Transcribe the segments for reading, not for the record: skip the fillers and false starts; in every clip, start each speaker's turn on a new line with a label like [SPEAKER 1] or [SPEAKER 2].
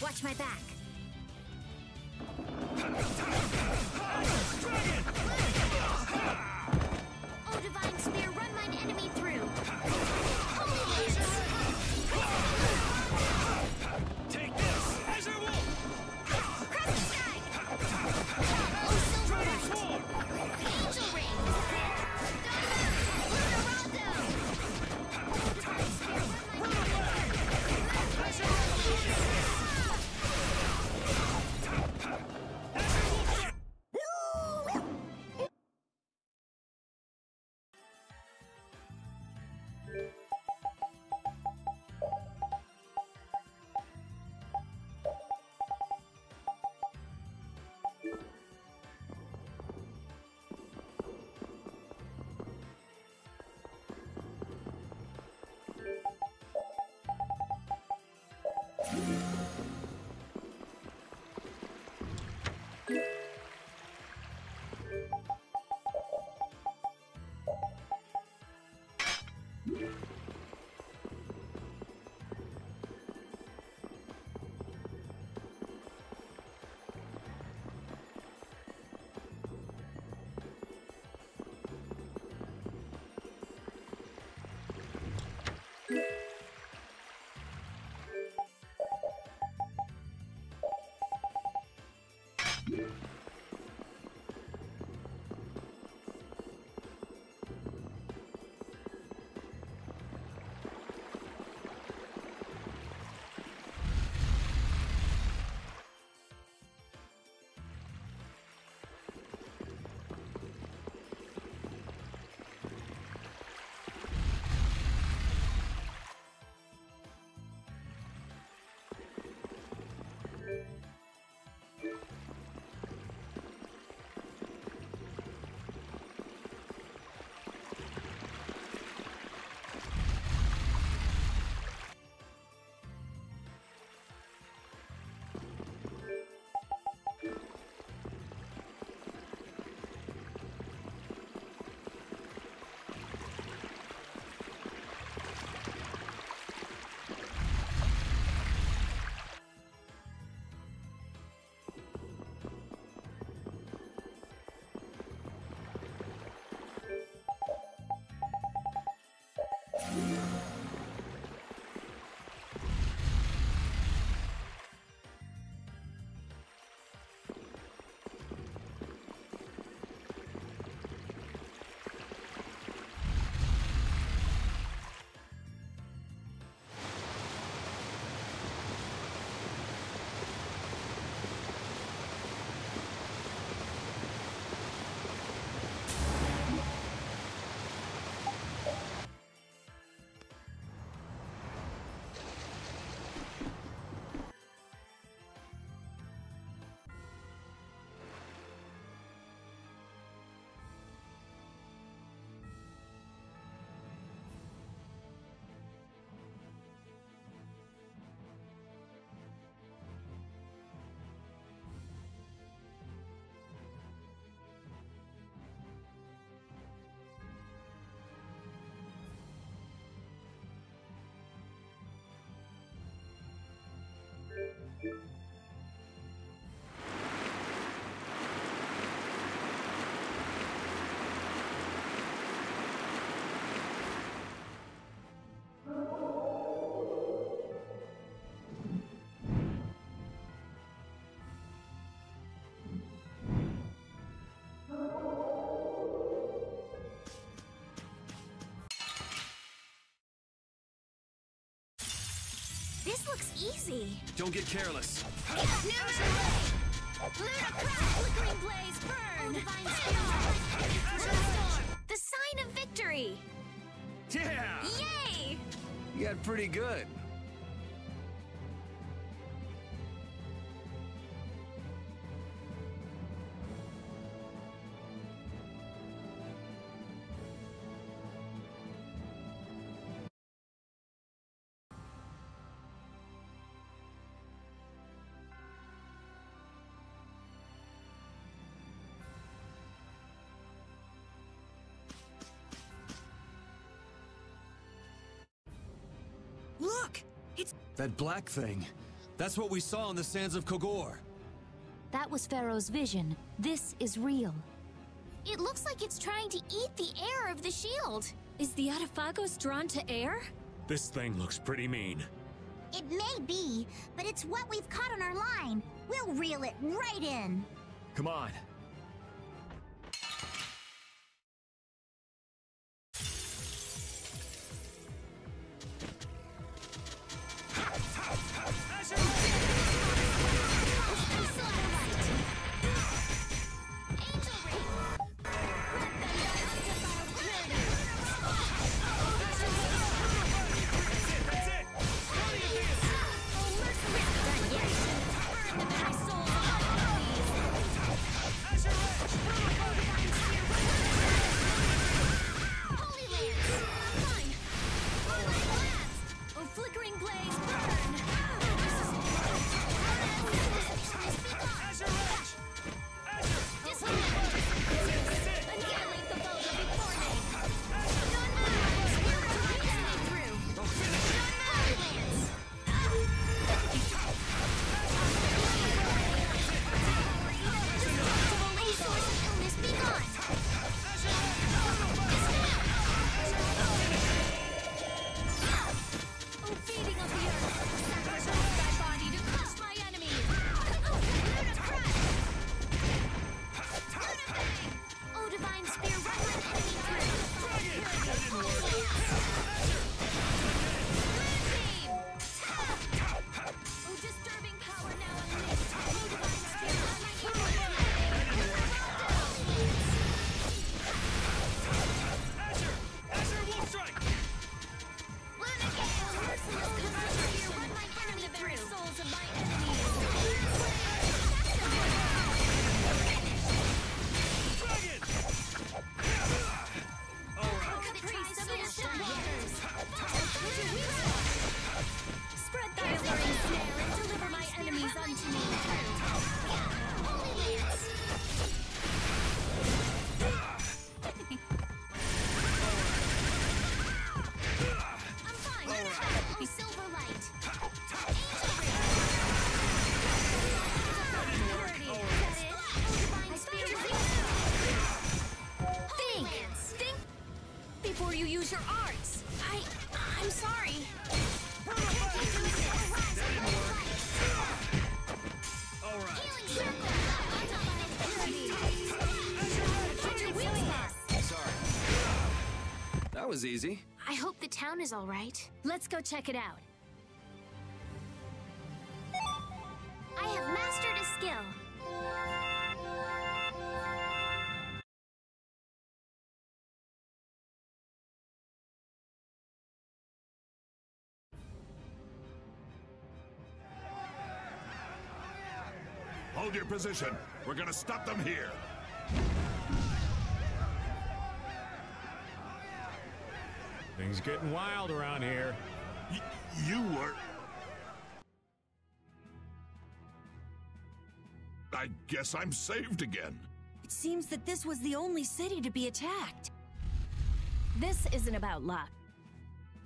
[SPEAKER 1] Watch my back. Oh, Divine Spear, run mine enemy through. Holy Lance!
[SPEAKER 2] Take this! Azure Wolf!
[SPEAKER 1] Crescent Strike! Oh, Silver Light! Angel Ring! Lunarondo! Divine Spear, run mine This looks easy.
[SPEAKER 2] Don't get careless.
[SPEAKER 1] Flickering blaze, burn! Oh, Divine Storm! The sign of victory!
[SPEAKER 2] Yeah!
[SPEAKER 1] Yay!
[SPEAKER 2] You got pretty good. That black thing. That's what we saw on the sands of Kogor.
[SPEAKER 1] That was Pharaoh's vision. This is real. It looks like it's trying to eat the air of the shield.
[SPEAKER 3] Is the Adaphagos drawn to air?
[SPEAKER 4] This thing looks pretty mean.
[SPEAKER 5] It may be, but it's what we've caught on our line. We'll reel it right in.
[SPEAKER 4] Come on.
[SPEAKER 1] I'm sorry.
[SPEAKER 2] All right.
[SPEAKER 1] Healing circle.
[SPEAKER 2] Sorry. That was easy.
[SPEAKER 1] I hope the town is all right.
[SPEAKER 3] Let's go check it out.
[SPEAKER 1] I have mastered a skill.
[SPEAKER 6] Hold your position. We're gonna stop them here.
[SPEAKER 4] Things getting wild around here.
[SPEAKER 6] You were... I guess I'm saved again.
[SPEAKER 3] It seems that this was the only city to be attacked. This isn't about luck.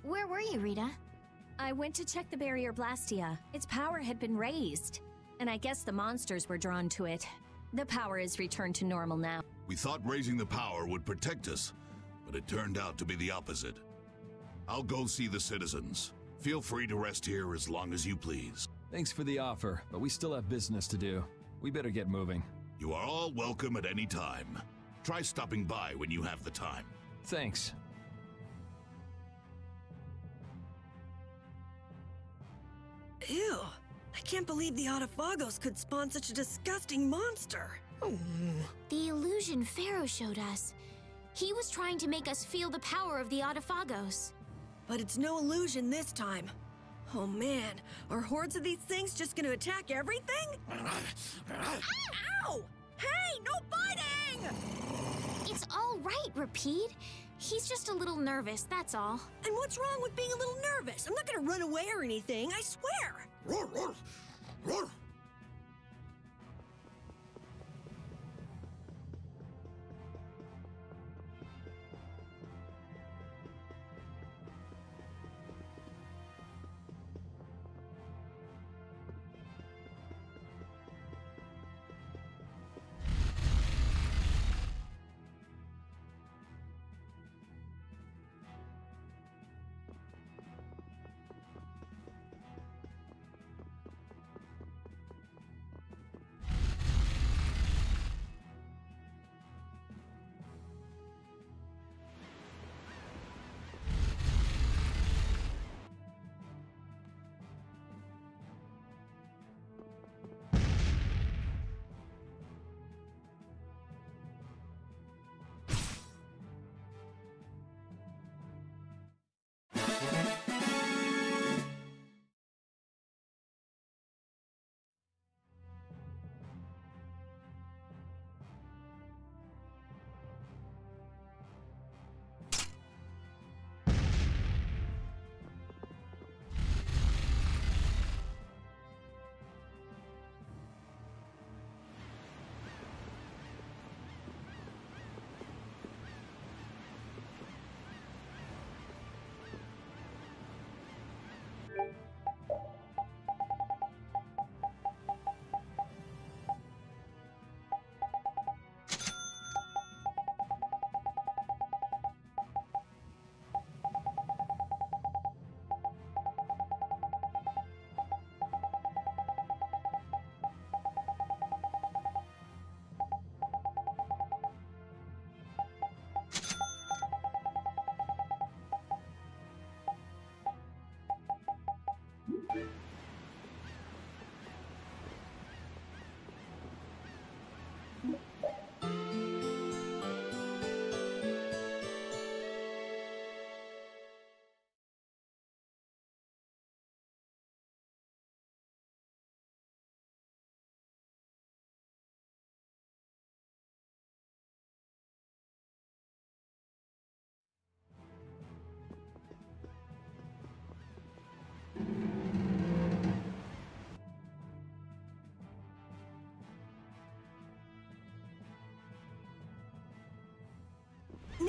[SPEAKER 1] Where were you, Rita?
[SPEAKER 3] I went to check the barrier Blastia. Its power had been raised, and I guess the monsters were drawn to it. The power is returned to normal now.
[SPEAKER 6] We thought raising the power would protect us, but it turned out to be the opposite. I'll go see the citizens. Feel free to rest here as long as you please.
[SPEAKER 7] Thanks for the offer, but we still have business to do. We better get moving.
[SPEAKER 6] You are all welcome at any time. Try stopping by when you have the time.
[SPEAKER 7] Thanks.
[SPEAKER 8] Ew. I can't believe the Adaphagos could spawn such a disgusting monster.
[SPEAKER 1] The illusion Pharaoh showed us. He was trying to make us feel the power of the Adaphagos.
[SPEAKER 8] But it's no illusion this time. Oh man, are hordes of these things just gonna attack everything? Ow! Hey, no biting!
[SPEAKER 1] It's all right, Repeat. He's just a little nervous, that's all.
[SPEAKER 8] And what's wrong with being a little nervous? I'm not gonna run away or anything, I swear!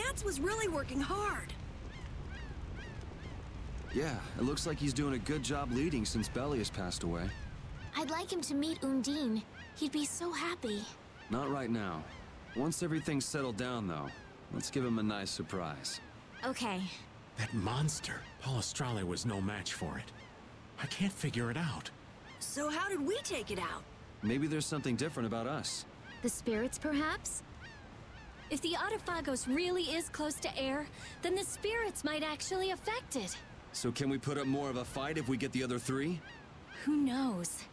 [SPEAKER 8] Mats was really working hard.
[SPEAKER 7] Yeah, it looks like he's doing a good job leading since Belly has passed away.
[SPEAKER 1] I'd like him to meet Undine. He'd be so happy.
[SPEAKER 7] Not right now. Once everything's settled down, though, let's give him a nice surprise.
[SPEAKER 1] Okay.
[SPEAKER 4] That monster. Palestrale was no match for it. I can't figure it out.
[SPEAKER 8] So how did we take it out?
[SPEAKER 7] Maybe there's something different about us.
[SPEAKER 3] The spirits, perhaps? If the Autophagos really is close to air, then the spirits might actually affect it.
[SPEAKER 7] So can we put up more of a fight if we get the other three?
[SPEAKER 3] Who knows?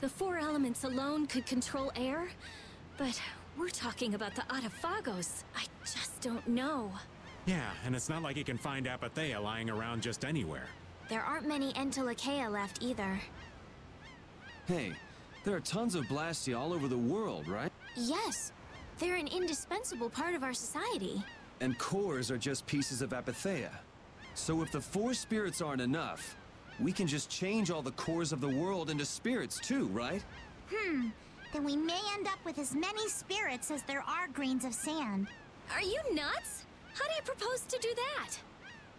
[SPEAKER 3] The four elements alone could control air, but we're talking about the Autophagos. I just don't know.
[SPEAKER 4] Yeah, and it's not like he can find Apathea lying around just anywhere.
[SPEAKER 1] There aren't many Entelekea left either.
[SPEAKER 7] Hey, there are tons of Blastia all over the world, right?
[SPEAKER 1] Yes, they're an indispensable part of our society.
[SPEAKER 7] And cores are just pieces of Apathea. So if the four spirits aren't enough, we can just change all the cores of the world into spirits too, right?
[SPEAKER 5] Then we may end up with as many spirits as there are grains of sand.
[SPEAKER 3] Are you nuts? How do you propose to do that?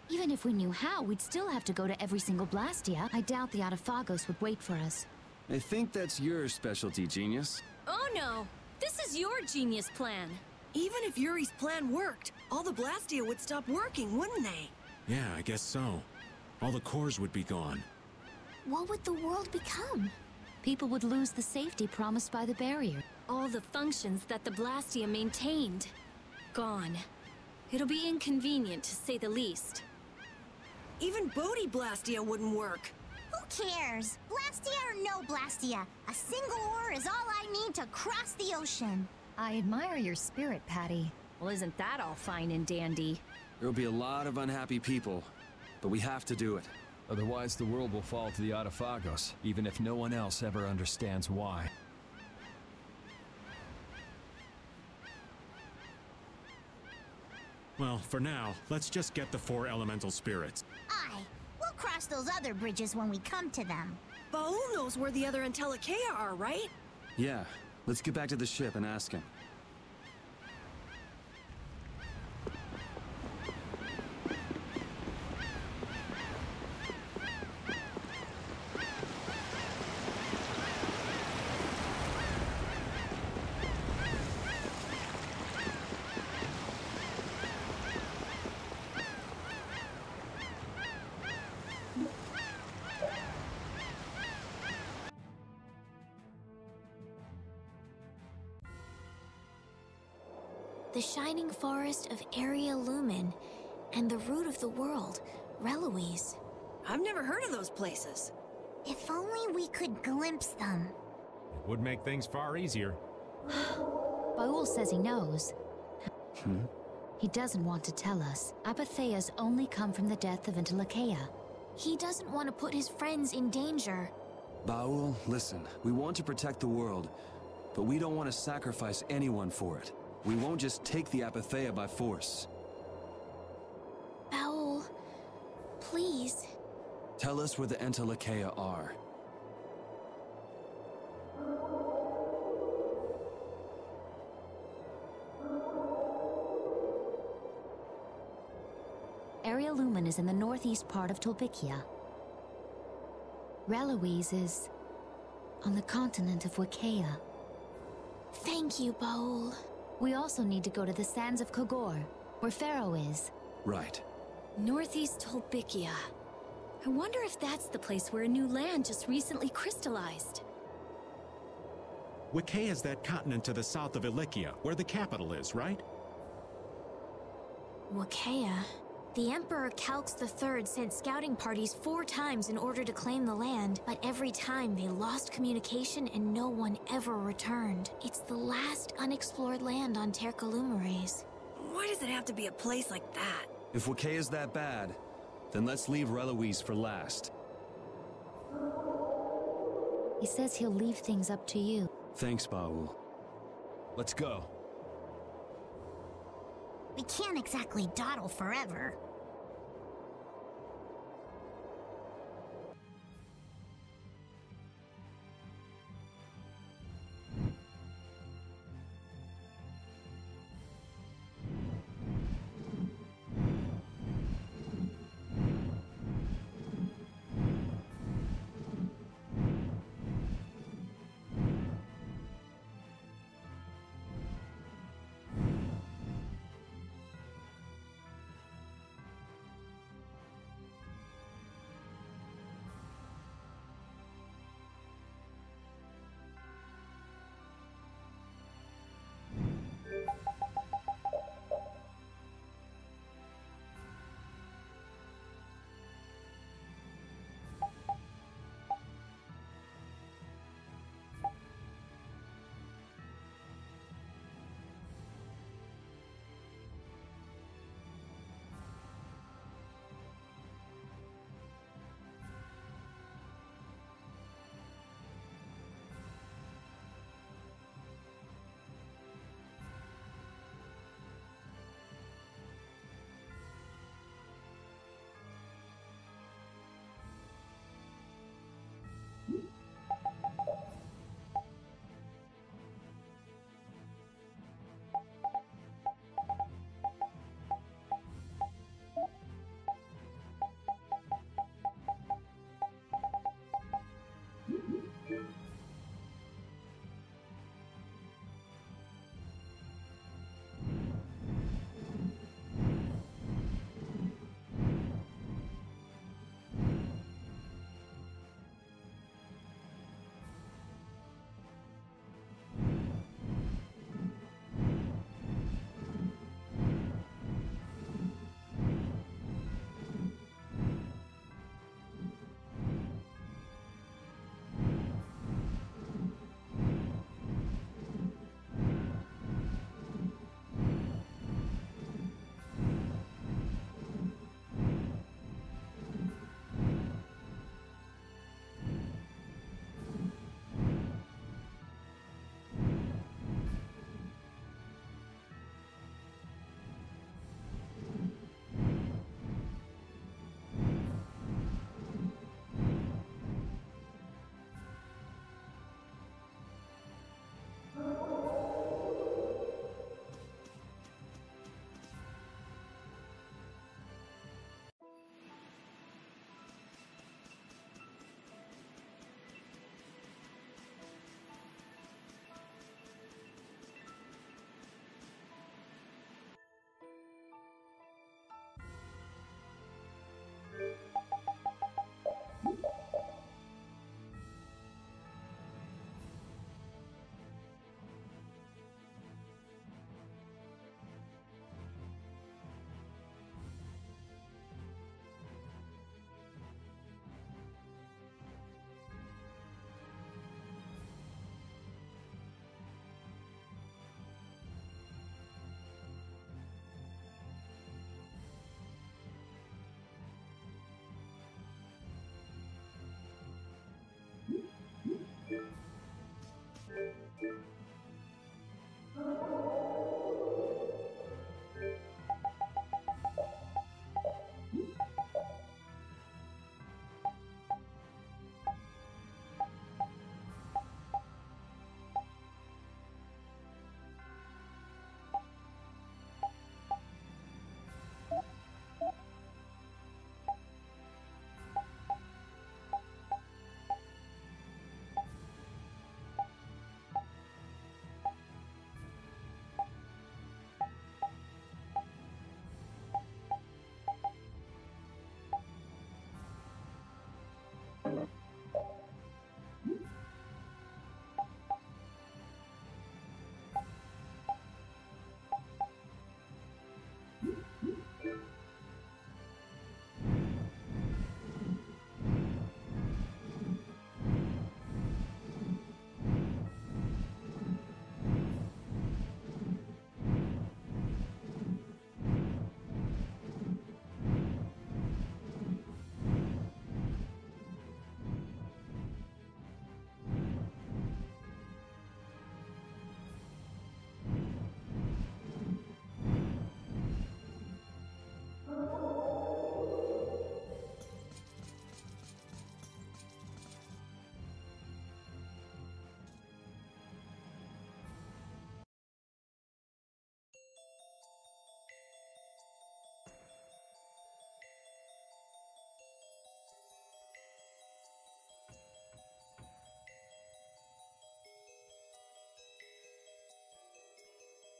[SPEAKER 1] Even if we knew how, we'd still have to go to every single Blastia. I doubt the Autophagos would wait for us.
[SPEAKER 7] I think that's your specialty, genius.
[SPEAKER 3] Oh no! This is your genius plan.
[SPEAKER 8] Even if Yuri's plan worked, all the Blastia would stop working, wouldn't they?
[SPEAKER 4] Yeah, I guess so. All the cores would be gone.
[SPEAKER 1] What would the world become? People would lose the safety promised by the barrier.
[SPEAKER 3] All the functions that the Blastia maintained. Gone. It'll be inconvenient, to say the least.
[SPEAKER 8] Even Bodhi Blastia wouldn't work.
[SPEAKER 5] Who cares? Blastia or no Blastia, a single ore is all I need to cross the ocean.
[SPEAKER 3] I admire your spirit, Patty. Well, isn't that all fine and dandy?
[SPEAKER 7] There'll be a lot of unhappy people, but we have to do it.
[SPEAKER 2] Otherwise, the world will fall to the Autophagos, even if no one else ever understands why.
[SPEAKER 4] Well, for now, let's just get the four elemental spirits.
[SPEAKER 5] Aye, we'll cross those other bridges when we come to them.
[SPEAKER 8] Baul knows where the other Entelekea are, right?
[SPEAKER 7] Yeah, let's get back to the ship and ask him.
[SPEAKER 1] The shining forest of Area Lumen, and the root of the world, Reloise.
[SPEAKER 8] I've never heard of those places.
[SPEAKER 5] If only we could glimpse them.
[SPEAKER 4] It would make things far easier.
[SPEAKER 1] Baul says he knows. He doesn't want to tell us. Apatheas only come from the death of Entelekea. He doesn't want to put his friends in danger.
[SPEAKER 7] Baul, listen, we want to protect the world, but we don't want to sacrifice anyone for it. We won't just take the Apathea by force.
[SPEAKER 1] Baul, please.
[SPEAKER 7] Tell us where the Entelekea are.
[SPEAKER 1] Area Lumen is in the northeast part of Tolbikia. Reloise is on the continent of Wicea. Thank you, Baul. We also need to go to the sands of Kogor, where Pharaoh is.
[SPEAKER 7] Right.
[SPEAKER 3] Northeast Tolbikia. I wonder if that's the place where a new land just recently crystallized.
[SPEAKER 4] Wicea is that continent to the south of Ilikia, where the capital is, right?
[SPEAKER 1] Wicea. The Emperor Calx III sent scouting parties 4 times in order to claim the land, but every time they lost communication and no one ever returned. It's the last unexplored land on Tercalumares.
[SPEAKER 8] Why does it have to be a place like that?
[SPEAKER 7] If Wicea's that bad, then let's leave Reloise for last.
[SPEAKER 1] He says he'll leave things up to you.
[SPEAKER 7] Thanks, Baul.
[SPEAKER 2] Let's go.
[SPEAKER 5] We can't exactly dawdle forever.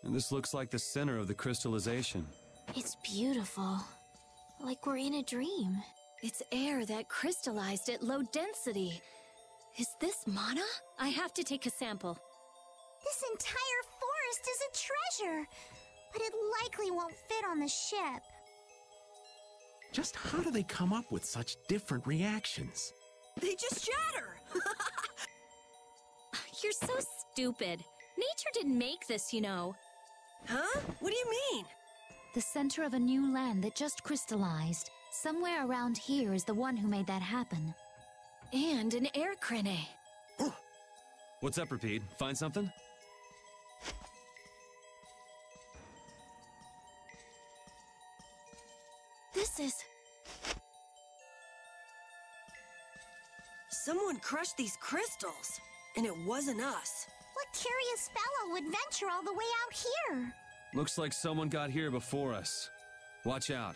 [SPEAKER 7] And this looks like the center of the crystallization.
[SPEAKER 1] It's beautiful. Like we're in a dream.
[SPEAKER 3] It's air that crystallized at low density. Is this mana? I have to take a sample.
[SPEAKER 5] This entire forest is a treasure, but it likely won't fit on the ship.
[SPEAKER 4] Just how do they come up with such different reactions?
[SPEAKER 8] They just shatter!
[SPEAKER 3] You're so stupid. Nature didn't make this, you know.
[SPEAKER 8] Huh? What do you mean?
[SPEAKER 9] The center of a new land that just crystallized. Somewhere around here is the one who made that happen.
[SPEAKER 3] And an air crane.
[SPEAKER 7] What's up, Repeat? Find something?
[SPEAKER 3] This is...
[SPEAKER 8] Someone crushed these crystals, and it wasn't us.
[SPEAKER 5] What curious fellow would venture all the way out here?
[SPEAKER 7] Looks like someone got here before us. Watch out.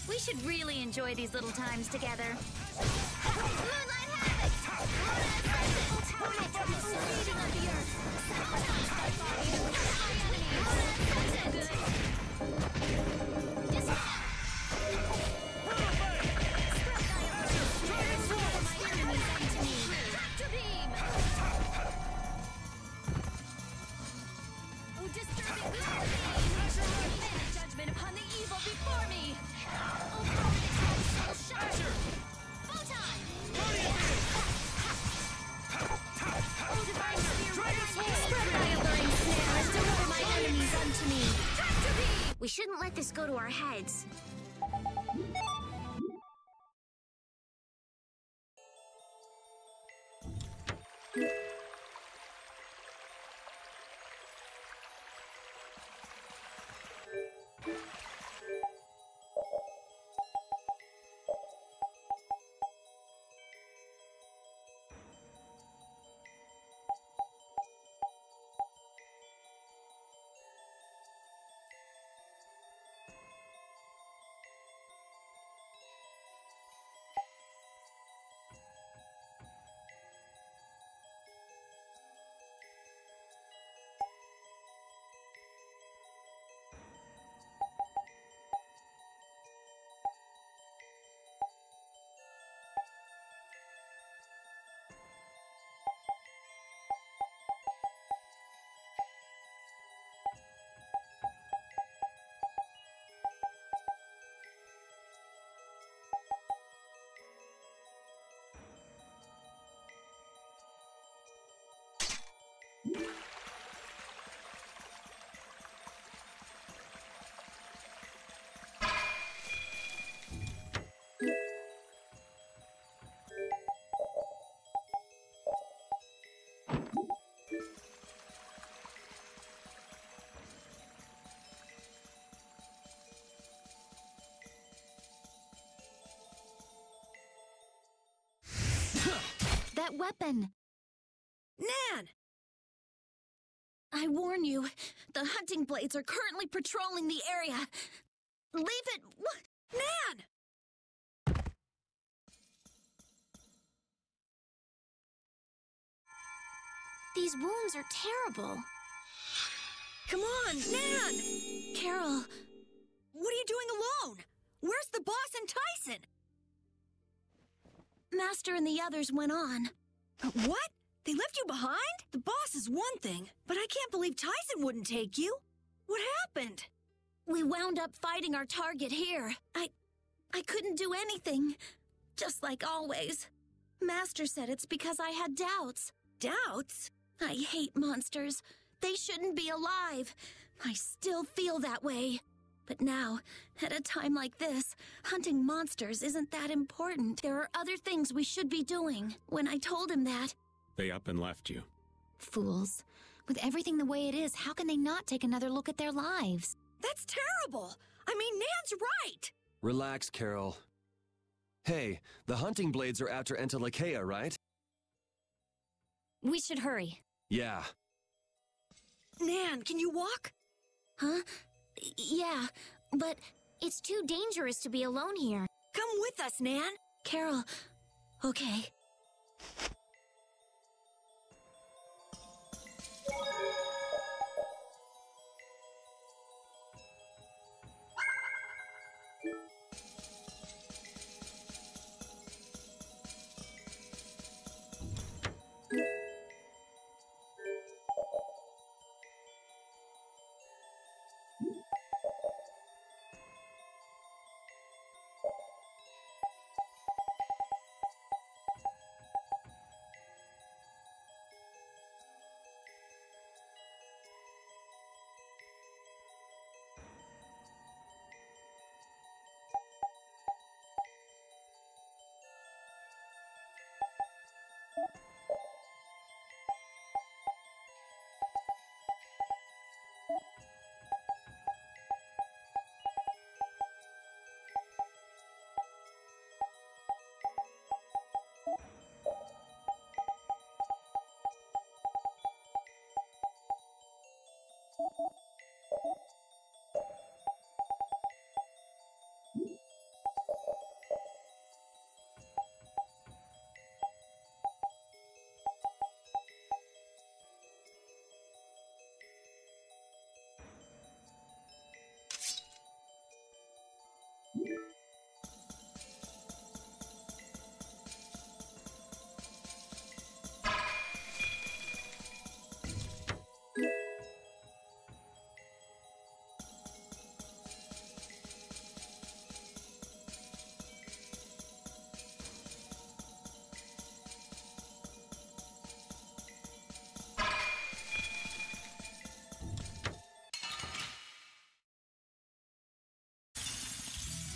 [SPEAKER 1] We should really enjoy these little times together.
[SPEAKER 3] Judgment upon the evil before me!
[SPEAKER 1] We shouldn't let this go to our heads.
[SPEAKER 9] weapon.
[SPEAKER 8] Nan!
[SPEAKER 3] I warn you, the hunting blades are currently patrolling the area. Leave it...
[SPEAKER 8] Nan!
[SPEAKER 1] These wounds are terrible.
[SPEAKER 8] Come on, Nan!
[SPEAKER 3] Carol,
[SPEAKER 8] What are you doing alone? Where's the boss and Tyson?
[SPEAKER 3] Master and the others went on.
[SPEAKER 8] What? They left you behind? The boss is one thing, but I can't believe Tyson wouldn't take you. What happened?
[SPEAKER 3] We wound up fighting our target here. I couldn't do anything. Just like always. Master said it's because I had doubts.
[SPEAKER 8] Doubts?
[SPEAKER 3] I hate monsters. They shouldn't be alive. I still feel that way. But now, at a time like this, hunting monsters isn't that important. There are other things we should be doing. When I told him that...
[SPEAKER 4] They up and left you.
[SPEAKER 9] Fools. With everything the way it is, how can they not take another look at their lives?
[SPEAKER 8] That's terrible! I mean, Nan's right!
[SPEAKER 7] Relax, Carol. Hey, the hunting blades are after Entelekea, right?
[SPEAKER 3] We should hurry.
[SPEAKER 7] Yeah.
[SPEAKER 8] Nan, can you walk?
[SPEAKER 3] Huh? Yeah, but
[SPEAKER 1] It's too dangerous to be alone here.
[SPEAKER 8] Come with us, Nan.
[SPEAKER 3] Carol, okay.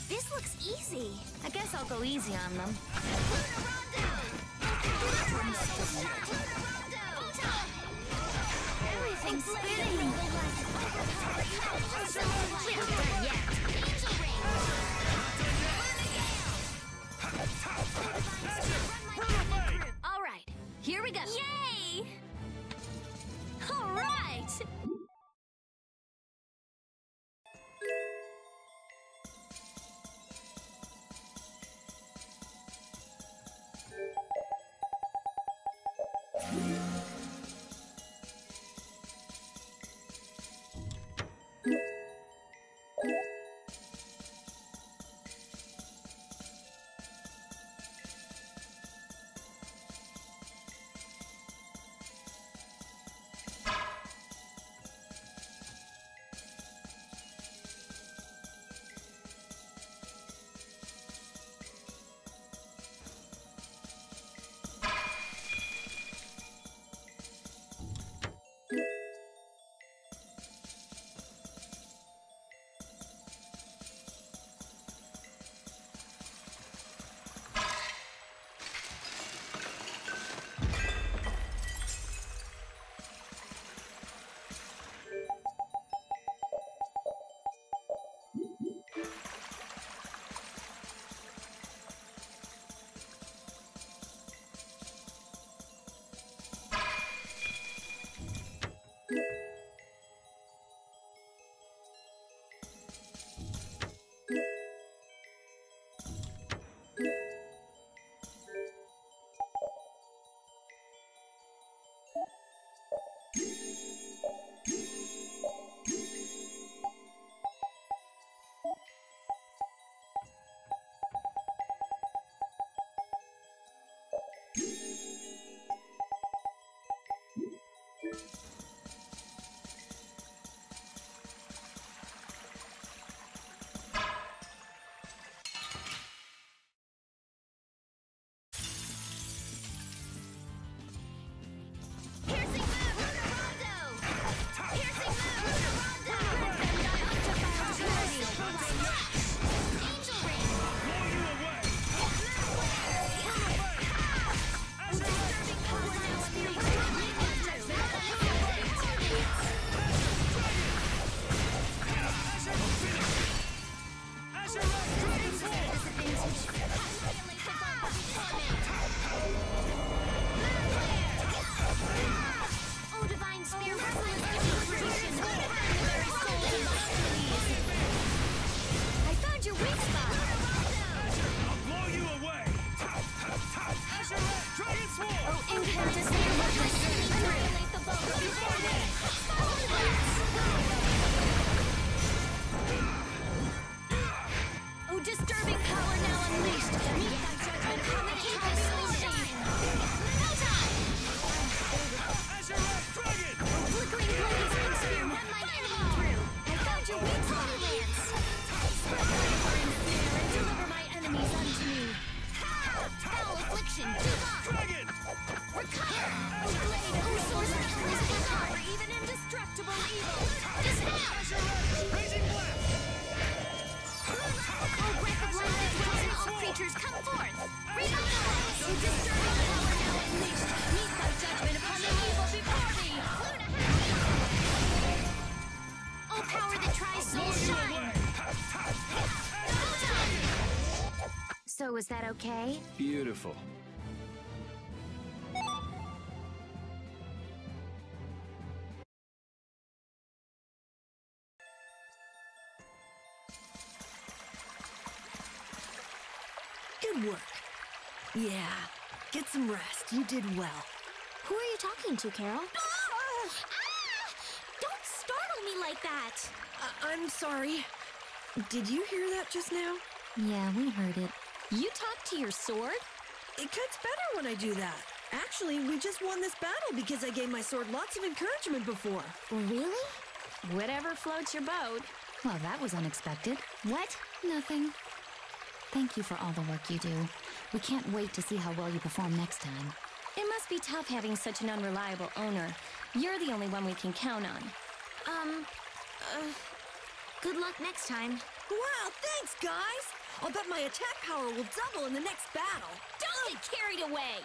[SPEAKER 1] This looks easy.
[SPEAKER 9] I guess I'll go easy on them.
[SPEAKER 1] Everything's spinning.
[SPEAKER 9] We aren't done yet.
[SPEAKER 3] All right, here we go.
[SPEAKER 1] Yay!
[SPEAKER 3] All right!
[SPEAKER 1] So is that okay?
[SPEAKER 7] Beautiful.
[SPEAKER 8] Good work. Yeah, get some rest. You did well.
[SPEAKER 1] Who are you talking to, Carol? Don't startle me like that!
[SPEAKER 8] I'm sorry. Did you hear that just now?
[SPEAKER 9] Yeah, we heard it.
[SPEAKER 3] You talk to your sword?
[SPEAKER 8] It cuts better when I do that. Actually, we just won this battle because I gave my sword lots of encouragement before.
[SPEAKER 1] Really?
[SPEAKER 3] Whatever floats your boat.
[SPEAKER 9] Well, that was unexpected.
[SPEAKER 1] What?
[SPEAKER 9] Nothing. Thank you for all the work you do. We can't wait to see how well you perform next time.
[SPEAKER 3] It must be tough having such an unreliable owner. You're the only one we can count on.
[SPEAKER 1] Good luck next time.
[SPEAKER 8] Wow, thanks, guys! I'll bet my attack power will double in the next battle.
[SPEAKER 3] Don't get carried away!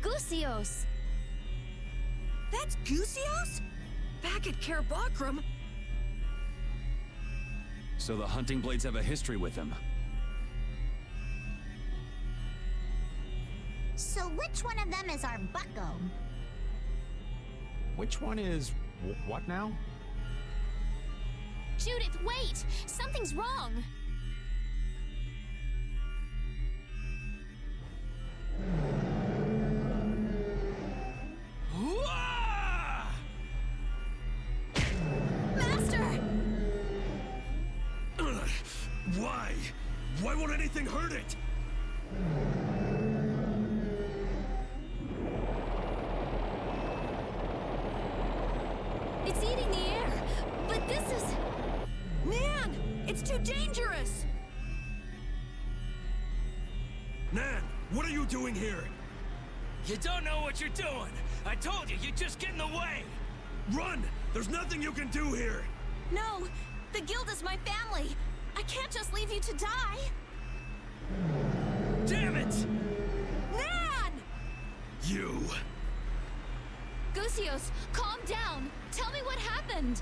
[SPEAKER 1] Gusios!
[SPEAKER 8] That's Gusios? Back at Cair Bakram?
[SPEAKER 7] So the hunting blades have a history with him.
[SPEAKER 5] So which one of them is our bucko?
[SPEAKER 4] Which one is what now?
[SPEAKER 1] Judith, wait! Something's wrong!
[SPEAKER 8] Master!
[SPEAKER 10] Why? Why won't anything hurt it?
[SPEAKER 1] It's eating the air, but this is...
[SPEAKER 8] Nan! It's too dangerous!
[SPEAKER 10] Nan, what are you doing here?
[SPEAKER 11] You don't know what you're doing! I told you, you just get in the way!
[SPEAKER 10] Run! There's nothing you can do here!
[SPEAKER 3] No! The guild is my family! I can't just leave you to die!
[SPEAKER 10] Damn it!
[SPEAKER 3] Nan!
[SPEAKER 10] You!
[SPEAKER 1] Gusios, calm down! Tell me what happened!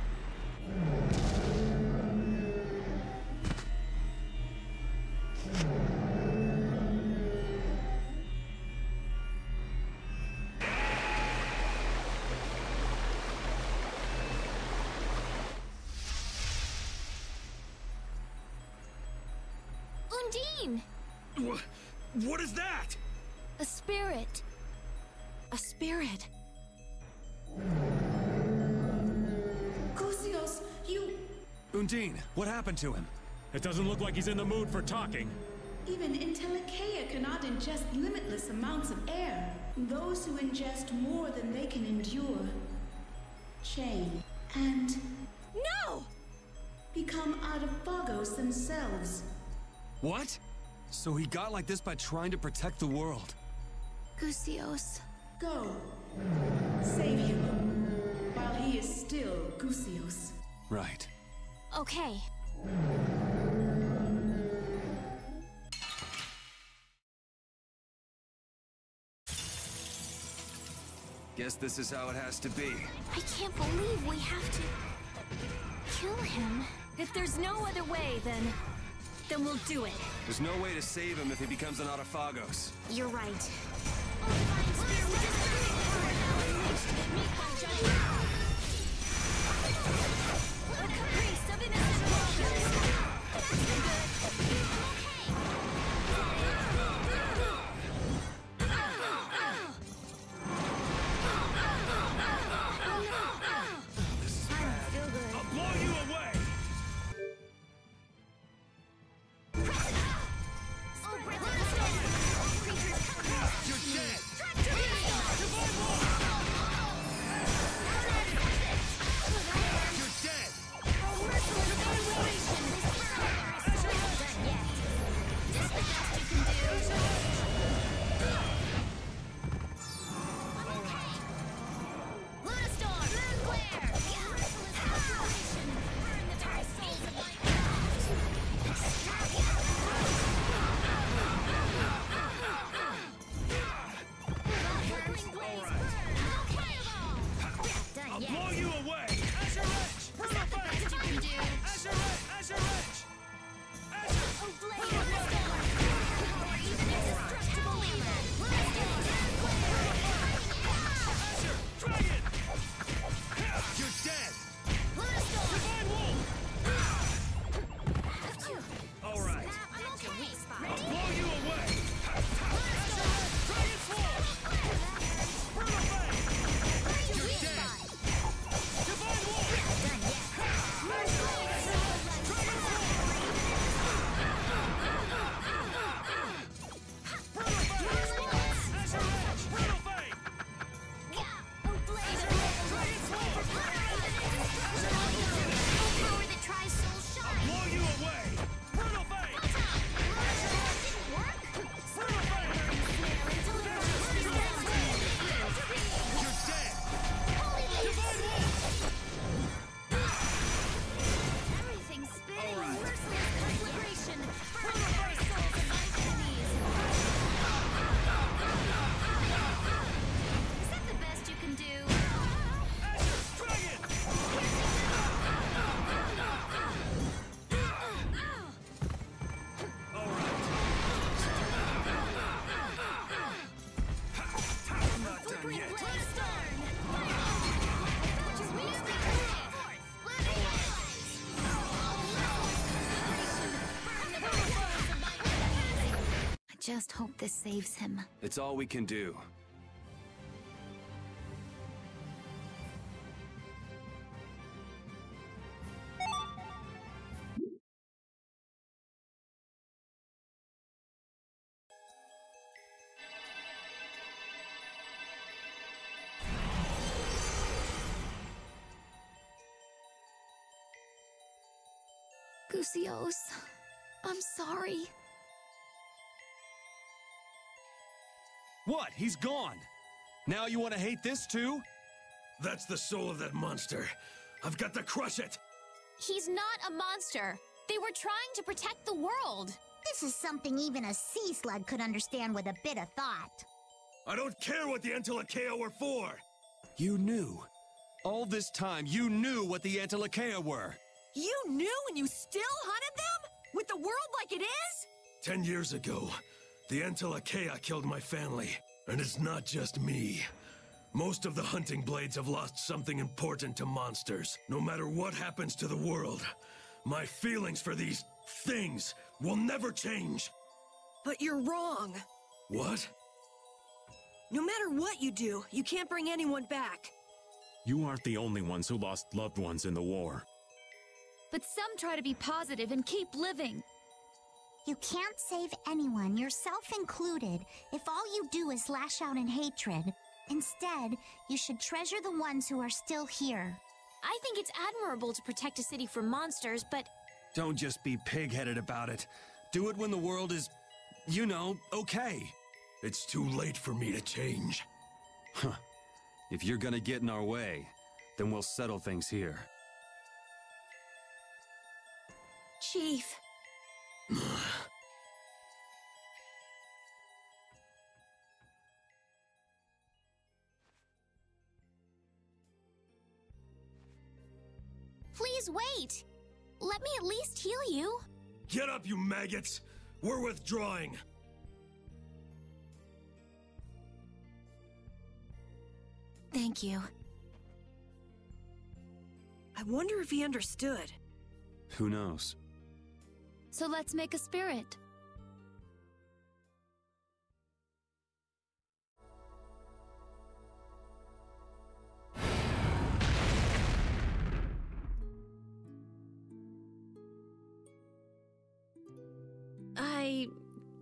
[SPEAKER 1] Undine!
[SPEAKER 10] What is that?
[SPEAKER 1] A spirit.
[SPEAKER 3] A spirit.
[SPEAKER 8] Gusios, you...
[SPEAKER 7] Undine, what happened to him?
[SPEAKER 4] It doesn't look like he's in the mood for talking.
[SPEAKER 12] Even Intellicaea cannot ingest limitless amounts of air. Those who ingest more than they can endure change and
[SPEAKER 3] No!
[SPEAKER 12] become autophagos themselves.
[SPEAKER 7] What? So he got like this by trying to protect the world?
[SPEAKER 1] Gusios.
[SPEAKER 12] Go. Save him. While he is still Gusios.
[SPEAKER 7] Right.
[SPEAKER 1] Okay.
[SPEAKER 7] Guess this is how it has to be.
[SPEAKER 1] I can't believe we have to... kill him.
[SPEAKER 3] If there's no other way, then we'll do it.
[SPEAKER 7] There's no way to save him if he becomes an autophagos.
[SPEAKER 1] You're right.
[SPEAKER 3] A caprice of innocent progress. That's been good.
[SPEAKER 10] I'll blow you away! You're dead! You're dead!
[SPEAKER 9] just hope this saves him.
[SPEAKER 7] It's all we can do.
[SPEAKER 1] Gusios, I'm sorry.
[SPEAKER 7] What? He's gone! Now you want to hate this too?
[SPEAKER 10] That's the soul of that monster. I've got to crush it!
[SPEAKER 1] He's not a monster. They were trying to protect the world.
[SPEAKER 5] This is something even a sea slug could understand with a bit of thought.
[SPEAKER 10] I don't care what the Entelekea were for!
[SPEAKER 7] You knew. All this time, you knew what the Entelekea were.
[SPEAKER 8] You knew and you still hunted them? With the world like it is?
[SPEAKER 10] 10 years ago, the Entelekea killed my family. And it's not just me. Most of the hunting blades have lost something important to monsters. No matter what happens to the world, my feelings for these things will never change.
[SPEAKER 8] But you're wrong.
[SPEAKER 10] What?
[SPEAKER 8] No matter what you do, you can't bring anyone back.
[SPEAKER 4] You aren't the only ones who lost loved ones in the war.
[SPEAKER 9] But some try to be positive and keep living.
[SPEAKER 5] You can't save anyone, yourself included, if all you do is lash out in hatred. Instead, you should treasure the ones who are still here.
[SPEAKER 1] I think it's admirable to protect a city from monsters, but...
[SPEAKER 7] Don't just be pig-headed about it. Do it when the world is, you know, okay.
[SPEAKER 10] It's too late for me to change.
[SPEAKER 7] Huh. If you're gonna get in our way, then we'll settle things here.
[SPEAKER 8] Chief.
[SPEAKER 1] Please wait! Let me at least heal you.
[SPEAKER 10] Get up, you maggots! We're withdrawing!
[SPEAKER 8] Thank you. I wonder if he understood.
[SPEAKER 7] Who knows?
[SPEAKER 9] So let's make a spirit.
[SPEAKER 3] I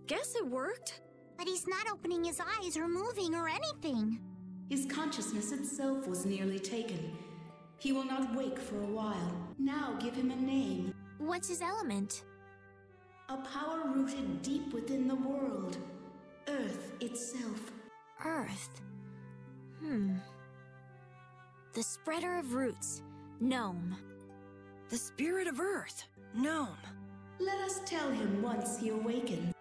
[SPEAKER 3] guess it worked.
[SPEAKER 5] But he's not opening his eyes or moving or anything.
[SPEAKER 12] His consciousness itself was nearly taken. He will not wake for a while. Now give him a name.
[SPEAKER 1] What's his element?
[SPEAKER 12] A power rooted deep within the world. Earth itself.
[SPEAKER 1] Earth. The spreader of roots. Gnome.
[SPEAKER 8] The spirit of Earth. Gnome.
[SPEAKER 12] Let us tell him once he awakens.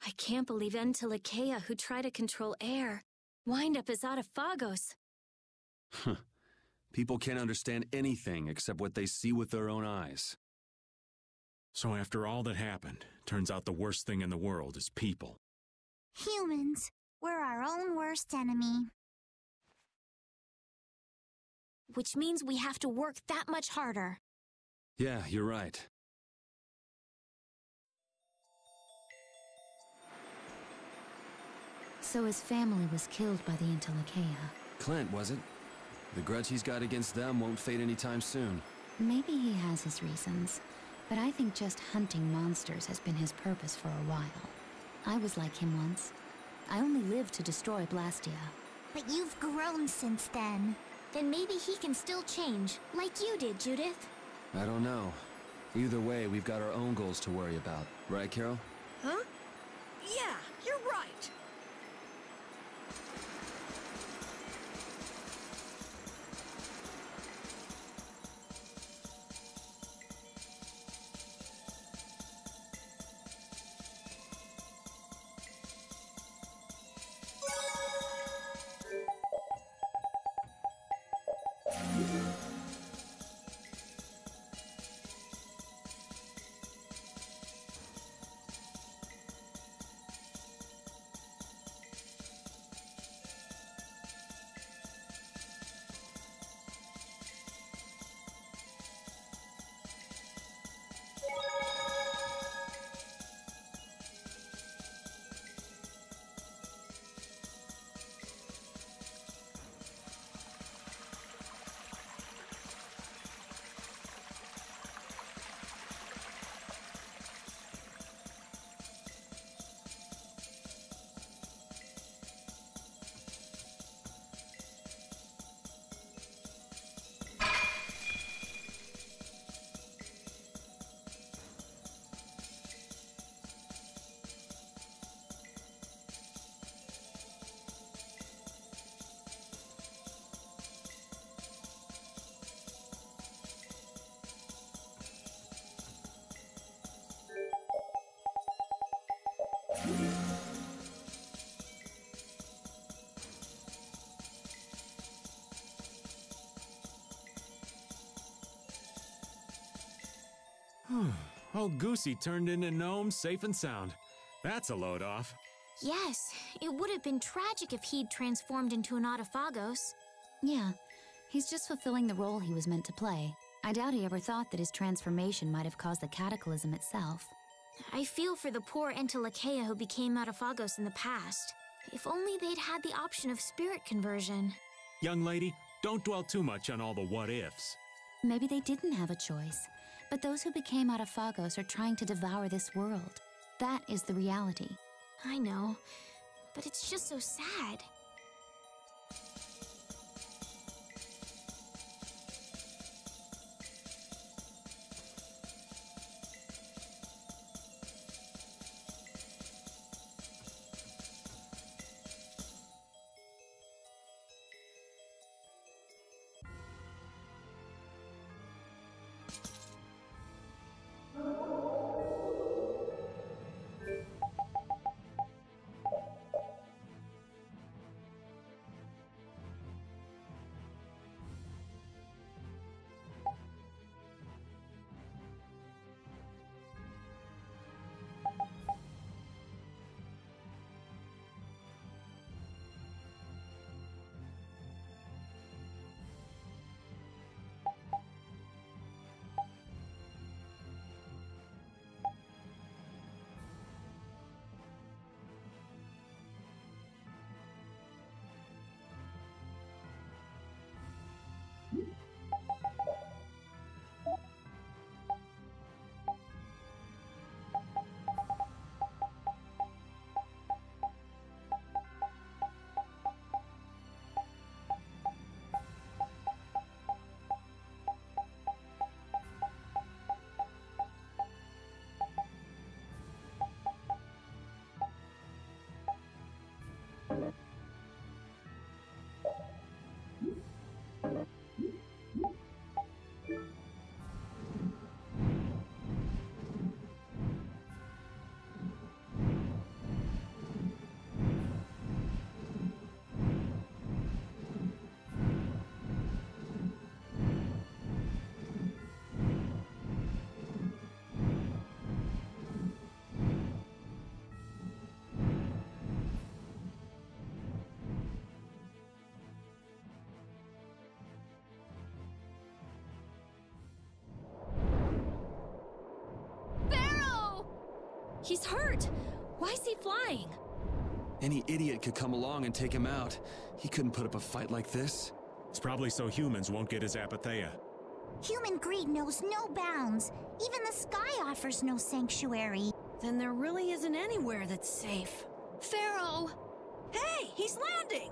[SPEAKER 3] I can't believe Entelekea, who try to control air, wind up as Autophagos.
[SPEAKER 7] People can't understand anything except what they see with their own eyes.
[SPEAKER 4] So after all that happened, turns out the worst thing in the world is people.
[SPEAKER 5] Humans. We're our own worst enemy.
[SPEAKER 1] Which means we have to work that much harder.
[SPEAKER 7] Yeah, you're right.
[SPEAKER 9] So his family was killed by the Entelekea.
[SPEAKER 7] Clint, was it? The grudge he's got against them won't fade anytime soon.
[SPEAKER 9] Maybe he has his reasons, but I think just hunting monsters has been his purpose for a while. I was like him once. I only lived to destroy Blastia.
[SPEAKER 5] But you've grown since then.
[SPEAKER 1] Then maybe he can still change, like you did, Judith.
[SPEAKER 7] I don't know. Either way, we've got our own goals to worry about. Right, Carol?
[SPEAKER 8] Huh? Yeah, you're right.
[SPEAKER 4] Old Goosey turned into gnome safe and sound. That's a load off.
[SPEAKER 1] Yes, it would have been tragic if he'd transformed into an Autophagos.
[SPEAKER 9] Yeah, he's just fulfilling the role he was meant to play. I doubt he ever thought that his transformation might have caused the cataclysm itself.
[SPEAKER 1] I feel for the poor Entelekea who became Autophagos in the past. If only they'd had the option of spirit conversion.
[SPEAKER 4] Young lady, don't dwell too much on all the what-ifs.
[SPEAKER 9] Maybe they didn't have a choice, but those who became Autophagos are trying to devour this world. That is the reality.
[SPEAKER 1] I know, but it's just so sad.
[SPEAKER 3] He's hurt! Why is he flying?
[SPEAKER 7] Any idiot could come along and take him out. He couldn't put up a fight like this.
[SPEAKER 4] It's probably so humans won't get his apatheia.
[SPEAKER 5] Human greed knows no bounds. Even the sky offers no sanctuary.
[SPEAKER 8] Then there really isn't anywhere that's safe.
[SPEAKER 3] Pharaoh!
[SPEAKER 8] Hey, he's landing!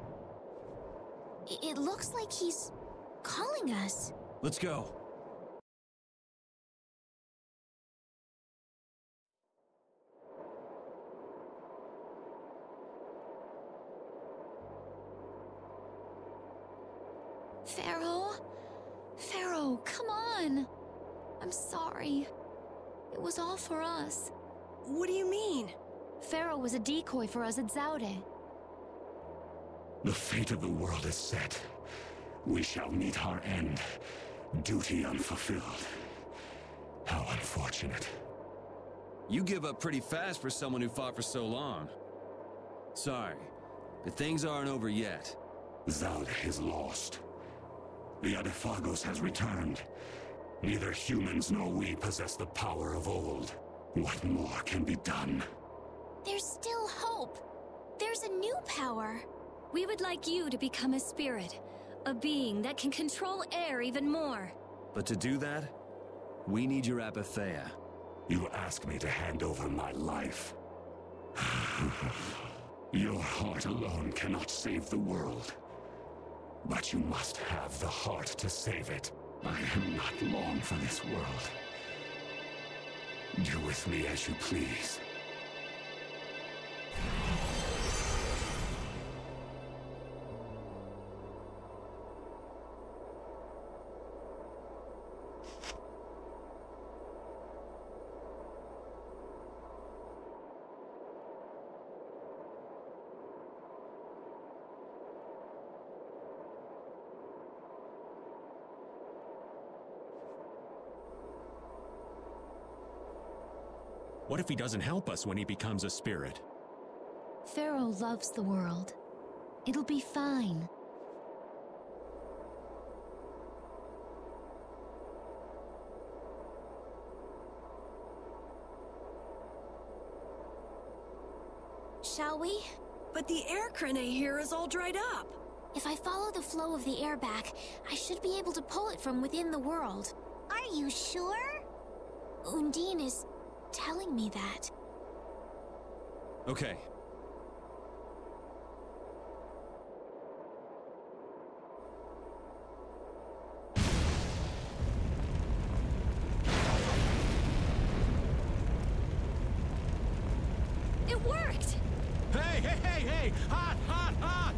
[SPEAKER 1] It looks like he's calling us.
[SPEAKER 7] Let's go.
[SPEAKER 9] Pharaoh? Pharaoh, come on! I'm sorry. It was all for us.
[SPEAKER 8] What do you mean?
[SPEAKER 9] Pharaoh was a decoy for us at Zaude.
[SPEAKER 13] The fate of the world is set. We shall meet our end. Duty unfulfilled. How unfortunate.
[SPEAKER 7] You give up pretty fast for someone who fought for so long. Sorry, but things aren't over yet.
[SPEAKER 13] Zaude is lost. The Autophagos has returned. Neither humans nor we possess the power of old. What more can be done?
[SPEAKER 1] There's still hope. There's a new power.
[SPEAKER 3] We would like you to become a spirit. A being that can control air even more.
[SPEAKER 7] But to do that, we need your apatheia.
[SPEAKER 13] You ask me to hand over my life. Your heart alone cannot save the world. But you must have the heart to save it. I am not long for this world. Do with me as you please.
[SPEAKER 4] What if he doesn't help us when he becomes a spirit?
[SPEAKER 9] Pharaoh loves the world. It'll be fine.
[SPEAKER 1] Shall we?
[SPEAKER 8] But the air crane here is all dried up.
[SPEAKER 1] If I follow the flow of the air back, I should be able to pull it from within the world.
[SPEAKER 5] Are you sure?
[SPEAKER 1] Undine is telling me that.
[SPEAKER 7] Okay.
[SPEAKER 3] It worked!
[SPEAKER 4] Hey, hey, hey, hey! Hot, hot, hot!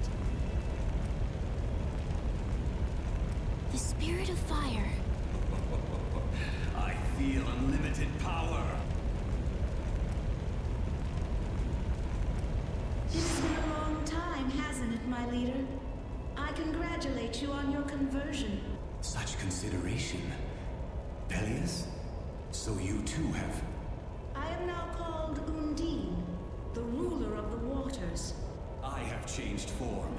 [SPEAKER 1] The spirit of fire.
[SPEAKER 11] I feel unlimited power.
[SPEAKER 12] It's been a long time, hasn't it, my leader? I congratulate you on your conversion.
[SPEAKER 11] Such consideration. Peleus? So you too have...
[SPEAKER 12] I am now called Undine, the ruler of the waters.
[SPEAKER 11] I have changed form,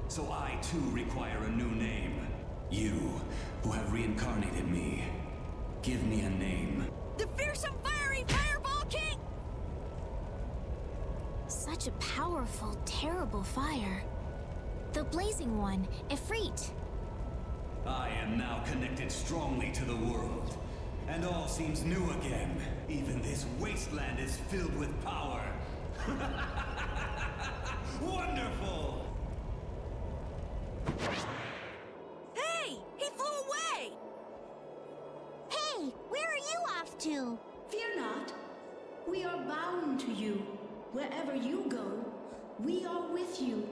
[SPEAKER 11] so I too require a new name. You, who have reincarnated me, give me a name.
[SPEAKER 8] The fearsome fiery Fireball King!
[SPEAKER 1] Such a powerful, terrible fire. The blazing one, Ifrit.
[SPEAKER 11] I am now connected strongly to the world, and all seems new again. Even this wasteland is filled with power. Wonderful!
[SPEAKER 8] Hey! He flew away!
[SPEAKER 5] Hey, where are you off to?
[SPEAKER 12] Fear not. We are bound to you. Wherever you go, we are with you.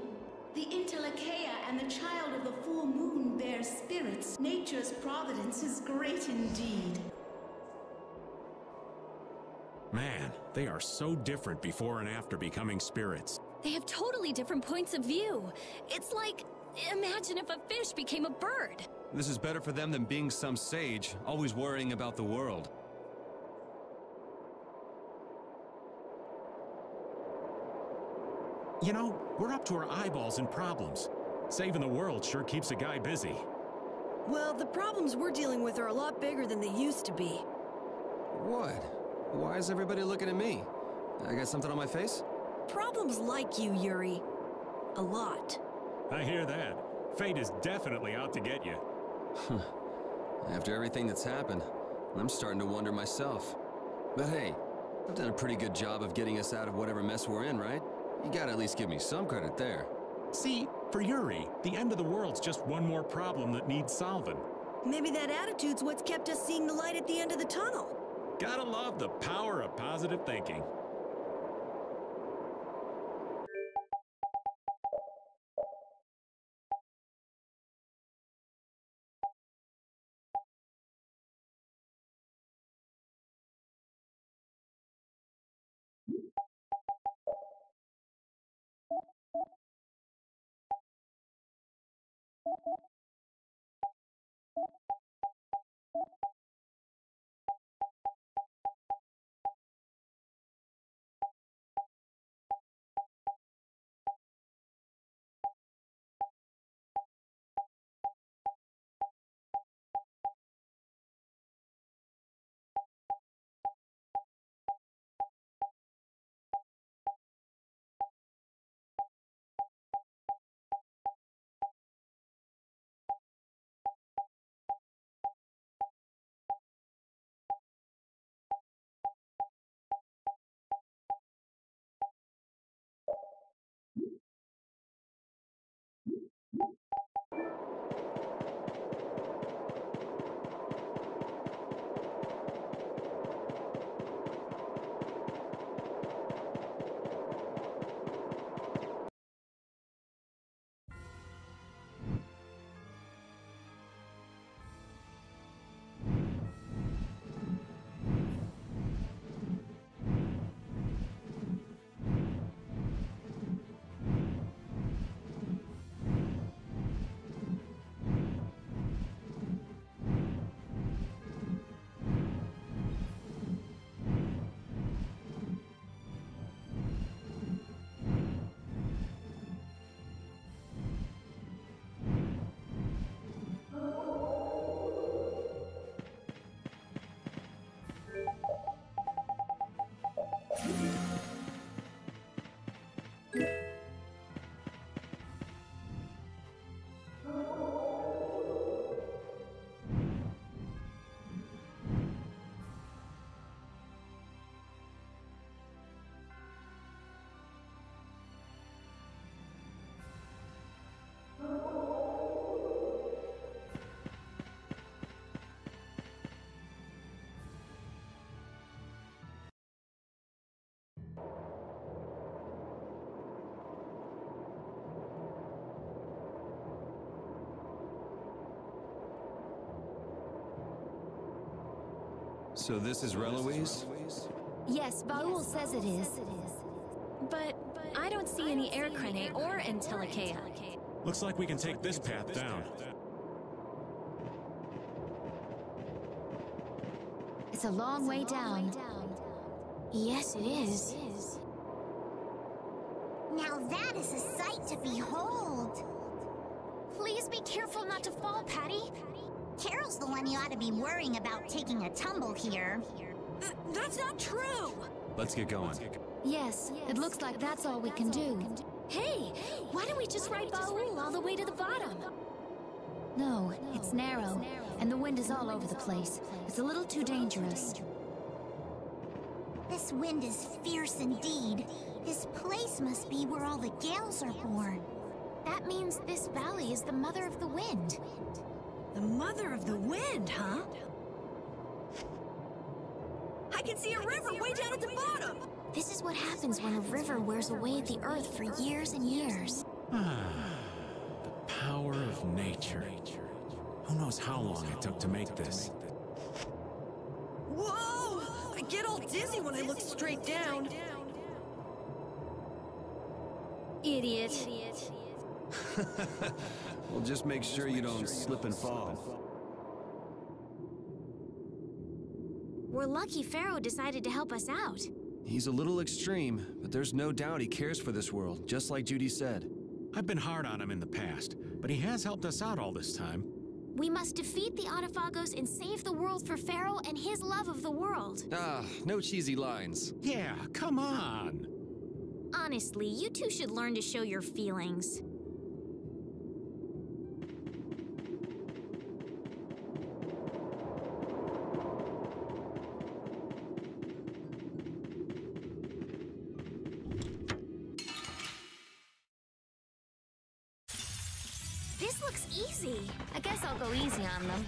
[SPEAKER 12] The Intellikeia and the Child of the Full Moon bear spirits. Nature's providence is great indeed.
[SPEAKER 4] Man, they are so different before and after becoming spirits.
[SPEAKER 3] They have totally different points of view. It's like, imagine if a fish became a bird.
[SPEAKER 7] This is better for them than being some sage, always worrying about the world.
[SPEAKER 4] You know, we're up to our eyeballs in problems. Saving the world sure keeps a guy busy.
[SPEAKER 8] Well, the problems we're dealing with are a lot bigger than they used to be.
[SPEAKER 7] What? Why is everybody looking at me? I got something on my face?
[SPEAKER 8] Problems like you, Yuri. A lot.
[SPEAKER 4] I hear that. Fate is definitely out to get you.
[SPEAKER 7] After everything that's happened, I'm starting to wonder myself. But hey, I've done a pretty good job of getting us out of whatever mess we're in, right? You gotta at least give me some credit there.
[SPEAKER 4] See, for Yuri, the end of the world's just one more problem that needs solving.
[SPEAKER 8] Maybe that attitude's what's kept us seeing the light at the end of the tunnel.
[SPEAKER 4] Gotta love the power of positive thinking.
[SPEAKER 7] So this is Reloise?
[SPEAKER 3] Yes, Baul says it is. But I don't see any air crane or Entelekea.
[SPEAKER 4] Looks like we can take this path down.
[SPEAKER 9] It's a long way down.
[SPEAKER 1] Yes, it is.
[SPEAKER 5] Now that is a sight to behold. Please be careful not to fall, Patty. Carol's the one you ought to be worrying about taking a tumble here.
[SPEAKER 8] That's not true!
[SPEAKER 7] Let's get going.
[SPEAKER 9] Yes, it looks like that's all we can do.
[SPEAKER 3] Hey, why don't we just ride Baul all the way to the bottom?
[SPEAKER 9] No, it's narrow, and the wind is all over the place. It's a little too dangerous.
[SPEAKER 5] This wind is fierce indeed. This place must be where all the gales are born.
[SPEAKER 1] That means this valley is the mother of the wind.
[SPEAKER 8] The mother of the wind, huh? I can see a river way down at the bottom!
[SPEAKER 1] This is what happens when a river wears away the earth for years and years.
[SPEAKER 4] The power of nature. Who knows how long it took to make this?
[SPEAKER 8] Whoa! I get all dizzy when I look straight down.
[SPEAKER 3] Idiot.
[SPEAKER 7] Well, just make sure you don't slip and fall.
[SPEAKER 1] We're lucky Pharaoh decided to help us out.
[SPEAKER 7] He's a little extreme, but there's no doubt he cares for this world, just like Judy said.
[SPEAKER 4] I've been hard on him in the past, but he has helped us out all this time.
[SPEAKER 1] We must defeat the Autophagos and save the world for Pharaoh and his love of the world.
[SPEAKER 7] Ah, no cheesy lines.
[SPEAKER 4] Yeah, come on!
[SPEAKER 1] Honestly, you two should learn to show your feelings. This looks easy.
[SPEAKER 9] I guess I'll go easy on them.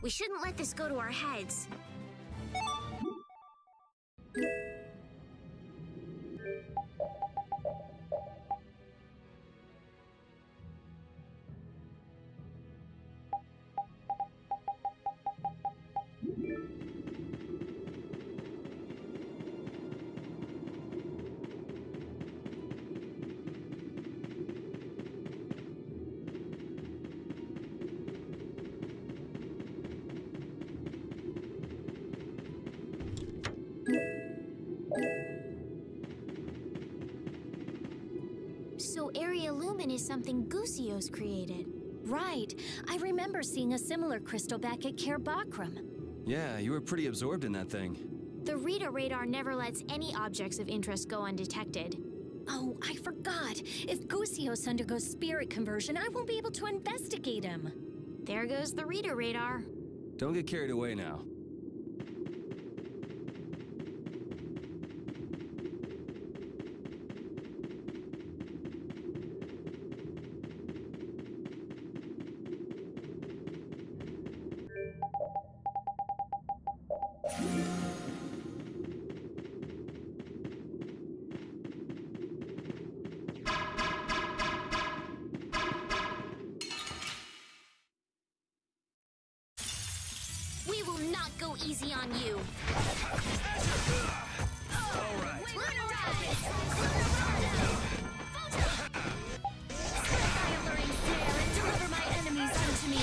[SPEAKER 1] We shouldn't let this go to our heads. So Area Lumen is something Gusios created.
[SPEAKER 3] Right. I remember seeing a similar crystal back at Cair Bakram.
[SPEAKER 7] Yeah, you were pretty absorbed in that thing.
[SPEAKER 1] The Rita radar never lets any objects of interest go undetected.
[SPEAKER 3] Oh, I forgot. If Gusios undergoes spirit conversion, I won't be able to investigate him.
[SPEAKER 1] There goes the Rita radar.
[SPEAKER 7] Don't get carried away now.
[SPEAKER 1] We will not go easy on you.
[SPEAKER 10] All right.
[SPEAKER 3] Deliver my enemies unto me.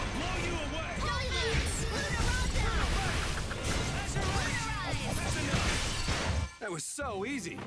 [SPEAKER 10] Blow you away!
[SPEAKER 2] That was so easy.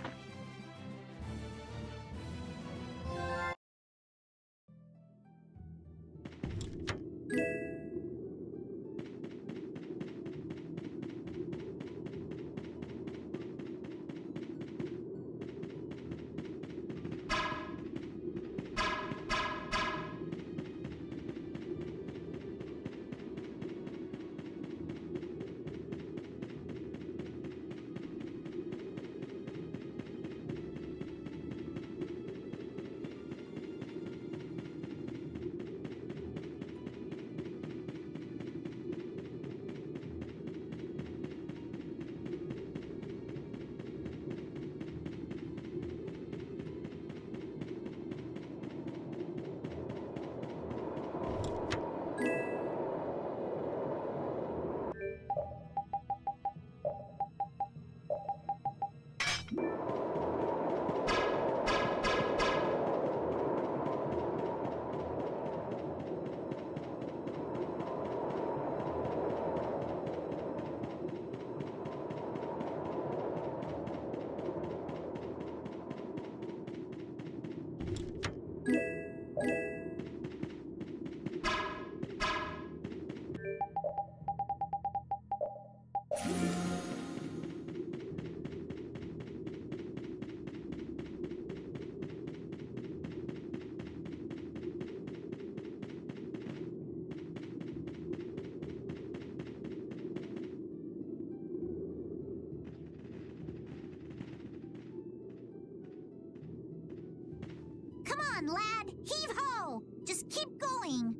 [SPEAKER 5] on, lad! Heave-ho! Just keep going!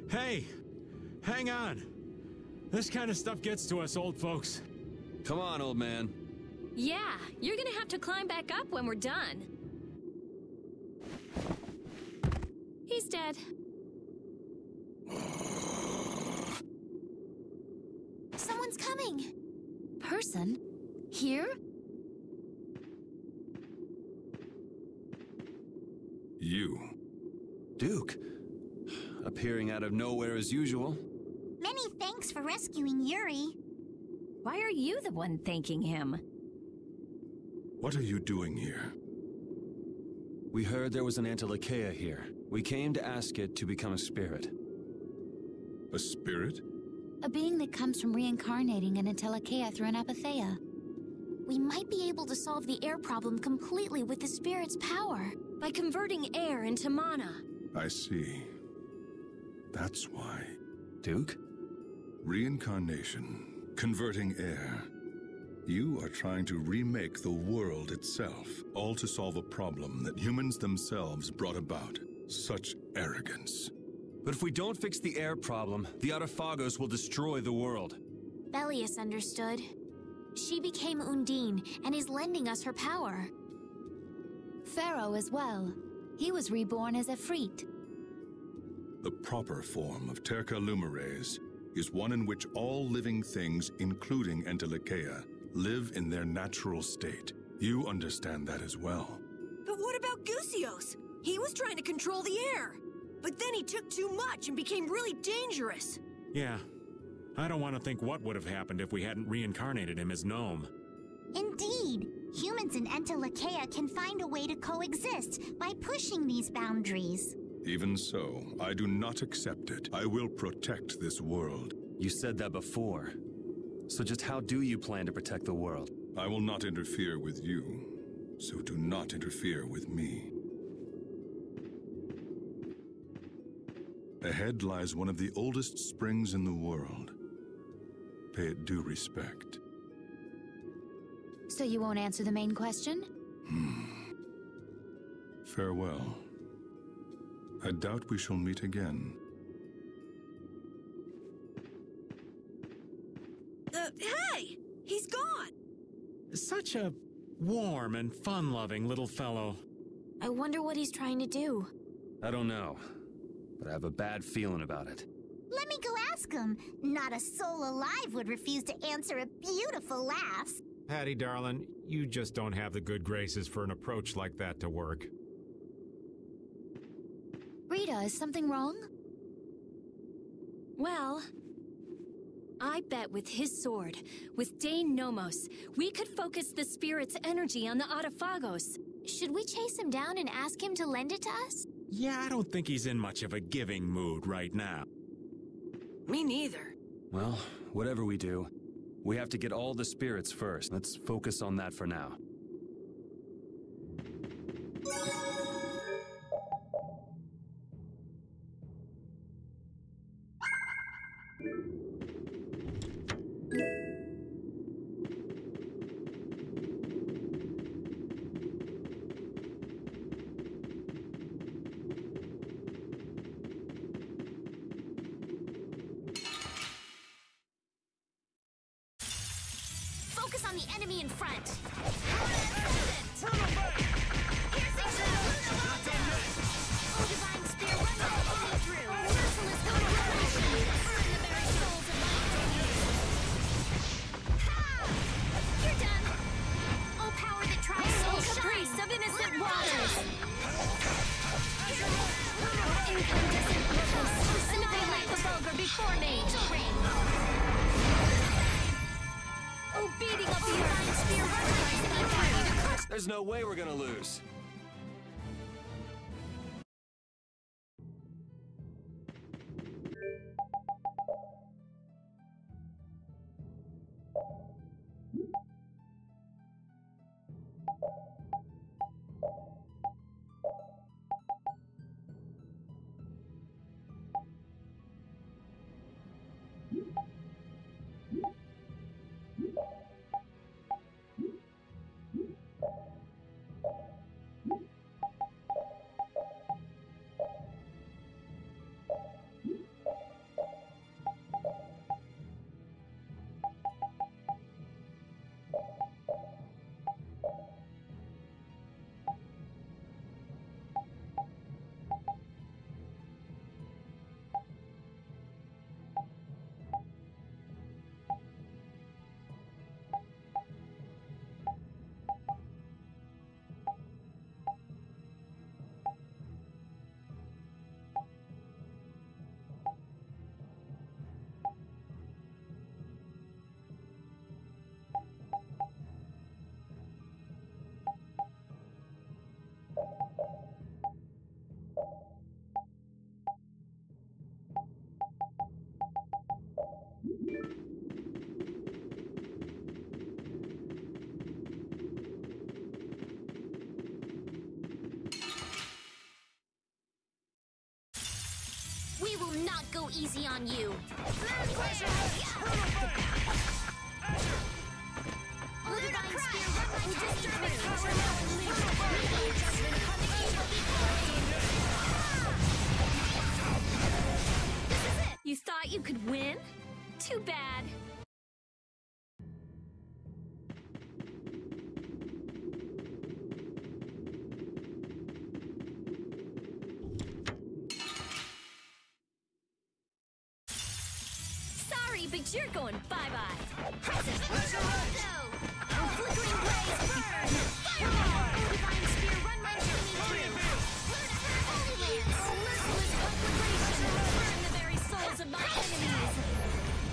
[SPEAKER 4] Hey! Hang on! This kind of stuff gets to us old folks.
[SPEAKER 7] Come on, old man.
[SPEAKER 14] Yeah, you're gonna have to climb back up when we're done. He's dead.
[SPEAKER 1] Someone's coming!
[SPEAKER 9] Person? Here?
[SPEAKER 2] You.
[SPEAKER 7] Duke. Appearing out of nowhere as usual.
[SPEAKER 5] Many thanks for rescuing Yuri.
[SPEAKER 14] Why are you the one thanking him?
[SPEAKER 2] What are you doing here?
[SPEAKER 7] We heard there was an Antilocheia here. We came to ask it to become a spirit.
[SPEAKER 2] A spirit?
[SPEAKER 9] A being that comes from reincarnating an Antilocheia through an apatheia.
[SPEAKER 1] We might be able to solve the air problem completely with the spirit's power.
[SPEAKER 14] By converting air into mana.
[SPEAKER 2] I see. That's why.
[SPEAKER 7] Duke?
[SPEAKER 2] Reincarnation. Converting air. You are trying to remake the world itself, all to solve a problem that humans themselves brought about. Such arrogance.
[SPEAKER 7] But if we don't fix the air problem, the Autophagos will destroy the world.
[SPEAKER 1] Belius understood. She became Undine and is lending us her power.
[SPEAKER 9] Pharaoh as well. He was reborn as a Efreet.
[SPEAKER 2] The proper form of Terca Lumires is one in which all living things, including Antilocheia, live in their natural state. You understand that as well.
[SPEAKER 8] But what about Gusios? He was trying to control the air. But then he took too much and became really dangerous.
[SPEAKER 4] Yeah. I don't want to think what would have happened if we hadn't reincarnated him as Gnome.
[SPEAKER 5] Indeed. Humans and Antilocheia can find a way to coexist by pushing these boundaries.
[SPEAKER 2] Even so, I do not accept it. I will protect this world.
[SPEAKER 7] You said that before. So just how do you plan to protect the world?
[SPEAKER 2] I will not interfere with you, so do not interfere with me. Ahead lies one of the oldest springs in the world. Pay it due respect.
[SPEAKER 9] So you won't answer the main question?
[SPEAKER 2] Farewell. I doubt we shall meet again.
[SPEAKER 8] Hey! He's gone!
[SPEAKER 4] Such a warm and fun-loving little fellow.
[SPEAKER 1] I wonder what he's trying to do.
[SPEAKER 7] I don't know, but I have a bad feeling about it.
[SPEAKER 5] Let me go ask him. Not a soul alive would refuse to answer a beautiful lass.
[SPEAKER 4] Patty, darling, you just don't have the good graces for an approach like that to work.
[SPEAKER 9] Rita, is something wrong?
[SPEAKER 14] Well, I bet with his sword, with Dane Nomos, we could focus the spirit's energy on the Autophagos.
[SPEAKER 1] Should we chase him down and ask him to lend it to us?
[SPEAKER 4] Yeah, I don't think he's in much of a giving mood right now.
[SPEAKER 8] Me neither.
[SPEAKER 7] Well, whatever we do, we have to get all the spirits first. Let's focus on that for now.
[SPEAKER 1] Focus on the enemy in front. Oh, divine spear, run the enemy through. Merciless penetration. Burn the very souls of my enemies. Ha! You're done. Oh, power that tries
[SPEAKER 14] Oh,
[SPEAKER 1] so
[SPEAKER 14] caprice
[SPEAKER 1] shine.
[SPEAKER 14] of innocent waters!
[SPEAKER 1] Incandescent purpose.
[SPEAKER 14] Annihilate the vulgar before me!
[SPEAKER 1] Angel ring.
[SPEAKER 14] Oh, beating up the
[SPEAKER 1] Divine
[SPEAKER 14] earth!
[SPEAKER 1] spear, run the
[SPEAKER 7] There's no way we're gonna lose.
[SPEAKER 1] not go easy on you.
[SPEAKER 14] You thought you could win? Too bad. Sorry, but you're going bye-bye. Present. Flickering blaze, burn! Fireball! Divine spear, run my enemy through! Holy Lance! Merciless conflagration! Burn the very souls of my enemies!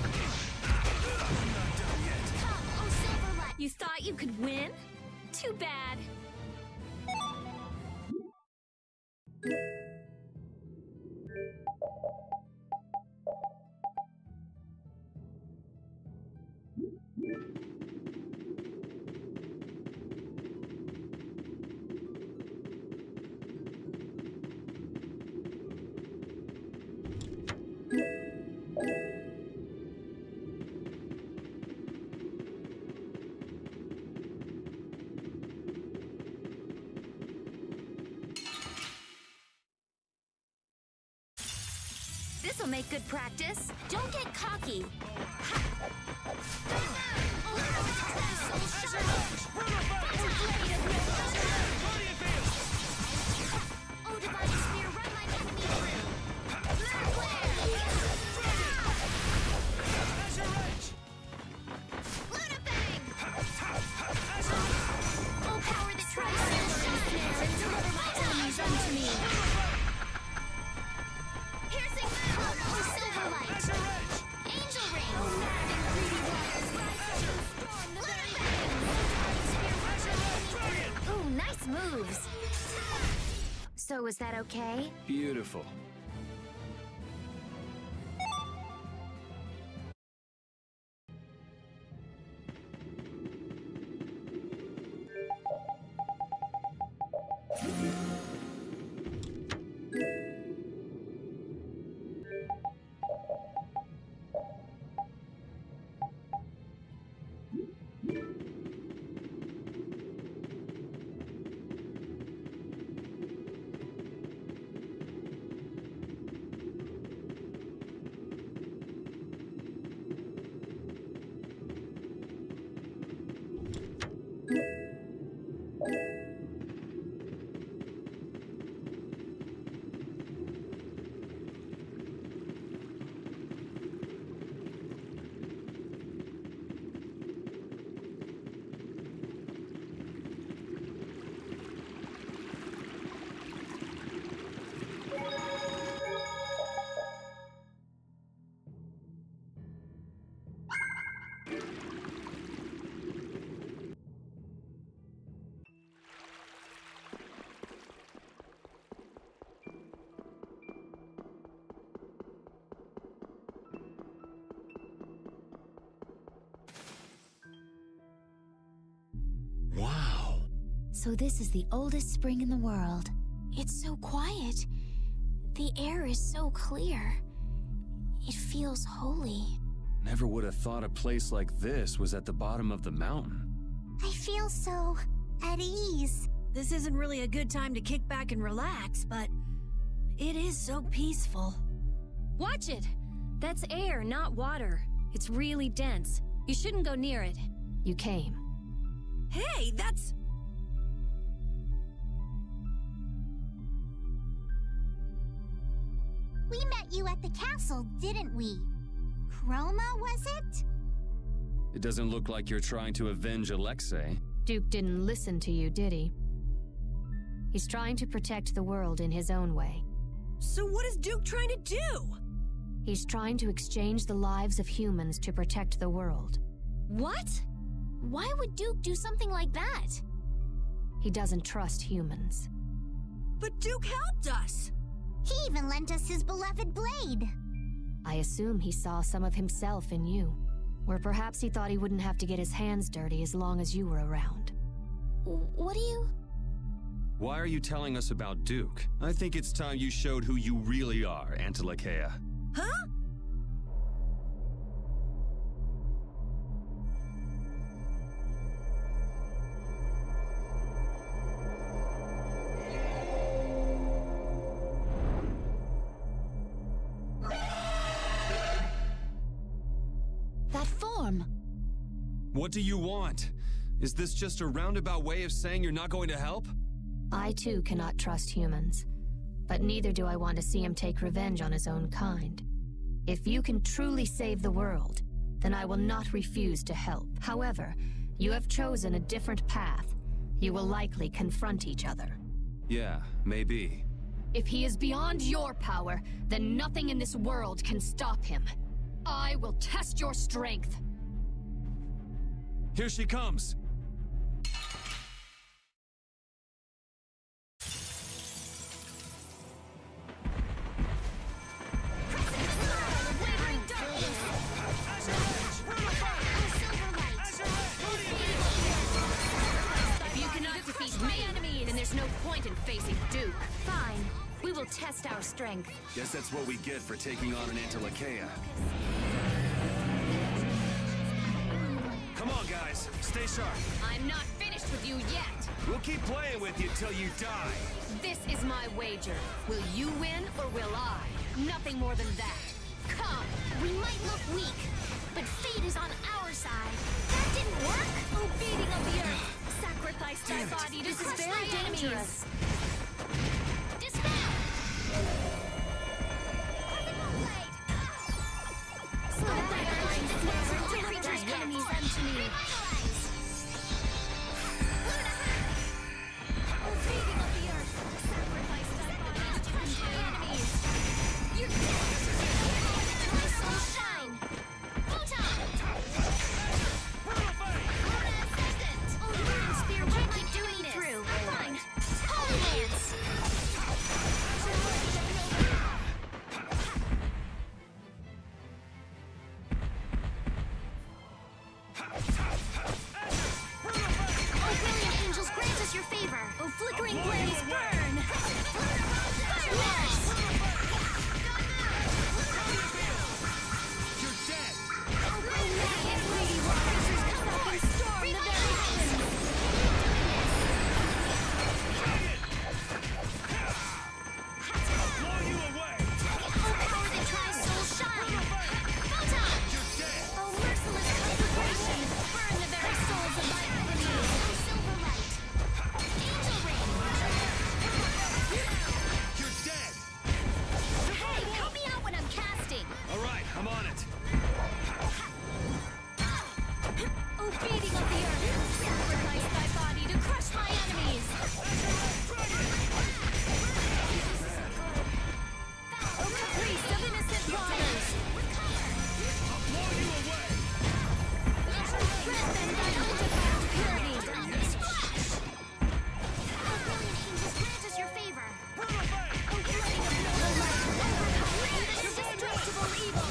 [SPEAKER 10] I'm not done yet.
[SPEAKER 1] Come, oh Silverlight!
[SPEAKER 14] You thought you could win? Too bad. This'll make good practice.
[SPEAKER 1] Don't get cocky. Oh, Divine Spear, run my enemy through. Luna Bang! Oh, power that tries to shine and deliver my enemies unto me. Piercing Moon! Oh, Silverlight! Angel Ring! Oh, mad and greedy waters, rise up and storm the very heavens! Ooh, nice moves! So, is that okay?
[SPEAKER 7] Beautiful.
[SPEAKER 9] Wow. So this is the oldest spring in the world.
[SPEAKER 1] It's so quiet. The air is so clear. It feels holy.
[SPEAKER 7] Never would have thought a place like this was at the bottom of the mountain.
[SPEAKER 5] I feel so at ease.
[SPEAKER 8] This isn't really a good time to kick back and relax, but it is so peaceful.
[SPEAKER 14] Watch it! That's air, not water. It's really dense. You shouldn't go near it.
[SPEAKER 9] You came.
[SPEAKER 8] Hey, that's...
[SPEAKER 5] We met you at the castle, didn't we? Chroma, was it?
[SPEAKER 7] It doesn't look like you're trying to avenge Alexei.
[SPEAKER 9] Duke didn't listen to you, did he? He's trying to protect the world in his own way.
[SPEAKER 8] So what is Duke trying to do?
[SPEAKER 9] He's trying to exchange the lives of humans to protect the world.
[SPEAKER 14] What?
[SPEAKER 1] Why would Duke do something like that?
[SPEAKER 9] He doesn't trust humans.
[SPEAKER 8] But Duke helped us!
[SPEAKER 5] He even lent us his beloved blade.
[SPEAKER 9] I assume he saw some of himself in you. Or perhaps he thought he wouldn't have to get his hands dirty as long as you were around.
[SPEAKER 1] What do you...
[SPEAKER 7] Why are you telling us about Duke? I think it's time you showed who you really are, Antilakea.
[SPEAKER 8] Huh?
[SPEAKER 9] That form!
[SPEAKER 7] What do you want? Is this just a roundabout way of saying you're not going to help?
[SPEAKER 15] I too cannot trust humans. But neither do I want to see him take revenge on his own kind. If you can truly save the world, then I will not refuse to help. However, you have chosen a different path. You will likely confront each other.
[SPEAKER 7] Yeah, maybe.
[SPEAKER 15] If he is beyond your power, then nothing in this world can stop him. I will test your strength.
[SPEAKER 7] Here she comes!
[SPEAKER 15] If you cannot defeat my enemy, then there's no point in facing Duke. Fine. We will test our strength.
[SPEAKER 7] Guess that's what we get for taking on an Antilochea. Come on, guys. Stay sharp.
[SPEAKER 15] I'm not finished with you yet.
[SPEAKER 7] We'll keep playing with you till you die.
[SPEAKER 15] This is my wager. Will you win or will I? Nothing more than that. Come!
[SPEAKER 1] We might look weak, but fate is on our side. That didn't work!
[SPEAKER 15] Oh, beating of the earth! Sacrifice thy body to crush my enemies!
[SPEAKER 1] Dispel!
[SPEAKER 15] So that creature's enemies unto me. Oh, beating of the earth! Sacrifice thy body to crush my enemies! You're dead!
[SPEAKER 1] My soul shine! Photon! Oh, the burn spear won't keep doing this. Fine. Holy Lance! Oh, brilliant angels, grant us your favor.
[SPEAKER 15] Oh, flickering blaze, burn!
[SPEAKER 1] Fireworks!
[SPEAKER 7] You're dead!
[SPEAKER 15] Oh, mad and greedy warriors, come up and storm the very heavens!
[SPEAKER 7] Blow you away!
[SPEAKER 1] Oh, power that tries soul shine! Photon!
[SPEAKER 7] You're dead!
[SPEAKER 1] Oh, merciless conflagration!
[SPEAKER 15] Burn the very souls of my enemies!
[SPEAKER 1] Silver light! Angel ring!
[SPEAKER 7] You're dead!
[SPEAKER 15] Hey, help me out when I'm casting!
[SPEAKER 7] All right, I'm on it.
[SPEAKER 15] Oh, beating of the earth! Sacrifice thy body to crush my enemies! Oh, caprice of innocent waters!
[SPEAKER 7] I'll blow you away!
[SPEAKER 15] Grant them thy undefiled purity!
[SPEAKER 1] Oh, brilliant angels, grant us your favor!
[SPEAKER 15] Oh, blessing of noble light! Overcome this indestructible evil!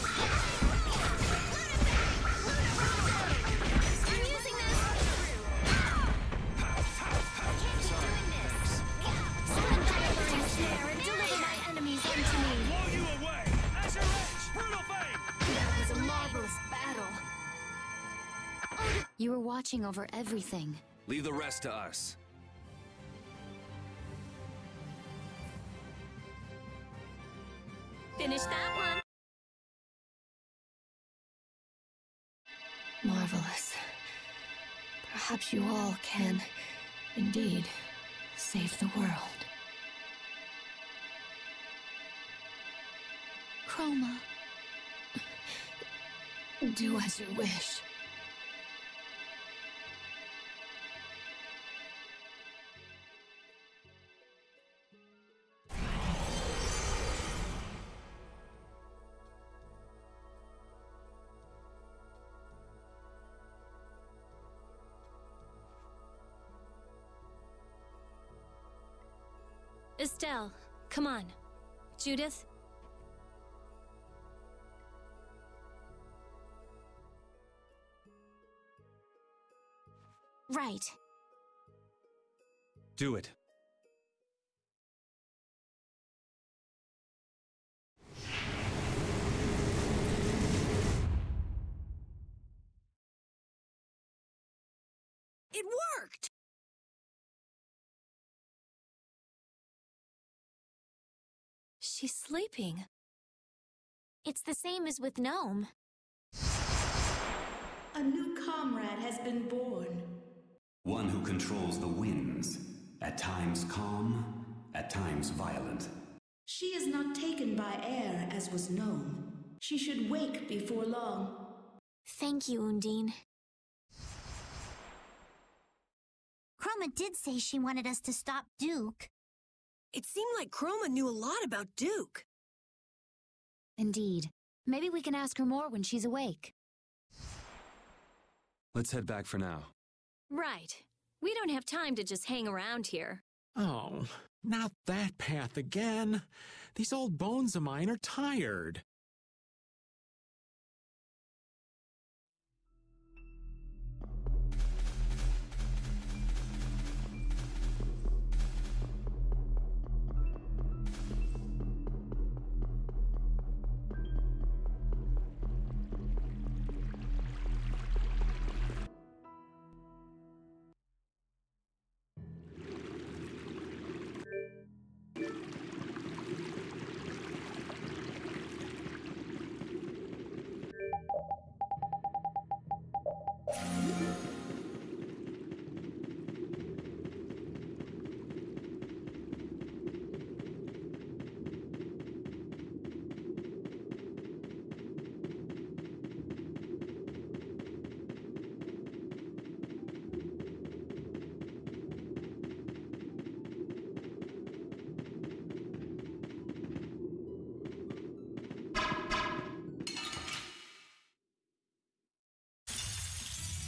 [SPEAKER 15] I'm using this!
[SPEAKER 1] I can't keep doing this!
[SPEAKER 15] Spend thy alluring snare and deliver my enemies unto me!
[SPEAKER 7] Blow you away! Azure Edge! Brutal Fang!
[SPEAKER 15] That was a marvelous battle!
[SPEAKER 9] You were watching over everything.
[SPEAKER 7] Leave the rest to us.
[SPEAKER 15] Finish that one!
[SPEAKER 9] Marvelous. Perhaps you all can, indeed, save the world. Chroma. Do as you wish.
[SPEAKER 15] Estelle, come on. Judith?
[SPEAKER 1] Right.
[SPEAKER 7] Do it.
[SPEAKER 8] It worked! She's sleeping.
[SPEAKER 1] It's the same as with Gnome.
[SPEAKER 12] A new comrade has been born.
[SPEAKER 11] One who controls the winds. At times calm, at times violent.
[SPEAKER 12] She is not taken by air as was known. She should wake before long.
[SPEAKER 1] Thank you, Undine.
[SPEAKER 5] Chroma did say she wanted us to stop Duke.
[SPEAKER 8] It seemed like Chroma knew a lot about Duke.
[SPEAKER 9] Indeed. Maybe we can ask her more when she's awake.
[SPEAKER 7] Let's head back for now.
[SPEAKER 16] Right. We don't have time to just hang around here.
[SPEAKER 4] Oh, not that path again. These old bones of mine are tired.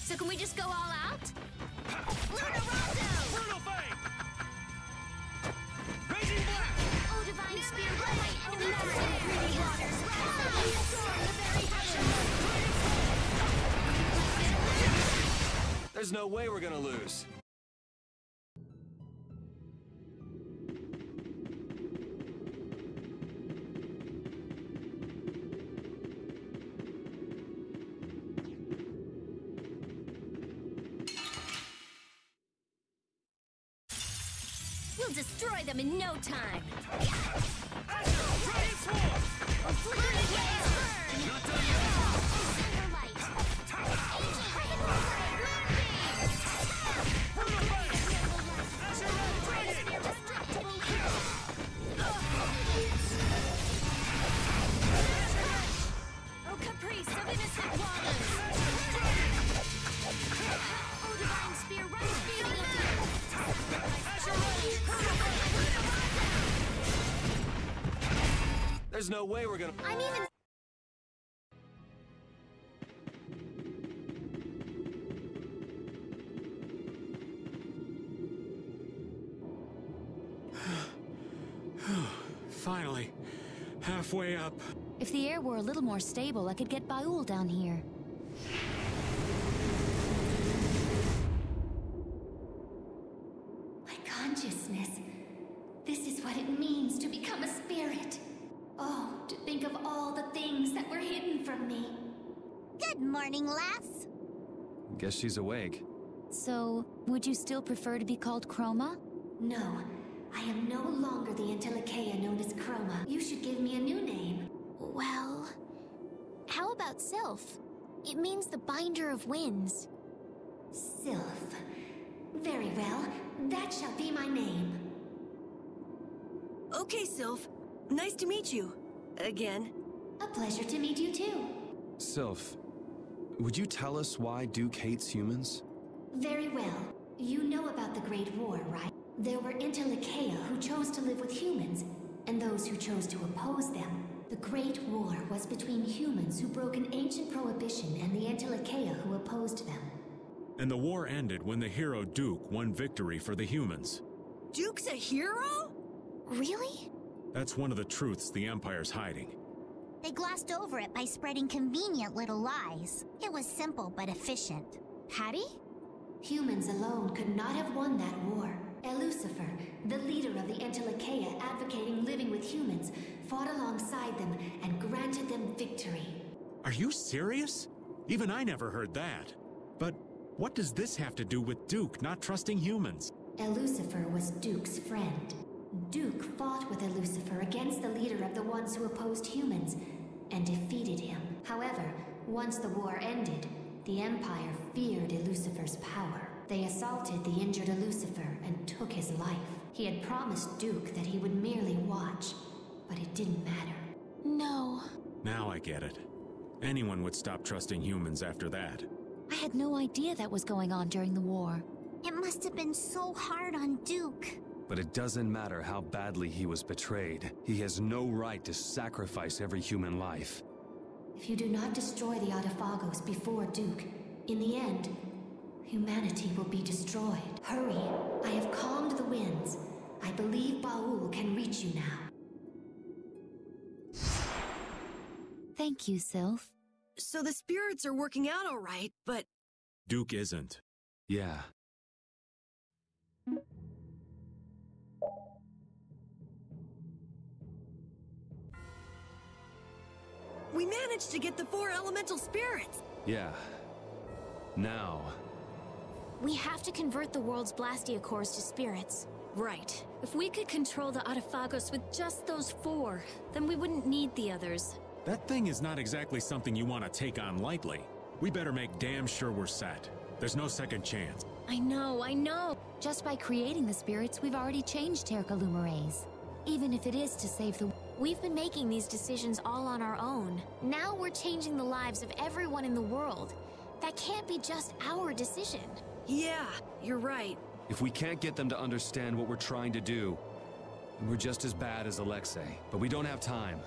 [SPEAKER 16] So can we just go all out?
[SPEAKER 10] Brutal Fang! Raging Blast!
[SPEAKER 1] Oh, Divine Spear, right! Oh, pretty waters!
[SPEAKER 7] There's no way we're gonna lose.
[SPEAKER 16] We'll destroy them in no time.
[SPEAKER 10] Not done yet!
[SPEAKER 16] Oh, caprice of innocent waters!
[SPEAKER 1] Oh, Divine Spear, right speeding of
[SPEAKER 7] There's no way we're gonna...
[SPEAKER 1] I'm even...
[SPEAKER 4] Finally. Halfway up.
[SPEAKER 9] If the air were a little more stable, I could get Baul down here.
[SPEAKER 3] My consciousness. This is what it means to become a spirit. Oh, to think of all the things that were hidden from me.
[SPEAKER 5] Good morning, lass.
[SPEAKER 7] Guess she's awake.
[SPEAKER 9] So, would you still prefer to be called Chroma?
[SPEAKER 3] No, I am no longer the Entelikeia known as Chroma. You should give me a new name.
[SPEAKER 1] Well... how about Sylph? It means the Binder of Winds.
[SPEAKER 3] Sylph. Very well, that shall be my name.
[SPEAKER 8] Okay, Sylph. Nice to meet you. Again.
[SPEAKER 3] A pleasure to meet you too.
[SPEAKER 7] Sylph, would you tell us why Duke hates humans?
[SPEAKER 3] Very well. You know about the Great War, right? There were Entelikeia who chose to live with humans, and those who chose to oppose them. The Great War was between humans who broke an ancient prohibition and the Entelikeia who opposed them.
[SPEAKER 4] And the war ended when the hero Duke won victory for the humans.
[SPEAKER 8] Duke's a hero?
[SPEAKER 1] Really?
[SPEAKER 4] That's one of the truths the Empire's hiding.
[SPEAKER 5] They glossed over it by spreading convenient little lies. It was simple but efficient.
[SPEAKER 1] Patty?
[SPEAKER 3] Humans alone could not have won that war. Lucifer, the leader of the Entelikeia advocating living with humans, fought alongside them and granted them victory.
[SPEAKER 4] Are you serious? Even I never heard that. But What does this have to do with Duke not trusting humans?
[SPEAKER 9] Lucifer was Duke's friend. Duke fought with Lucifer against the leader of the ones who opposed humans, and defeated him. However, once the war ended, the Empire feared Lucifer's power. They assaulted the injured Lucifer and took his life. He had promised Duke that he would merely watch, but it didn't matter.
[SPEAKER 1] No.
[SPEAKER 4] Now I get it. Anyone would stop trusting humans after that.
[SPEAKER 9] I had no idea that was going on during the war.
[SPEAKER 5] It must have been so hard on Duke.
[SPEAKER 7] But it doesn't matter how badly he was betrayed. He has no right to sacrifice every human life.
[SPEAKER 9] If you do not destroy the Adaphagos before Duke, in the end, humanity will be destroyed. Hurry, I have calmed the winds. I believe Baul can reach you now. Thank you, Sylph.
[SPEAKER 8] So the spirits are working out all right, but...
[SPEAKER 4] Duke isn't.
[SPEAKER 7] Yeah.
[SPEAKER 8] We managed to get the 4 elemental spirits!
[SPEAKER 7] Yeah. Now...
[SPEAKER 1] We have to convert the world's Blastia cores to spirits.
[SPEAKER 16] Right. If we could control the Adaphagos with just those 4, then we wouldn't need the others.
[SPEAKER 4] That thing is not exactly something you want to take on lightly. We better make damn sure we're set. There's no second chance.
[SPEAKER 16] I know.
[SPEAKER 9] Just by creating the spirits, we've already changed Terca Lumerays. Even if it is to save the...
[SPEAKER 1] We've been making these decisions all on our own. Now we're changing the lives of everyone in the world. That can't be just our decision.
[SPEAKER 8] Yeah, you're right.
[SPEAKER 7] If we can't get them to understand what we're trying to do, then we're just as bad as Alexei. But we don't have time.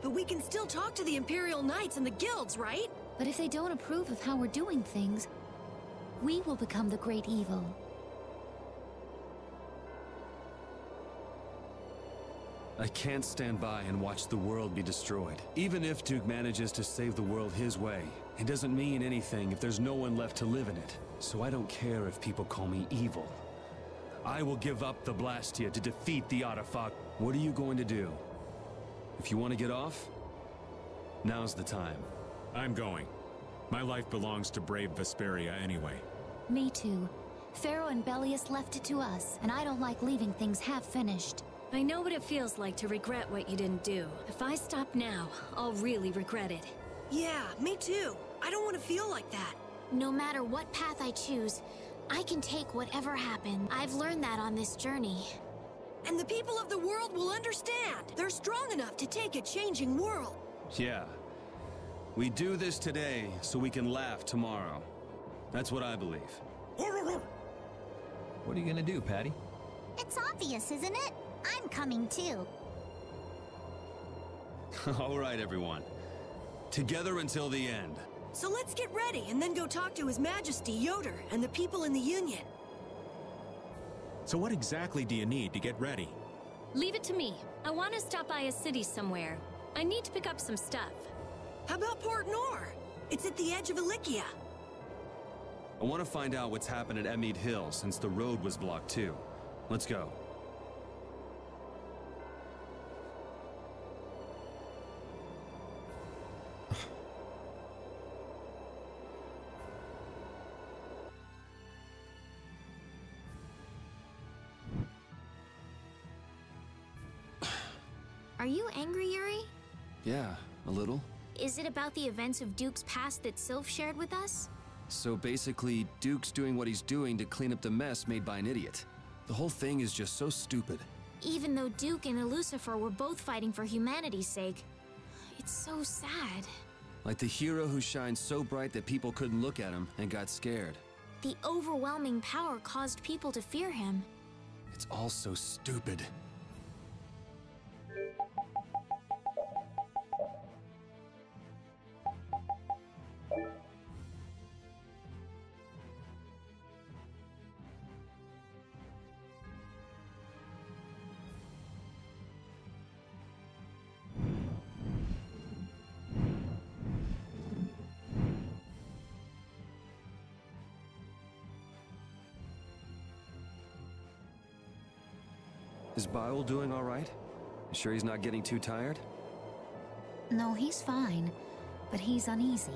[SPEAKER 8] But we can still talk to the Imperial Knights and the guilds, right?
[SPEAKER 9] But if they don't approve of how we're doing things, we will become the great evil.
[SPEAKER 7] I can't stand by and watch the world be destroyed. Even if Duke manages to save the world his way, it doesn't mean anything if there's no one left to live in it. So I don't care if people call me evil. I will give up the Blastia to defeat the Adaphag. What are you going to do? If you want to get off, now's the time.
[SPEAKER 4] I'm going. My life belongs to brave Vesperia anyway.
[SPEAKER 9] Me too. Pharaoh and Bellius left it to us, and I don't like leaving things half-finished.
[SPEAKER 16] I know what it feels like to regret what you didn't do. If I stop now, I'll really regret it.
[SPEAKER 8] Yeah, me too. I don't want to feel like that.
[SPEAKER 1] No matter what path I choose, I can take whatever happens. I've learned that on this journey.
[SPEAKER 8] And the people of the world will understand. They're strong enough to take a changing world.
[SPEAKER 7] Yeah. We do this today so we can laugh tomorrow. That's what I believe.
[SPEAKER 17] What are you gonna do, Patty?
[SPEAKER 5] It's obvious, isn't it? I'm coming too.
[SPEAKER 7] All right, everyone. Together until the end.
[SPEAKER 8] So let's get ready and then go talk to His Majesty Yoder and the people in the Union.
[SPEAKER 4] So what exactly do you need to get ready?
[SPEAKER 16] Leave it to me. I want to stop by a city somewhere. I need to pick up some stuff.
[SPEAKER 8] How about Port Nor? It's at the edge of Ilikia.
[SPEAKER 7] I want to find out what's happened at Emmead Hill since the road was blocked too. Let's go.
[SPEAKER 1] Are you angry, Yuri?
[SPEAKER 7] Yeah, a little.
[SPEAKER 1] Is it about the events of Duke's past that Sylph shared with us?
[SPEAKER 7] So basically, Duke's doing what he's doing to clean up the mess made by an idiot. The whole thing is just so stupid.
[SPEAKER 1] Even though Duke and Lucifer were both fighting for humanity's sake. It's so sad.
[SPEAKER 7] Like the hero who shines so bright that people couldn't look at him and got scared.
[SPEAKER 1] The overwhelming power caused people to fear him.
[SPEAKER 7] It's all so stupid. Is Baul doing all right? You sure he's not getting too tired?
[SPEAKER 9] No, he's fine, but he's uneasy.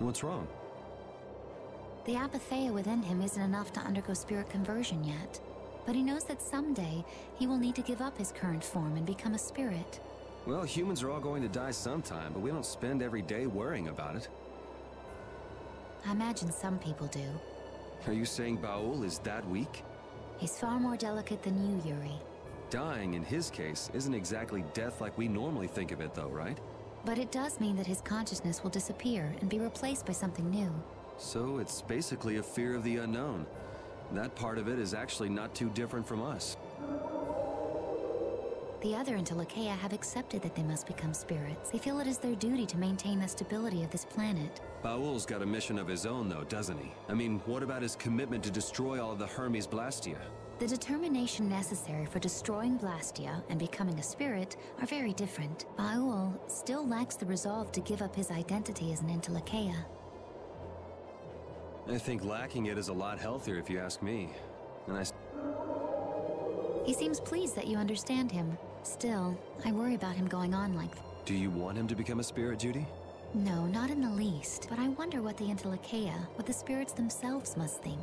[SPEAKER 7] What's wrong?
[SPEAKER 17] The apatheia within him isn't enough to undergo spirit conversion yet. But he knows that someday he will need to give up his current form and become a spirit.
[SPEAKER 7] Well, humans are all going to die sometime, but we don't spend every day worrying about it.
[SPEAKER 17] I imagine some people do.
[SPEAKER 7] Are you saying Baul is that weak?
[SPEAKER 17] He's far more delicate than you, Yuri.
[SPEAKER 7] Dying, in his case, isn't exactly death like we normally think of it, though, right?
[SPEAKER 17] But it does mean that his consciousness will disappear and be replaced by something new.
[SPEAKER 7] So it's basically a fear of the unknown. That part of it is actually not too different from us.
[SPEAKER 17] The other Intellikeia have accepted that they must become spirits. They feel it is their duty to maintain the stability of this planet.
[SPEAKER 7] Baul's got a mission of his own, though, doesn't he? I mean, what about his commitment to destroy all of the Hermes Blastia?
[SPEAKER 17] The determination necessary for destroying Blastia and becoming a spirit are very different. Baul still lacks the resolve to give up his identity as an Intellikeia.
[SPEAKER 7] I think lacking it is a lot healthier, if you ask me. And
[SPEAKER 17] He seems pleased that you understand him. Still, I worry about him going on like that.
[SPEAKER 7] Do you want him to become a spirit, Judy?
[SPEAKER 17] No, not in the least. But I wonder what the Intellikeia, what the spirits themselves must think.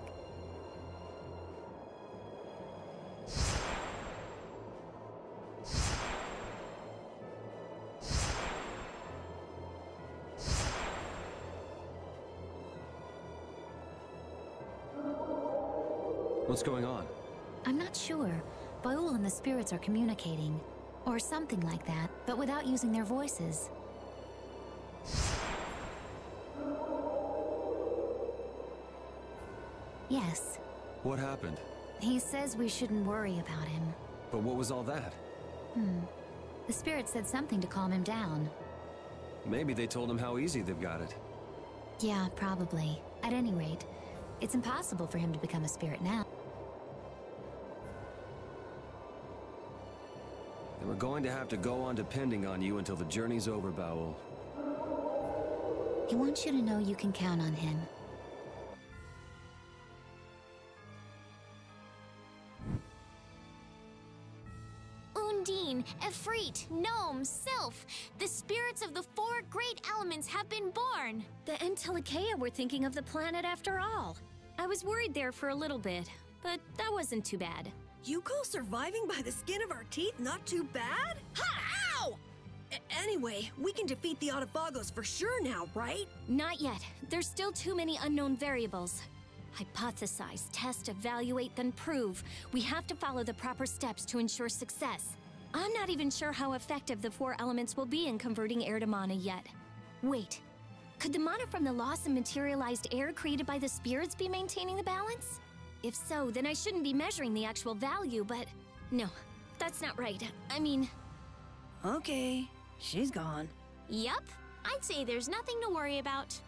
[SPEAKER 7] What's going on?
[SPEAKER 17] I'm not sure. Baul and the spirits are communicating. Or something like that, but without using their voices. Yes.
[SPEAKER 7] What happened?
[SPEAKER 17] He says we shouldn't worry about him.
[SPEAKER 7] But what was all that?
[SPEAKER 17] The spirit said something to calm him down.
[SPEAKER 7] Maybe they told him how easy they've got it.
[SPEAKER 17] Yeah, probably. At any rate, it's impossible for him to become a spirit now.
[SPEAKER 7] Then we're going to have to go on depending on you until the journey's over, Baul.
[SPEAKER 17] He wants you to know you can count on him.
[SPEAKER 1] Undine, Efreet, Gnome, Sylph. The spirits of the four great elements have been born.
[SPEAKER 16] The Intellikeia were thinking of the planet after all. I was worried there for a little bit, but that wasn't too bad.
[SPEAKER 8] You call surviving by the skin of our teeth not too bad? Ha! Ow! Anyway, we can defeat the Autophagos for sure now, right?
[SPEAKER 16] Not yet. There's still too many unknown variables. Hypothesize, test, evaluate, then prove. We have to follow the proper steps to ensure success. I'm not even sure how effective the four elements will be in converting air to mana yet. Wait, could the mana from the loss of materialized air created by the spirits be maintaining the balance? If so, then I shouldn't be measuring the actual value, but... No, that's not right. I mean...
[SPEAKER 8] Okay, she's gone.
[SPEAKER 1] Yup, I'd say there's nothing to worry about.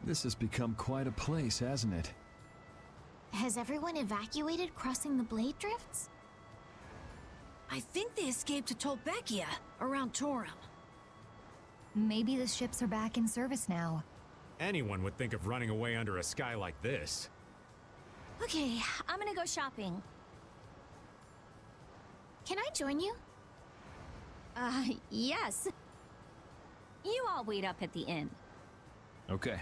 [SPEAKER 18] This has become quite a place, hasn't it?
[SPEAKER 1] Has everyone evacuated crossing the blade drifts?
[SPEAKER 8] I think they escaped to Tolbekia, around Torum.
[SPEAKER 19] Maybe the ships are back in service now.
[SPEAKER 4] Anyone would think of running away under a sky like this.
[SPEAKER 16] Okay, I'm gonna go shopping.
[SPEAKER 1] Can I join you?
[SPEAKER 16] Yes. You all wait up at the inn.
[SPEAKER 18] Okay.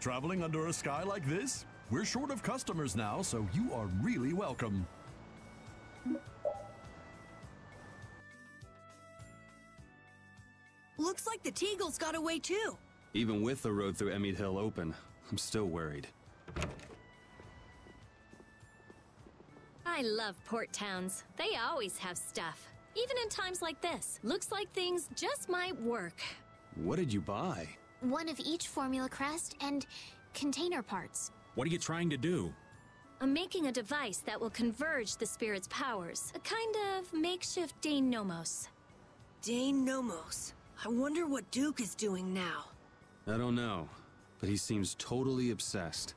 [SPEAKER 18] Traveling under a sky like this? We're short of customers now, so you are really welcome.
[SPEAKER 8] Looks like the Teagles got away too.
[SPEAKER 7] Even with the road through Emmett Hill open, I'm still worried.
[SPEAKER 16] I love port towns. They always have stuff. Even in times like this. Looks like things just might work.
[SPEAKER 7] What did you buy?
[SPEAKER 1] One of each formula crest and container parts.
[SPEAKER 4] What are you trying to do?
[SPEAKER 16] I'm making a device that will converge the spirit's powers. A kind of makeshift Dane Nomos.
[SPEAKER 8] Dane Nomos. I wonder what Duke is doing now.
[SPEAKER 7] I don't know, but he seems totally obsessed.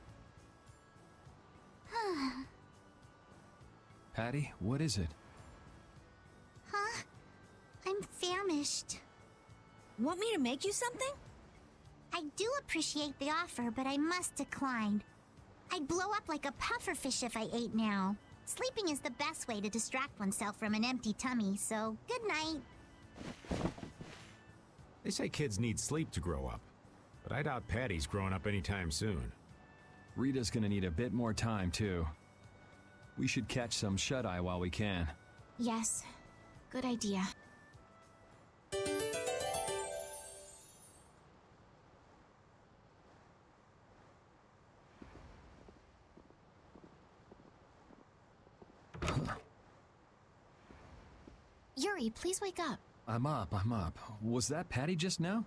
[SPEAKER 18] Patty, what is it?
[SPEAKER 5] Huh? I'm famished.
[SPEAKER 8] Want me to make you something?
[SPEAKER 5] I do appreciate the offer, but I must decline. I'd blow up like a pufferfish if I ate now. Sleeping is the best way to distract oneself from an empty tummy, so good night.
[SPEAKER 4] They say kids need sleep to grow up, but I doubt Patty's growing up anytime soon.
[SPEAKER 18] Rita's gonna need a bit more time, too. We should catch some shut-eye while we can.
[SPEAKER 1] Yes, good idea. Yuri, please wake up.
[SPEAKER 18] I'm up. Was that Patty just now?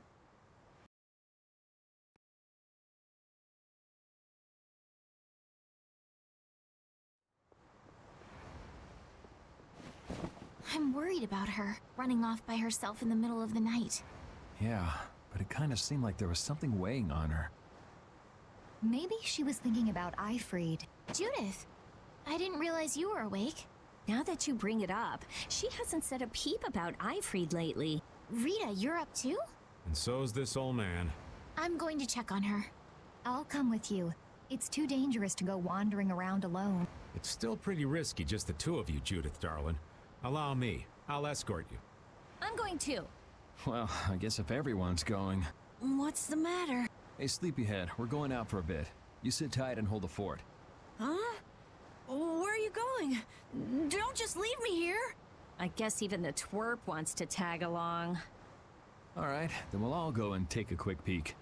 [SPEAKER 1] I'm worried about her, running off by herself in the middle of the night.
[SPEAKER 18] Yeah, but it kind of seemed like there was something weighing on her.
[SPEAKER 19] Maybe she was thinking about Ifried.
[SPEAKER 1] Judith, I didn't realize you were awake.
[SPEAKER 16] Now that you bring it up, she hasn't said a peep about Ifried lately.
[SPEAKER 1] Rita, you're up too?
[SPEAKER 4] And so's this old man.
[SPEAKER 1] I'm going to check on her.
[SPEAKER 19] I'll come with you. It's too dangerous to go wandering around alone.
[SPEAKER 4] It's still pretty risky, just the two of you, Judith, darling. Allow me. I'll escort you.
[SPEAKER 16] I'm going too.
[SPEAKER 18] Well, I guess if everyone's going...
[SPEAKER 8] What's the matter?
[SPEAKER 18] Hey, sleepyhead, we're going out for a bit. You sit tight and hold the fort.
[SPEAKER 8] Huh? Where are you going? Don't just leave me here.
[SPEAKER 16] I guess even the twerp wants to tag along.
[SPEAKER 18] All right, then we'll all go and take a quick peek.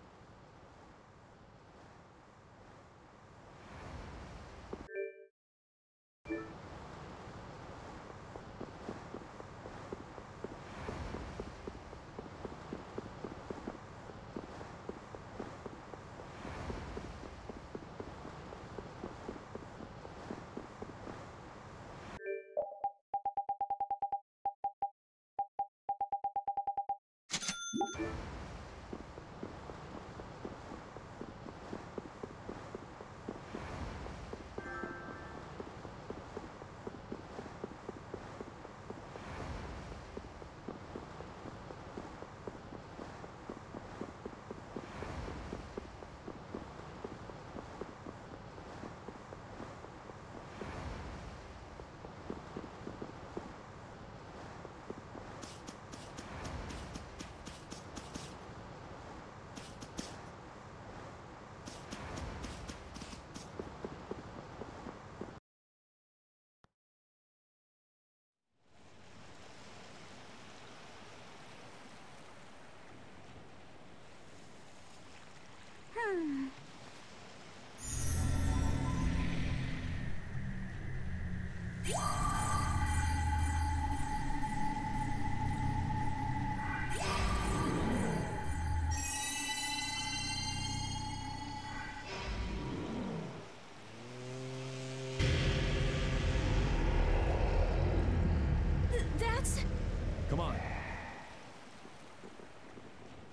[SPEAKER 18] Come on.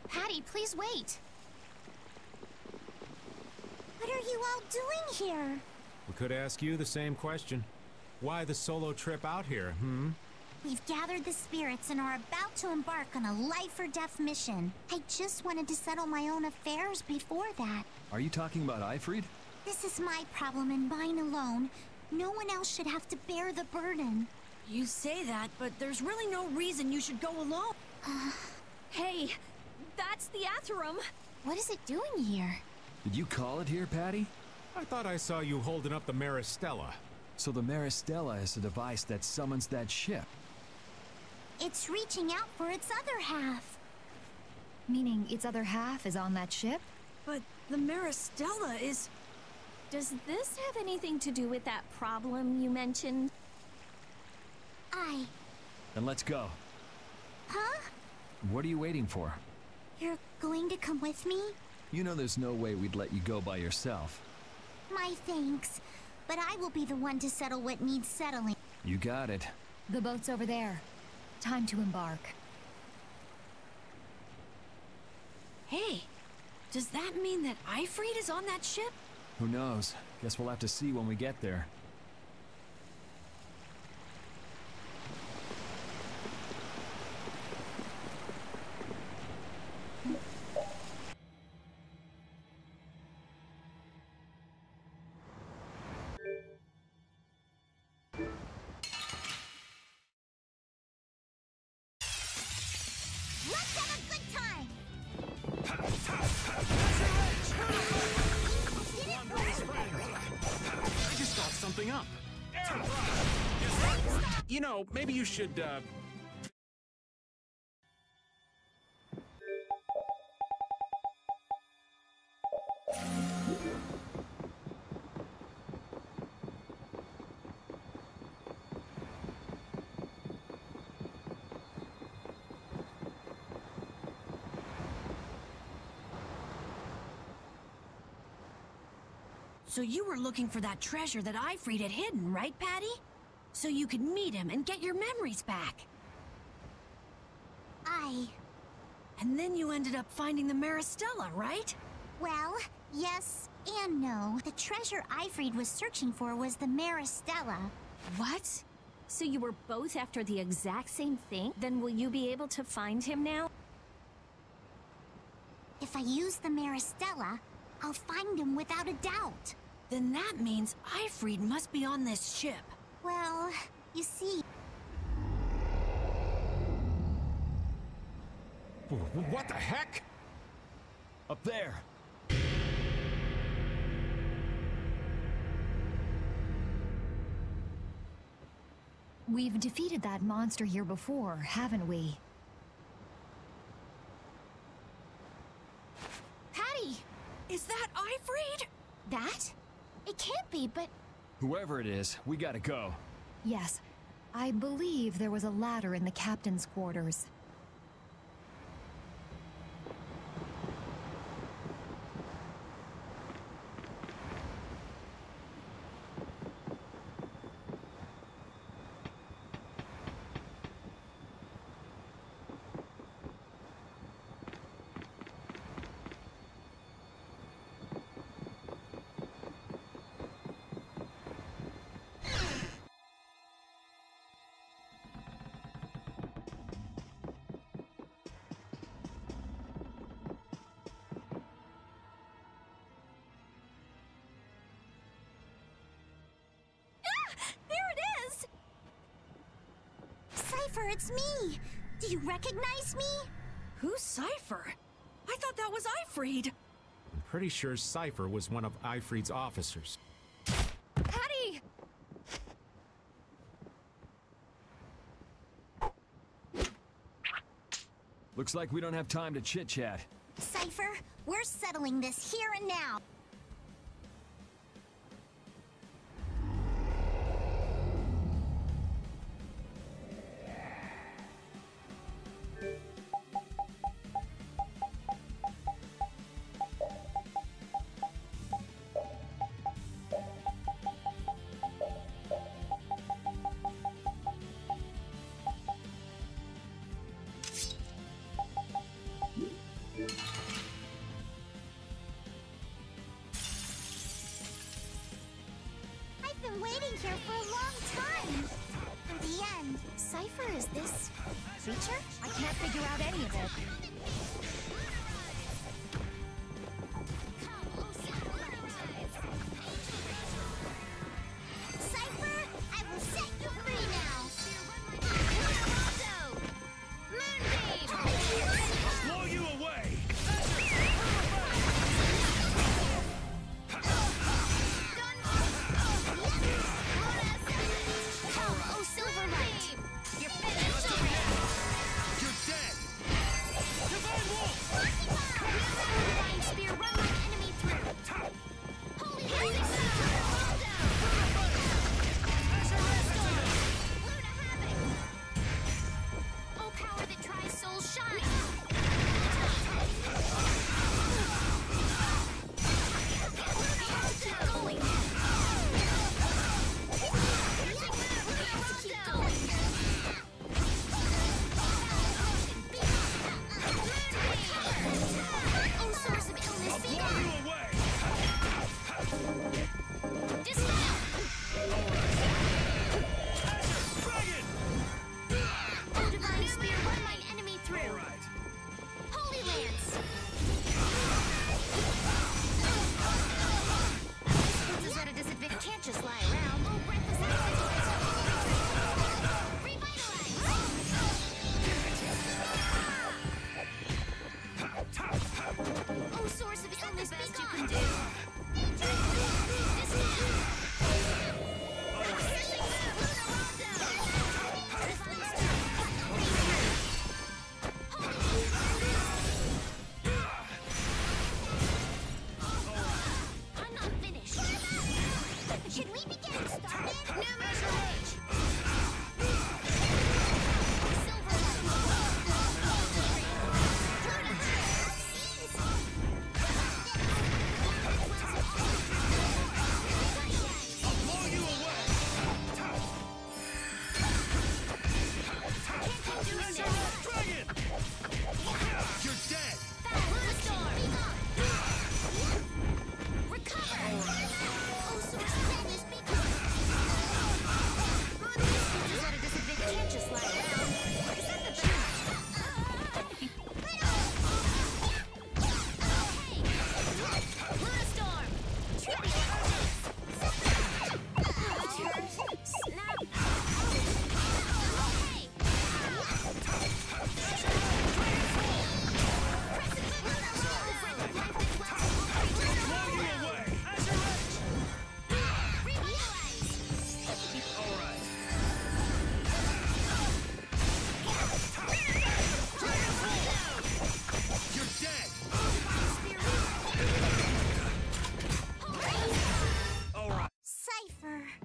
[SPEAKER 1] Patty, please wait.
[SPEAKER 5] What are you all doing here?
[SPEAKER 4] We could ask you the same question. Why the solo trip out here,
[SPEAKER 5] We've gathered the spirits and are about to embark on a life-or-death mission. I just wanted to settle my own affairs before that.
[SPEAKER 18] Are you talking about Ifried?
[SPEAKER 5] This is my problem and mine alone. No one else should have to bear the burden.
[SPEAKER 8] You say that, but there's really no reason you should go alone.
[SPEAKER 16] Hey, that's the Atherum.
[SPEAKER 1] What is it doing here?
[SPEAKER 18] Did you call it here, Patty?
[SPEAKER 4] I thought I saw you holding up the Maristella.
[SPEAKER 18] So the Maristella is a device that summons that ship.
[SPEAKER 5] It's reaching out for its other half.
[SPEAKER 19] Meaning its other half is on that ship?
[SPEAKER 8] But the Maristella is...
[SPEAKER 16] Does this have anything to do with that problem you mentioned?
[SPEAKER 18] Then let's go.
[SPEAKER 5] Huh?
[SPEAKER 18] What are you waiting for?
[SPEAKER 5] You're going to come with me?
[SPEAKER 18] You know there's no way we'd let you go by yourself.
[SPEAKER 5] My thanks. But I will be the one to settle what needs settling.
[SPEAKER 18] You got it.
[SPEAKER 19] The boat's over there. Time to embark.
[SPEAKER 8] Hey, does that mean that Ifrit is on that ship?
[SPEAKER 18] Who knows? Guess we'll have to see when we get there.
[SPEAKER 5] Let's have a good time!
[SPEAKER 4] I just thought something up. You know, maybe you should,
[SPEAKER 8] So you were looking for that treasure that Ifrit had hidden, right, Patty? So you could meet him and get your memories back.
[SPEAKER 5] And
[SPEAKER 8] then you ended up finding the Maristella, right?
[SPEAKER 5] Well, yes and no. The treasure Ifrit was searching for was the Maristella.
[SPEAKER 16] What? So you were both after the exact same thing? Then will you be able to find him now?
[SPEAKER 5] If I use the Maristella, I'll find him without a doubt.
[SPEAKER 8] Then that means Ifrit must be on this ship.
[SPEAKER 5] Well, you see...
[SPEAKER 4] What the heck?
[SPEAKER 18] Up there!
[SPEAKER 19] We've defeated that monster here before, haven't we?
[SPEAKER 1] Patty!
[SPEAKER 8] Is that Ifrit?
[SPEAKER 1] That? It can't be, but...
[SPEAKER 18] Whoever it is, we gotta go.
[SPEAKER 19] Yes. I believe there was a ladder in the captain's quarters.
[SPEAKER 5] Cypher, it's me! Do you recognize me?
[SPEAKER 8] Who's Cypher? I thought that was Ifrit.
[SPEAKER 4] I'm pretty sure Cypher was one of Ifrit's officers.
[SPEAKER 1] Patty!
[SPEAKER 18] Looks like we don't have time to chit-chat.
[SPEAKER 5] Cypher, we're settling this here and now. I've been waiting here for a long time. For the end.
[SPEAKER 1] Cypher is this... creature?
[SPEAKER 19] I can't figure out any of it.
[SPEAKER 5] Cypher, I will set you free now.
[SPEAKER 14] Moonbeam!
[SPEAKER 10] Blow you away!
[SPEAKER 5] Should we be getting started?
[SPEAKER 14] New measurement!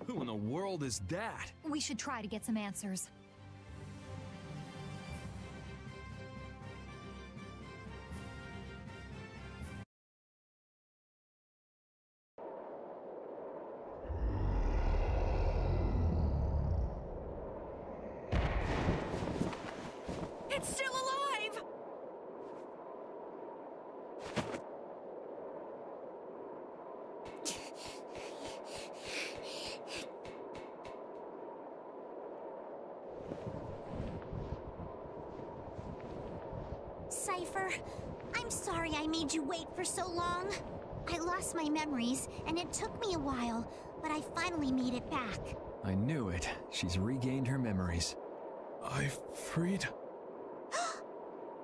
[SPEAKER 18] Who in the world is that?
[SPEAKER 19] We should try to get some answers.
[SPEAKER 8] It's still alive!
[SPEAKER 5] Cypher, I'm sorry I made you wait for so long. I lost my memories, and it took me a while, but I finally made it back.
[SPEAKER 18] I knew it. She's regained her memories.
[SPEAKER 10] Ifrit?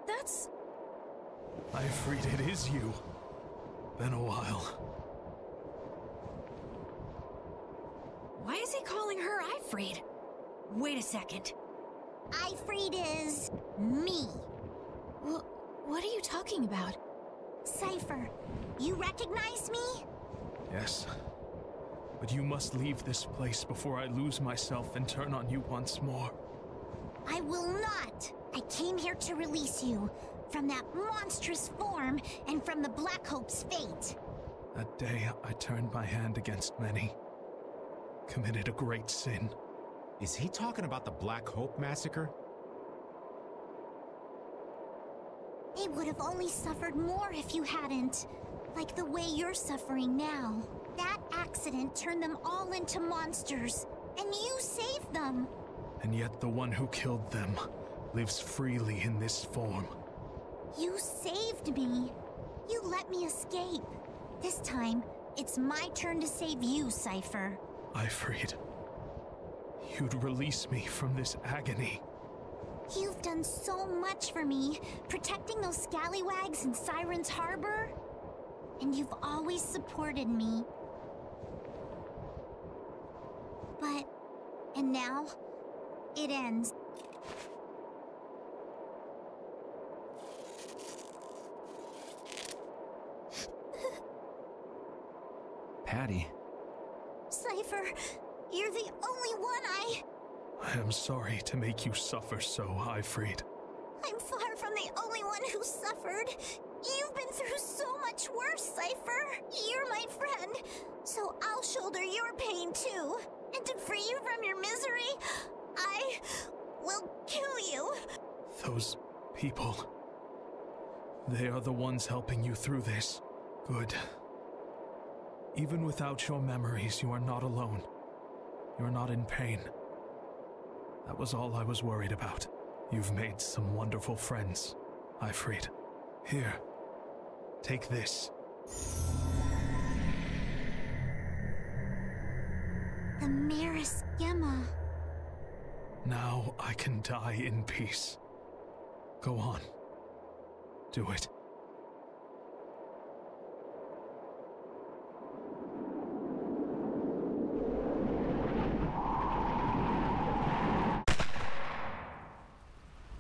[SPEAKER 8] That's...
[SPEAKER 10] Ifrit, it is you. Been a while.
[SPEAKER 8] Why is he calling her Ifrit? Wait a second.
[SPEAKER 5] Ifrit is me.
[SPEAKER 1] What are you talking about?
[SPEAKER 5] Cypher, you recognize me?
[SPEAKER 10] Yes. But you must leave this place before I lose myself and turn on you once more.
[SPEAKER 5] I will not! I came here to release you from that monstrous form and from the Black Hope's fate.
[SPEAKER 10] That day, I turned my hand against many. Committed a great sin.
[SPEAKER 4] Is he talking about the Black Hope massacre?
[SPEAKER 5] They would have only suffered more if you hadn't. Like the way you're suffering now. That accident turned them all into monsters, and you saved them.
[SPEAKER 10] And yet the one who killed them lives freely in this form.
[SPEAKER 5] You saved me. You let me escape. This time, it's my turn to save you, Cypher.
[SPEAKER 10] Ifrit, you'd release me from this agony.
[SPEAKER 5] You've done so much for me, protecting those scallywags in Siren's Harbor. And you've always supported me. And now, it ends.
[SPEAKER 18] Patty.
[SPEAKER 5] Cypher, you're the only one I
[SPEAKER 10] am sorry to make you suffer so, Ifrit.
[SPEAKER 5] I'm far from the only one who suffered. You've been through so much worse, Cypher. You're my friend, so I'll shoulder your pain too. And to free you from your misery, I will kill you.
[SPEAKER 10] Those people, they are the ones helping you through this. Good. Even without your memories, you are not alone. You're not in pain. That was all I was worried about. You've made some wonderful friends, Ifrit. Here, take this.
[SPEAKER 5] The Maris Gemma.
[SPEAKER 10] Now I can die in peace. Go on. Do it.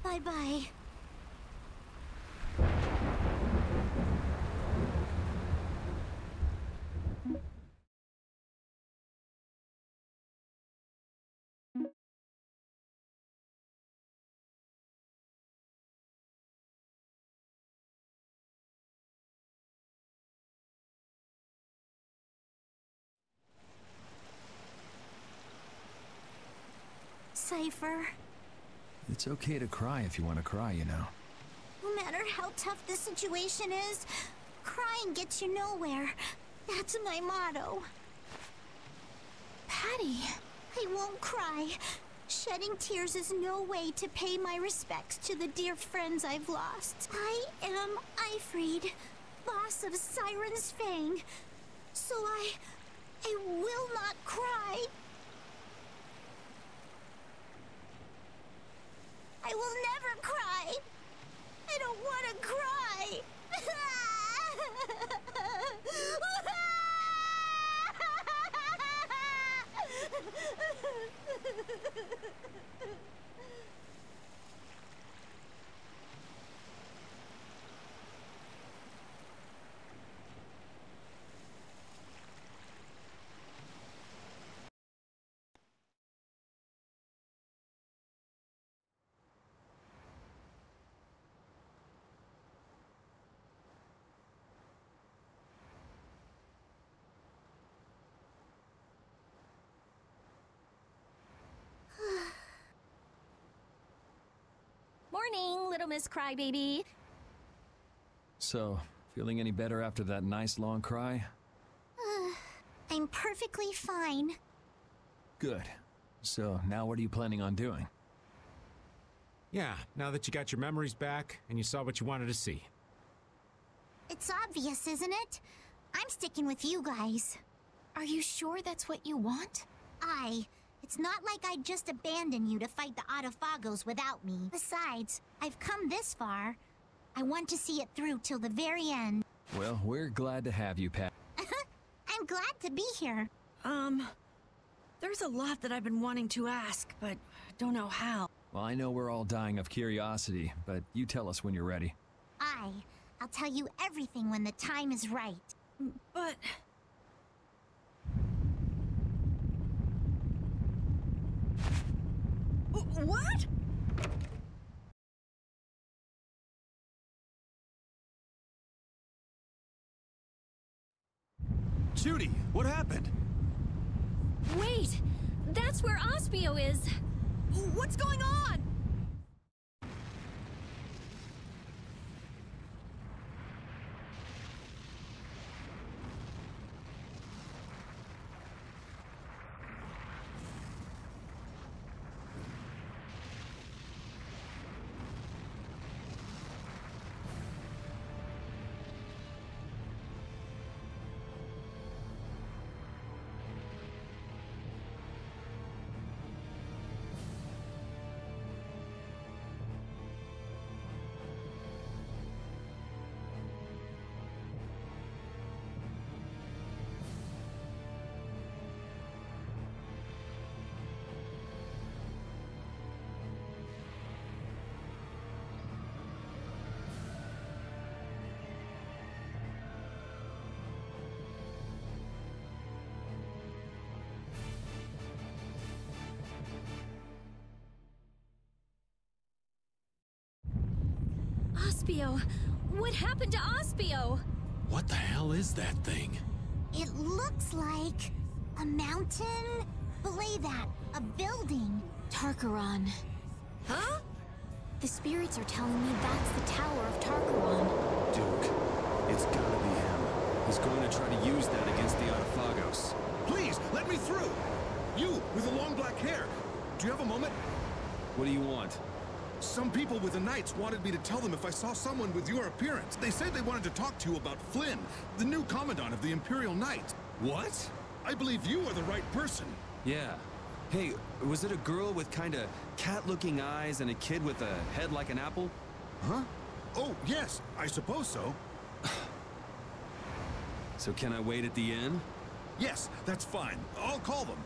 [SPEAKER 5] Bye-bye. Cypher.
[SPEAKER 18] It's okay to cry if you want to cry, you know.
[SPEAKER 5] No matter how tough the situation is, crying gets you nowhere. That's my motto.
[SPEAKER 1] Patty!
[SPEAKER 5] I won't cry. Shedding tears is no way to pay my respects to the dear friends I've lost. I am Ifried, boss of Siren's Fang. So I will not cry. I will never cry. I don't want to cry.
[SPEAKER 16] Morning, little Miss Crybaby.
[SPEAKER 18] So, feeling any better after that nice long cry?
[SPEAKER 5] I'm perfectly fine.
[SPEAKER 18] Good. So, now what are you planning on doing?
[SPEAKER 4] Yeah, now that you got your memories back and you saw what you wanted to see.
[SPEAKER 5] It's obvious, isn't it? I'm sticking with you guys.
[SPEAKER 1] Are you sure that's what you want?
[SPEAKER 5] It's not like I'd just abandon you to fight the Autophagos without me. Besides, I've come this far. I want to see it through till the very end.
[SPEAKER 18] Well, we're glad to have you, Pat.
[SPEAKER 5] I'm glad to be here.
[SPEAKER 8] There's a lot that I've been wanting to ask, but don't know how.
[SPEAKER 18] Well, I know we're all dying of curiosity, but you tell us when you're ready.
[SPEAKER 5] I'll tell you everything when the time is right.
[SPEAKER 8] But... What?
[SPEAKER 4] Judy, what happened?
[SPEAKER 16] Wait! That's where Aspio is!
[SPEAKER 8] What's going on?
[SPEAKER 16] Aspio! What happened to Aspio?
[SPEAKER 4] What the hell is that thing?
[SPEAKER 5] It looks like a mountain. Belay that. A building.
[SPEAKER 1] Tarkaron.
[SPEAKER 8] Huh?
[SPEAKER 1] The spirits are telling me that's the Tower of Tarkaron.
[SPEAKER 7] Duke, it's gotta be him. He's going to try to use that against the Autophagos.
[SPEAKER 10] Please, let me through! You, with the long black hair. Do you have a moment?
[SPEAKER 7] What do you want?
[SPEAKER 2] Some people with the Knights wanted me to tell them if I saw someone with your appearance. They said they wanted to talk to you about Flynn, the new Commandant of the Imperial Knights.
[SPEAKER 10] What?
[SPEAKER 2] I believe you are the right person.
[SPEAKER 7] Yeah. Hey, was it a girl with kinda cat-looking eyes and a kid with a head like an apple?
[SPEAKER 2] Huh? Oh, yes, I suppose so.
[SPEAKER 7] So can I wait at the inn?
[SPEAKER 2] Yes, that's fine. I'll call them.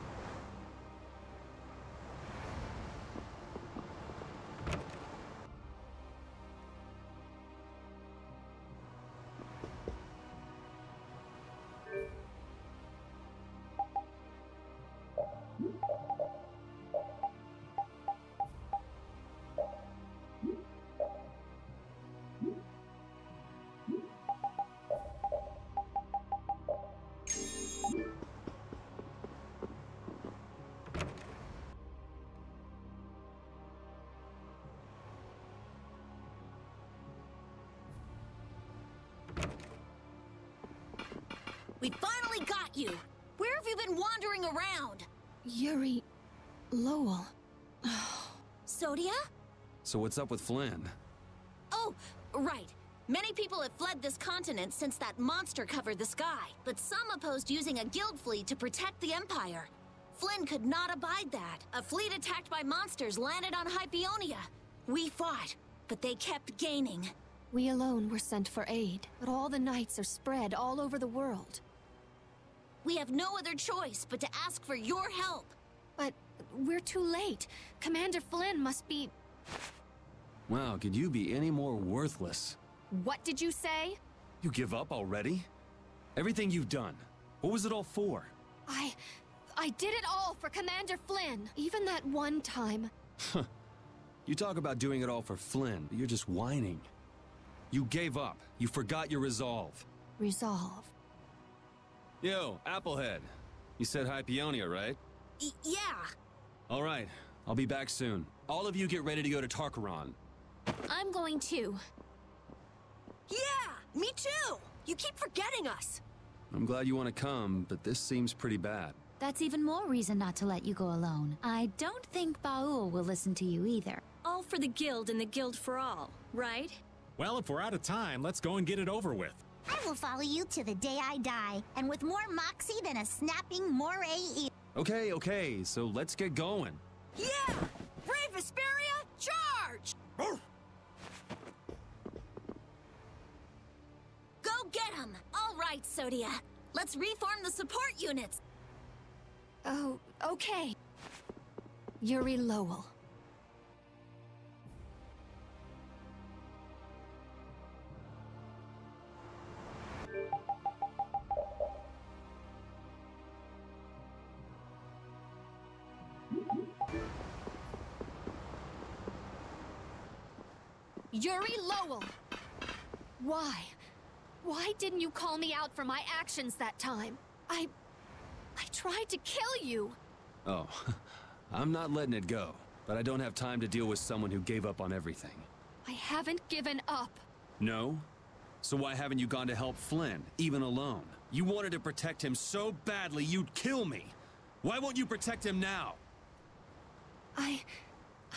[SPEAKER 3] We finally got you! Where have you been wandering around?
[SPEAKER 15] Yuri... Lowell...
[SPEAKER 3] Sodia?
[SPEAKER 7] So what's up with Flynn?
[SPEAKER 3] Oh, right. Many people have fled this continent since that monster covered the sky, but some opposed using a guild fleet to protect the Empire. Flynn could not abide that. A fleet attacked by monsters landed on Hypeonia. We fought, but they kept gaining.
[SPEAKER 15] We alone were sent for aid, but all the knights are spread all over the world.
[SPEAKER 3] We have no other choice but to ask for your help.
[SPEAKER 15] But we're too late. Commander Flynn must be...
[SPEAKER 7] Wow, could you be any more worthless?
[SPEAKER 15] What did you say?
[SPEAKER 7] You give up already? Everything you've done, what was it all for?
[SPEAKER 15] I did it all for Commander Flynn. Even that one time.
[SPEAKER 7] You talk about doing it all for Flynn, but you're just whining. You gave up. You forgot your resolve.
[SPEAKER 15] Resolve.
[SPEAKER 7] Yo, Applehead. You said Hypeonia, right?
[SPEAKER 3] Yeah.
[SPEAKER 7] All right. I'll be back soon. All of you get ready to go to Tarkaron.
[SPEAKER 1] I'm going too.
[SPEAKER 8] Yeah, me too! You keep forgetting us.
[SPEAKER 7] I'm glad you want to come, but this seems pretty bad.
[SPEAKER 17] That's even more reason not to let you go alone. I don't think Baul will listen to you either.
[SPEAKER 16] All for the guild and the guild for all, right?
[SPEAKER 4] Well, if we're out of time, let's go and get it over with.
[SPEAKER 5] I will follow you to the day I die, and with more moxie than a snapping moray ear.
[SPEAKER 7] Okay, so let's get going.
[SPEAKER 8] Yeah! Brave Vesperia, charge!
[SPEAKER 3] Go get him! All right, Sodia. Let's reform the support units.
[SPEAKER 15] Oh, okay. Yuri Lowell. Yuri Lowell! Why? Why didn't you call me out for my actions that time? I tried to kill you!
[SPEAKER 7] Oh, I'm not letting it go, but I don't have time to deal with someone who gave up on everything.
[SPEAKER 15] I haven't given up.
[SPEAKER 7] No? So why haven't you gone to help Flynn, even alone? You wanted to protect him so badly you'd kill me. Why won't you protect him now?
[SPEAKER 15] I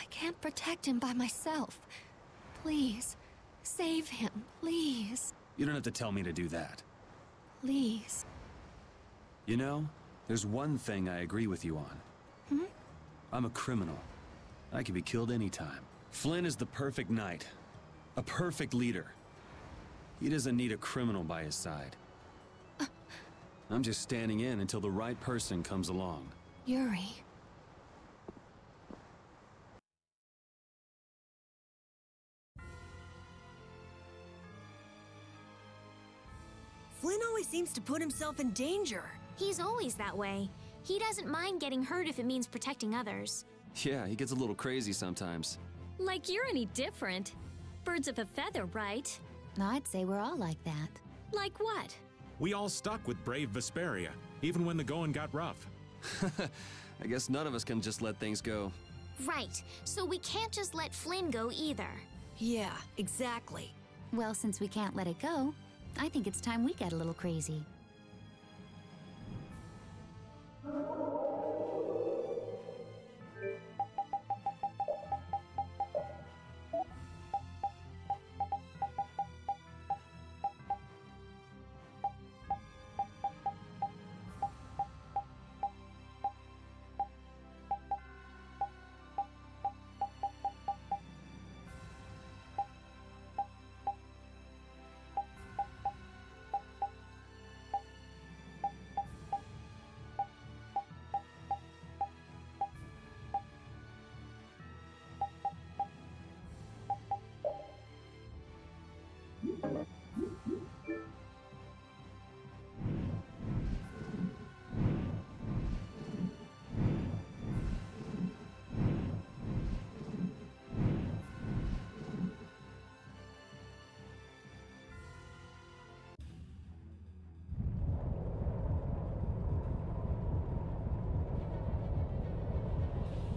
[SPEAKER 15] can't protect him by myself. Please, save him, please.
[SPEAKER 7] You don't have to tell me to do that.
[SPEAKER 15] Please.
[SPEAKER 7] You know, there's one thing I agree with you on. I'm a criminal. I can be killed anytime. Flynn is the perfect knight. A perfect leader. He doesn't need a criminal by his side. I'm just standing in until the right person comes along.
[SPEAKER 15] Yuri.
[SPEAKER 8] Flynn always seems to put himself in danger.
[SPEAKER 1] He's always that way. He doesn't mind getting hurt if it means protecting others.
[SPEAKER 7] Yeah, he gets a little crazy sometimes.
[SPEAKER 16] Like you're any different. Birds of a feather, right?
[SPEAKER 17] I'd say we're all like that.
[SPEAKER 16] Like what?
[SPEAKER 4] We all stuck with brave Vesperia, even when the going got rough.
[SPEAKER 7] I guess none of us can just let things go.
[SPEAKER 1] Right, so we can't just let Flynn go either.
[SPEAKER 8] Yeah, exactly.
[SPEAKER 17] Well, since we can't let it go, I think it's time we get a little crazy.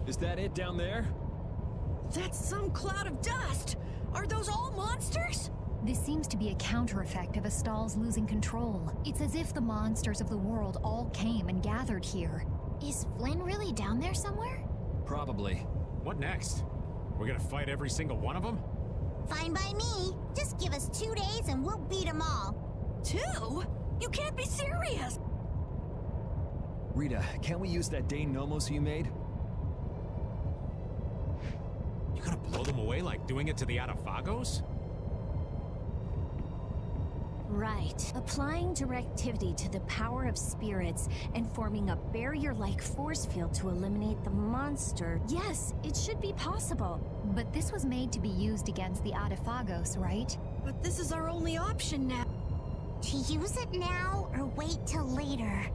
[SPEAKER 18] Is that it down there?
[SPEAKER 8] That's some cloud of dust! Are those all monsters?
[SPEAKER 19] This seems to be a counter-effect of Astal's losing control. It's as if the monsters of the world all came and gathered here.
[SPEAKER 1] Is Flynn really down there somewhere?
[SPEAKER 18] Probably.
[SPEAKER 4] What next? We're gonna fight every single one of them?
[SPEAKER 5] Fine by me. Just give us 2 days and we'll beat them all.
[SPEAKER 8] 2? You can't be serious!
[SPEAKER 18] Rita, can't we use that Dane Nomos you made?
[SPEAKER 4] You gonna blow them away like doing it to the Adafagos?
[SPEAKER 16] Right. Applying directivity to the power of spirits and forming a barrier-like force field to eliminate the monster. Yes, it should be possible.
[SPEAKER 19] But this was made to be used against the Adafagos, right?
[SPEAKER 8] But this is our only option now.
[SPEAKER 5] To use it now or wait till later?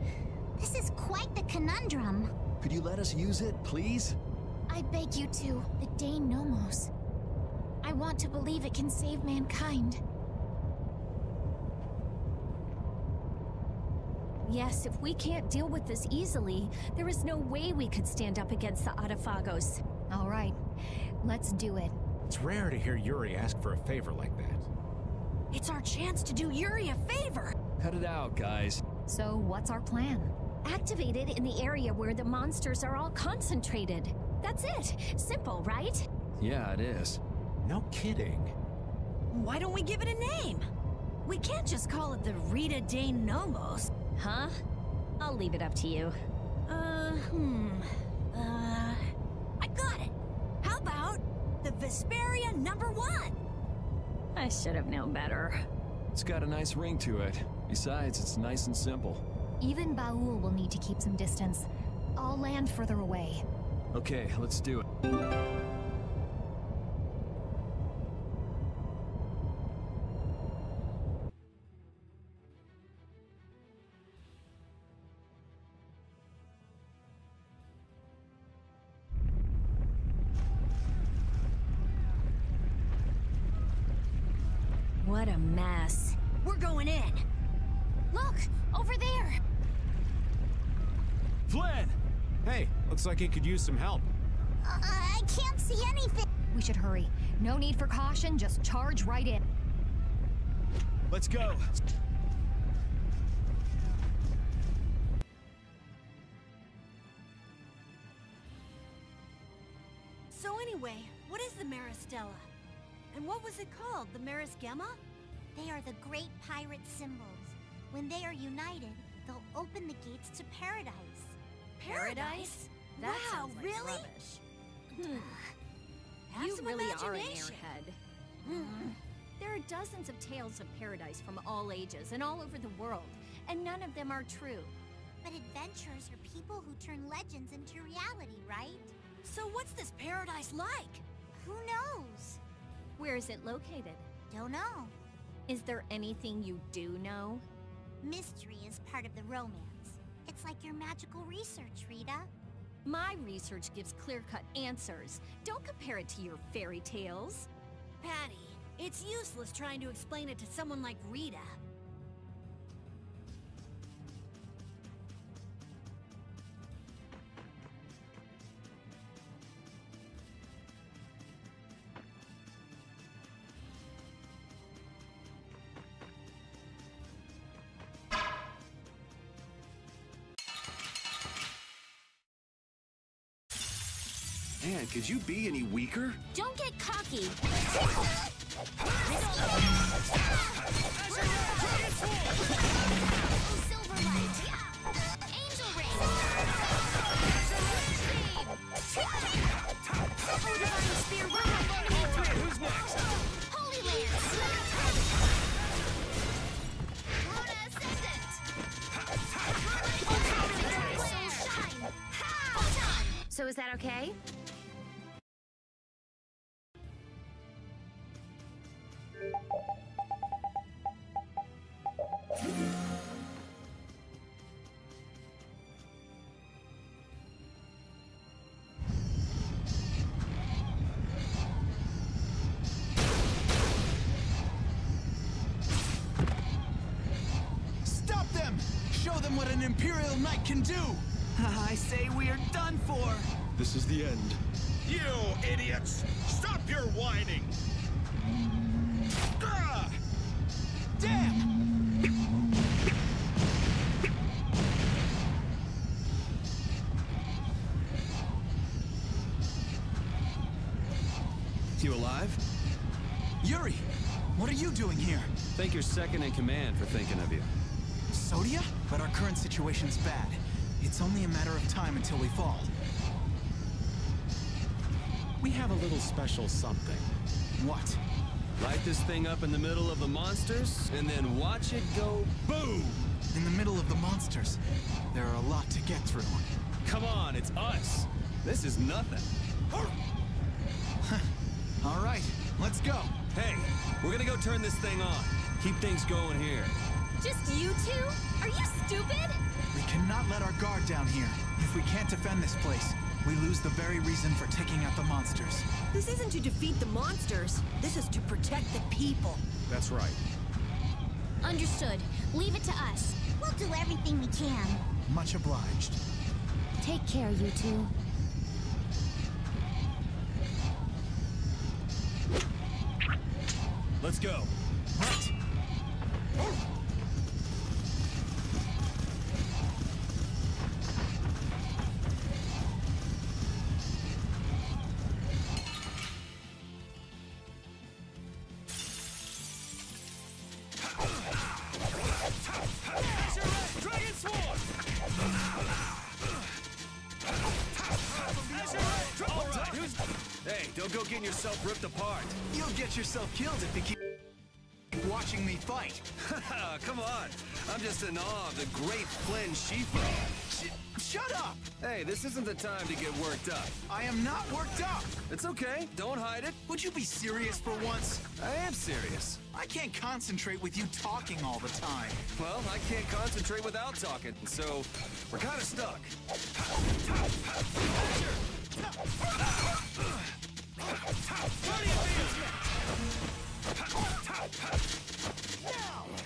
[SPEAKER 5] This is quite the conundrum.
[SPEAKER 18] Could you let us use it, please?
[SPEAKER 1] I beg you to, the Dane Nomos. I want to believe it can save mankind.
[SPEAKER 16] Yes, if we can't deal with this easily, there is no way we could stand up against the Adafagos.
[SPEAKER 19] All right, let's do it.
[SPEAKER 4] It's rare to hear Yuri ask for a favor like that.
[SPEAKER 8] It's our chance to do Yuri a favor!
[SPEAKER 18] Cut it out, guys.
[SPEAKER 19] So, what's our plan?
[SPEAKER 16] Activate it in the area where the monsters are all concentrated. That's it. Simple, right?
[SPEAKER 18] Yeah, it is.
[SPEAKER 4] No kidding.
[SPEAKER 8] Why don't we give it a name? We can't just call it the Rita Dane Nomos.
[SPEAKER 16] Huh? I'll leave it up to you.
[SPEAKER 8] I got it! How about the Vesperia #1?
[SPEAKER 16] I should have known better.
[SPEAKER 18] It's got a nice ring to it. Besides, it's nice and simple.
[SPEAKER 19] Even Baul will need to keep some distance. I'll land further away.
[SPEAKER 18] Okay, let's do it.
[SPEAKER 16] What a mess.
[SPEAKER 8] We're going in.
[SPEAKER 1] Look! Over there!
[SPEAKER 4] Flynn! Hey, looks like he could use some help.
[SPEAKER 5] I can't see anything.
[SPEAKER 19] We should hurry. No need for caution, just charge right in.
[SPEAKER 18] Let's go!
[SPEAKER 8] So anyway, what is the Maristella? And what was it called? The Maris Gemma?
[SPEAKER 5] They are the great pirate symbols. When they are united, they'll open the gates to paradise.
[SPEAKER 8] Paradise?
[SPEAKER 16] That
[SPEAKER 8] wow,
[SPEAKER 16] sounds like
[SPEAKER 8] really?
[SPEAKER 16] rubbish.
[SPEAKER 8] Have
[SPEAKER 16] You
[SPEAKER 8] some
[SPEAKER 16] really are an
[SPEAKER 8] imagination.
[SPEAKER 16] airhead. There are dozens of tales of paradise from all ages and all over the world, and none of them are true.
[SPEAKER 5] But adventurers are people who turn legends into reality, right?
[SPEAKER 8] So what's this paradise like?
[SPEAKER 5] Who knows?
[SPEAKER 16] Where is it located?
[SPEAKER 5] Don't know.
[SPEAKER 16] Is there anything you do know?
[SPEAKER 5] Mystery is part of the romance. It's like your magical research, Rita.
[SPEAKER 16] My research gives clear-cut answers. Don't compare it to your fairy tales.
[SPEAKER 8] Patty, it's useless trying to explain it to someone like Rita.
[SPEAKER 11] Man, could you be any weaker?
[SPEAKER 1] Don't get cocky! Silverlight! Angel Ring! Oh, Divine Spear, run on enemy through!
[SPEAKER 4] Who's next?
[SPEAKER 1] Holy Lance! Luna Ascendant! Soul Shine! Photon!
[SPEAKER 15] So is that okay?
[SPEAKER 20] Stop them! Show them what an Imperial Knight can do! I say we are done for!
[SPEAKER 10] This is the end.
[SPEAKER 6] You idiots! Stop your whining! Ah!
[SPEAKER 20] Damn!
[SPEAKER 18] You alive?
[SPEAKER 20] Yuri, what are you doing here?
[SPEAKER 18] Thank your second in command for thinking of you.
[SPEAKER 20] Sodia? But our current situation's bad. It's only a matter of time until we fall.
[SPEAKER 4] We have a little special something.
[SPEAKER 20] What?
[SPEAKER 7] Light this thing up in the middle of the monsters, and then watch it go boom!
[SPEAKER 20] In the middle of the monsters. There are a lot to get through.
[SPEAKER 7] Come on, it's us! This is nothing.
[SPEAKER 20] All right, let's go.
[SPEAKER 7] Hey, we're gonna go turn this thing on. Keep things going here.
[SPEAKER 16] Just you two? Are you stupid?
[SPEAKER 20] We cannot let our guard down here. If we can't defend this place, we lose the very reason for taking out the monsters.
[SPEAKER 8] This isn't to defeat the monsters. This is to protect the people.
[SPEAKER 4] That's right.
[SPEAKER 1] Understood. Leave it to us.
[SPEAKER 5] We'll do everything we can.
[SPEAKER 20] Much obliged.
[SPEAKER 9] Take care, you two.
[SPEAKER 7] Let's go.
[SPEAKER 20] Right.
[SPEAKER 7] Hey, don't go getting yourself ripped apart.
[SPEAKER 20] You'll get yourself killed if you keep watching me fight.
[SPEAKER 7] Come on. I'm just in awe of the great Flynn Schiefer.
[SPEAKER 20] Shut up!
[SPEAKER 7] Hey, this isn't the time to get worked up.
[SPEAKER 20] I am not worked up!
[SPEAKER 7] It's okay. Don't hide it.
[SPEAKER 20] Would you be serious for once?
[SPEAKER 7] I am serious.
[SPEAKER 20] I can't concentrate with you talking all the time.
[SPEAKER 7] Well, I can't concentrate without talking, so we're kind of stuck.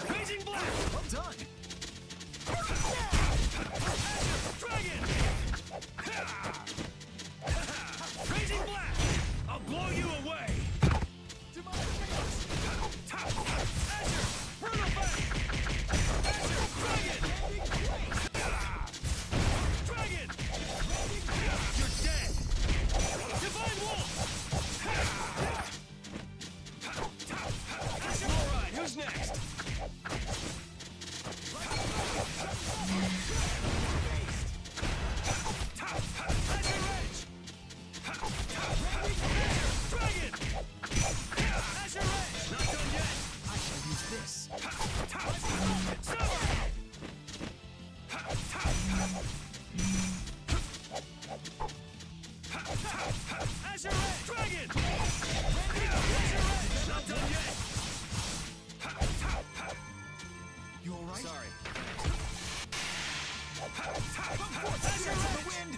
[SPEAKER 10] Raging blast!
[SPEAKER 20] Well done!
[SPEAKER 10] Dragon! Raging blast! I'll blow you away! Azure! Brutal Fang! Azure! Dragon! Dragon! You're dead! Divine Wolf! Azure! Alright, who's next?
[SPEAKER 20] You alright?
[SPEAKER 7] Sorry.
[SPEAKER 20] Come forth, spirits of the wind!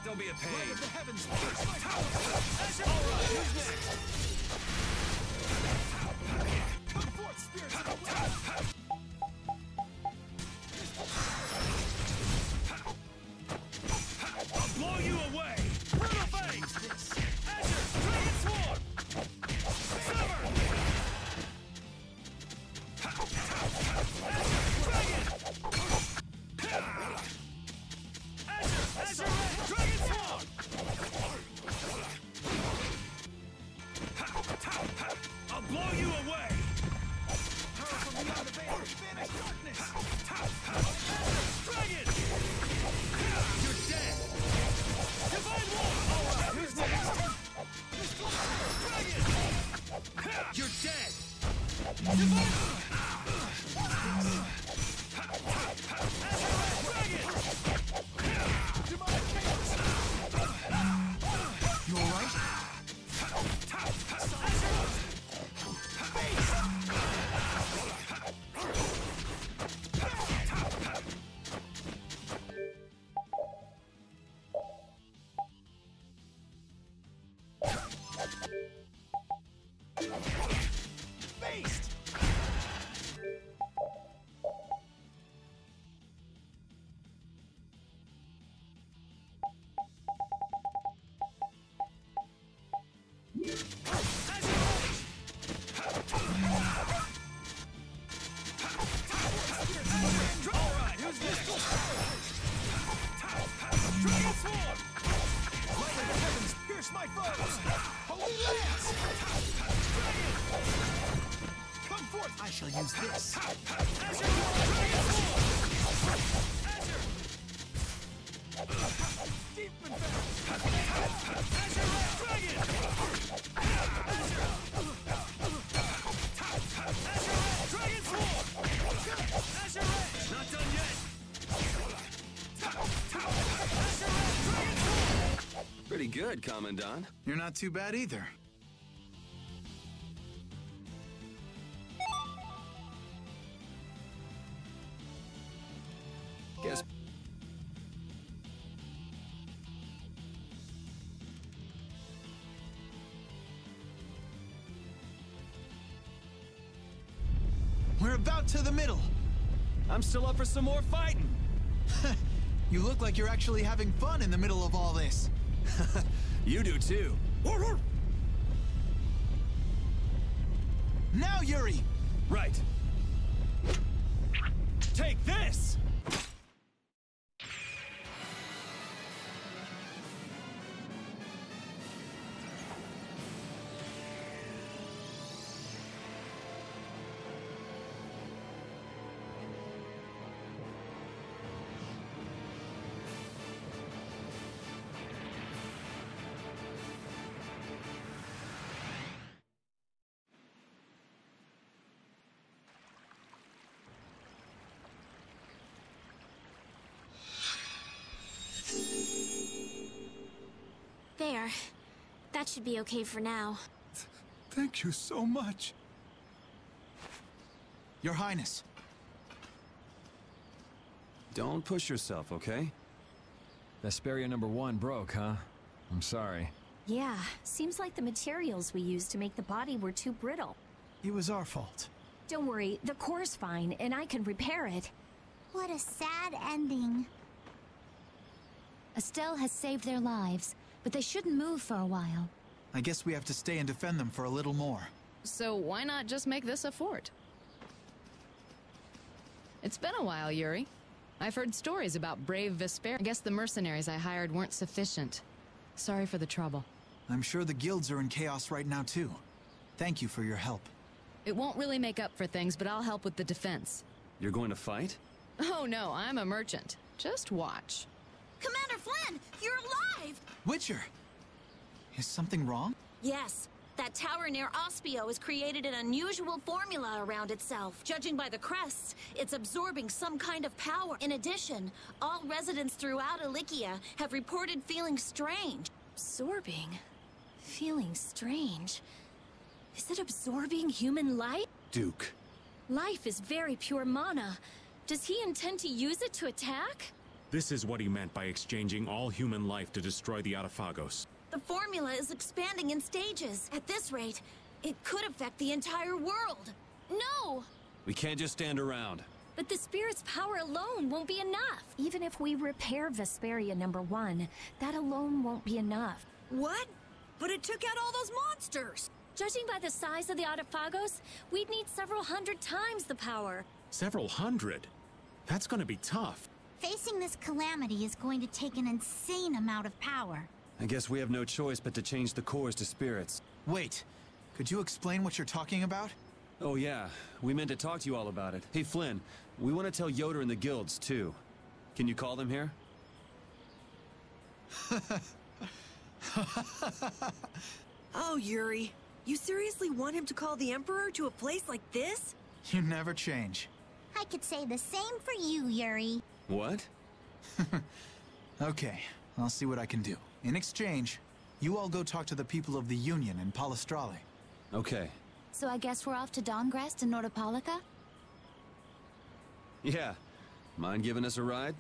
[SPEAKER 7] Don't be a pain.
[SPEAKER 20] Light of the heavens,
[SPEAKER 7] All right, who's next?
[SPEAKER 20] come forth, spirits of the wind!
[SPEAKER 10] I'll blow you away! Brutal Fang! Azure! Dragon Swarm! Sever! Dragon! Azure! Dragon Swarm! I'll blow you away!
[SPEAKER 20] Power from beyond the veil, banish darkness!
[SPEAKER 10] Dragon! You're dead! Divine Wolf! Alright, who's next? Dragon! You're dead! Divine Dragon!
[SPEAKER 20] Demonic chaos! You alright? I'll use this.
[SPEAKER 10] Not done yet!
[SPEAKER 7] Pretty good, Commandant.
[SPEAKER 20] You're not too bad either.
[SPEAKER 7] Guess.
[SPEAKER 20] We're about to the middle.
[SPEAKER 18] I'm still up for some more fighting.
[SPEAKER 20] You look like you're actually having fun in the middle of all this.
[SPEAKER 18] You do too.
[SPEAKER 20] Now, Yuri!
[SPEAKER 18] Right. Take this!
[SPEAKER 1] There. That should be okay for now.
[SPEAKER 10] Thank you so much.
[SPEAKER 20] Your Highness.
[SPEAKER 7] Don't push yourself, okay?
[SPEAKER 18] Vesperia #1 broke, huh? I'm sorry.
[SPEAKER 16] Yeah, seems like the materials we used to make the body were too brittle.
[SPEAKER 20] It was our fault.
[SPEAKER 16] Don't worry, the core's fine, and I can repair it.
[SPEAKER 5] What a sad ending.
[SPEAKER 17] Estelle has saved their lives, but they shouldn't move for a while.
[SPEAKER 20] I guess we have to stay and defend them for a little more.
[SPEAKER 21] So why not just make this a fort? It's been a while, Yuri. I've heard stories about brave Vesperia. I guess the mercenaries I hired weren't sufficient. Sorry for the trouble.
[SPEAKER 20] I'm sure the guilds are in chaos right now, too. Thank you for your help.
[SPEAKER 21] It won't really make up for things, but I'll help with the defense.
[SPEAKER 7] You're going to fight?
[SPEAKER 21] Oh no, I'm a merchant. Just watch.
[SPEAKER 3] Commander Flynn, you're alive!
[SPEAKER 20] Witcher! Is something wrong?
[SPEAKER 3] Yes. That tower near Ospio has created an unusual formula around itself. Judging by the crests, it's absorbing some kind of power. In addition, all residents throughout Ilikia have reported feeling strange.
[SPEAKER 16] Absorbing? Feeling strange? Is it absorbing human life?
[SPEAKER 7] Duke.
[SPEAKER 16] Life is very pure mana. Does he intend to use it to attack?
[SPEAKER 4] This is what he meant by exchanging all human life to destroy the Autophagos.
[SPEAKER 3] The formula is expanding in stages. At this rate, it could affect the entire world.
[SPEAKER 16] No!
[SPEAKER 7] We can't just stand around.
[SPEAKER 16] But the spirit's power alone won't be enough. Even if we repair Vesperia #1, that alone won't be enough.
[SPEAKER 8] What? But it took out all those monsters!
[SPEAKER 16] Judging by the size of the Autophagos, we'd need several hundred times the power.
[SPEAKER 4] Several hundred? That's gonna be tough.
[SPEAKER 5] Facing this calamity is going to take an insane amount of power.
[SPEAKER 7] I guess we have no choice but to change the cores to spirits.
[SPEAKER 20] Wait, could you explain what you're talking about?
[SPEAKER 7] Oh yeah, we meant to talk to you all about it. Hey Flynn, we want to tell Yoder and the guilds too. Can you call them here?
[SPEAKER 8] Oh, Yuri. You seriously want him to call the Emperor to a place like this?
[SPEAKER 20] You never change.
[SPEAKER 5] I could say the same for you, Yuri.
[SPEAKER 7] What?
[SPEAKER 20] Okay, I'll see what I can do. In exchange, you all go talk to the people of the Union in Palestrale.
[SPEAKER 7] Okay.
[SPEAKER 17] So I guess we're off to Dawngrest and Nordopolica?
[SPEAKER 7] Yeah. Mind giving us a ride?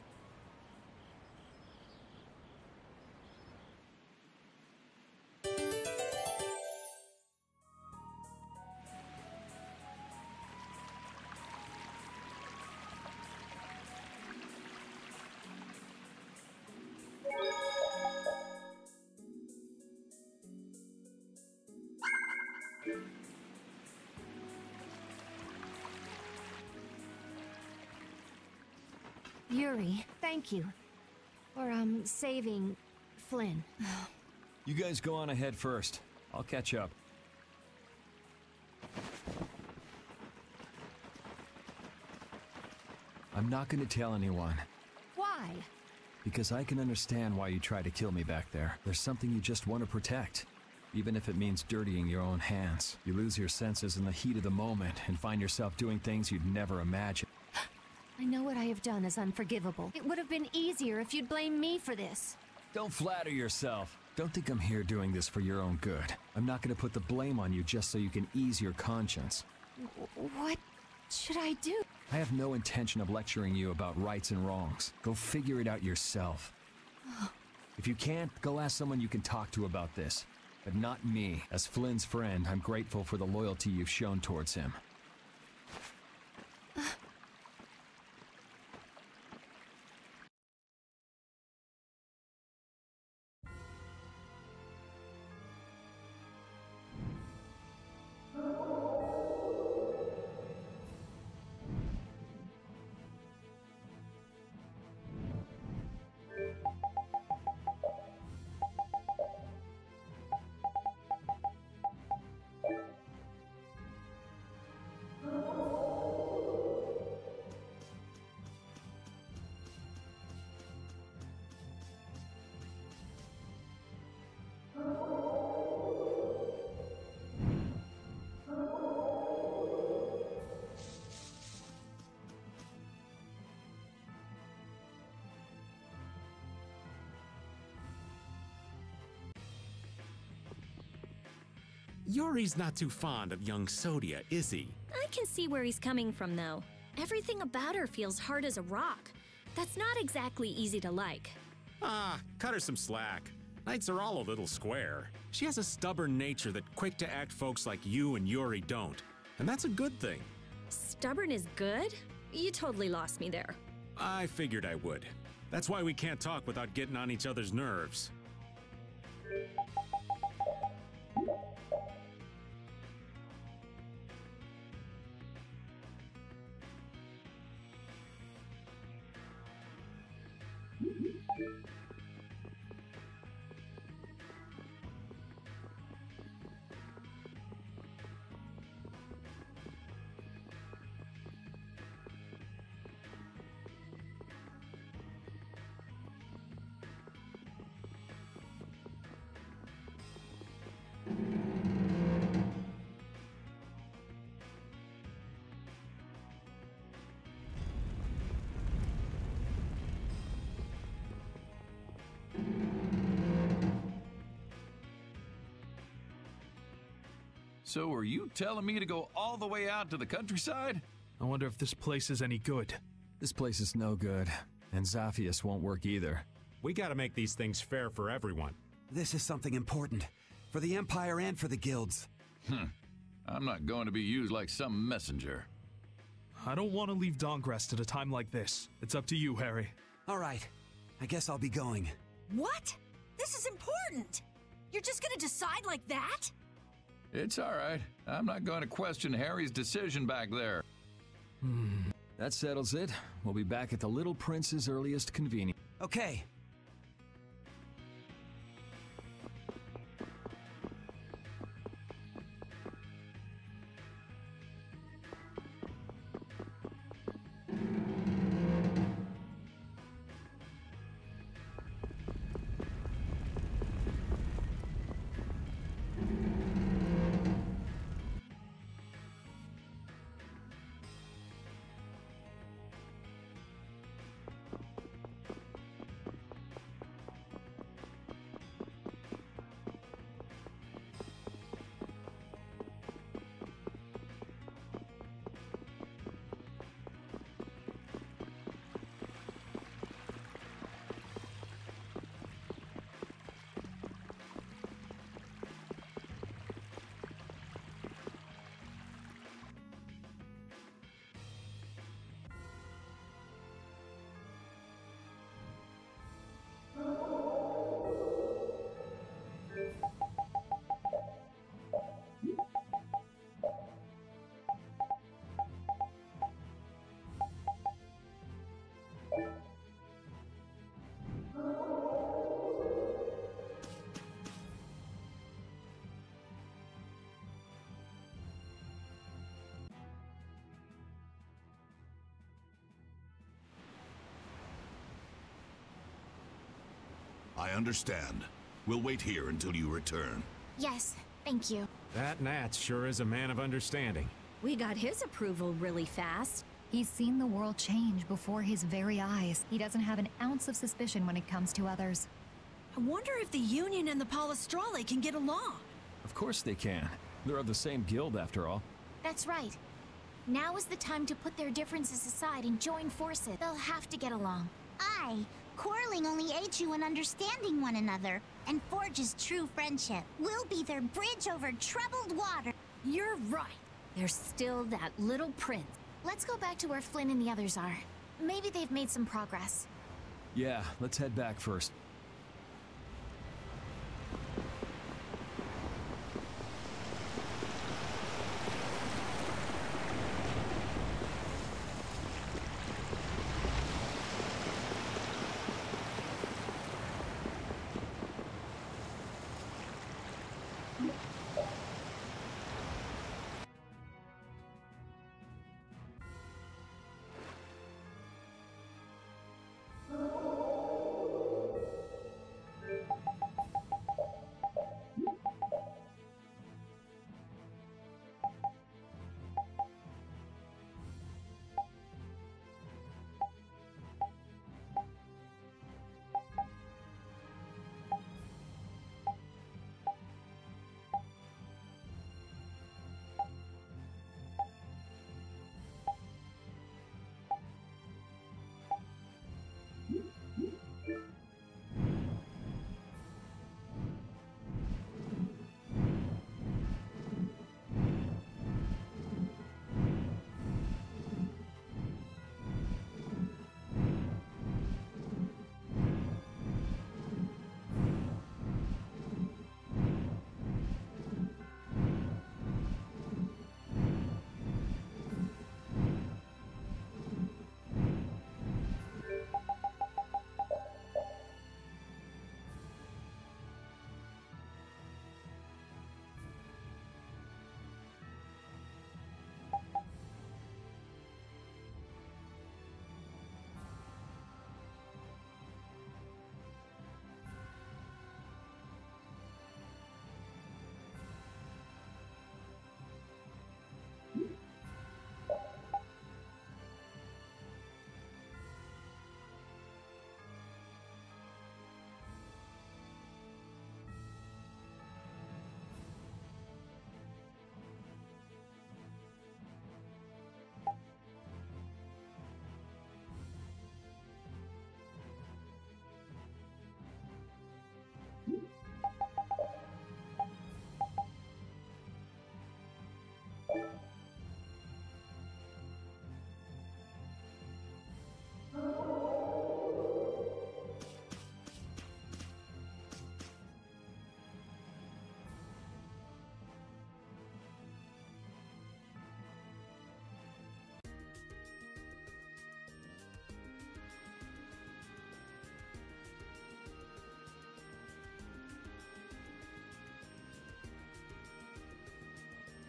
[SPEAKER 15] Yuri, thank you for, saving Flynn.
[SPEAKER 18] You guys go on ahead first. I'll catch up. I'm not gonna tell anyone.
[SPEAKER 19] Why?
[SPEAKER 18] Because I can understand why you tried to kill me back there. There's something you just want to protect. Even if it means dirtying your own hands. You lose your senses in the heat of the moment and find yourself doing things you'd never imagine.
[SPEAKER 19] I know what I have done is unforgivable. It would have been easier if you'd blame me for this.
[SPEAKER 18] Don't flatter yourself. Don't think I'm here doing this for your own good. I'm not going to put the blame on you just so you can ease your conscience.
[SPEAKER 19] What should I do?
[SPEAKER 18] I have no intention of lecturing you about rights and wrongs. Go figure it out yourself. If you can't, go ask someone you can talk to about this. But not me. As Flynn's friend, I'm grateful for the loyalty you've shown towards him.
[SPEAKER 4] Yuri's not too fond of young Sodia, is he?
[SPEAKER 16] I can see where he's coming from, though. Everything about her feels hard as a rock. That's not exactly easy to like.
[SPEAKER 4] Ah, cut her some slack. Knights are all a little square. She has a stubborn nature that quick-to-act folks like you and Yuri don't. And that's a good thing.
[SPEAKER 16] Stubborn is good? You totally lost me there.
[SPEAKER 4] I figured I would. That's why we can't talk without getting on each other's nerves.
[SPEAKER 13] So are you telling me to go all the way out to the countryside?
[SPEAKER 20] I wonder if this place is any good.
[SPEAKER 18] This place is no good, and Zaphius won't work either.
[SPEAKER 4] We gotta make these things fair for everyone.
[SPEAKER 22] This is something important. For the Empire and for the guilds.
[SPEAKER 13] I'm not going to be used like some messenger.
[SPEAKER 20] I don't want to leave Dawngrest at a time like this. It's up to you, Harry.
[SPEAKER 22] All right. I guess I'll be going.
[SPEAKER 8] What? This is important! You're just gonna decide like that?
[SPEAKER 13] It's all right. I'm not going to question Harry's decision back there.
[SPEAKER 18] That settles it. We'll be back at the Little Prince's earliest convenience.
[SPEAKER 22] Okay.
[SPEAKER 6] I understand. We'll wait here until you return.
[SPEAKER 1] Yes, thank you.
[SPEAKER 4] That Nats sure is a man of understanding.
[SPEAKER 3] We got his approval really fast.
[SPEAKER 19] He's seen the world change before his very eyes. He doesn't have an ounce of suspicion when it comes to others.
[SPEAKER 8] I wonder if the Union and the Palestrale can get along.
[SPEAKER 18] Of course they can. They're of the same guild, after all.
[SPEAKER 1] That's right. Now is the time to put their differences aside and join forces. They'll have to get along.
[SPEAKER 5] Aye, quarreling only aids you in understanding one another and forges true friendship. We'll be their bridge over troubled water.
[SPEAKER 3] You're right. There's still that little prince.
[SPEAKER 1] Let's go back to where Flynn and the others are. Maybe they've made some progress.
[SPEAKER 18] Yeah, let's head back first.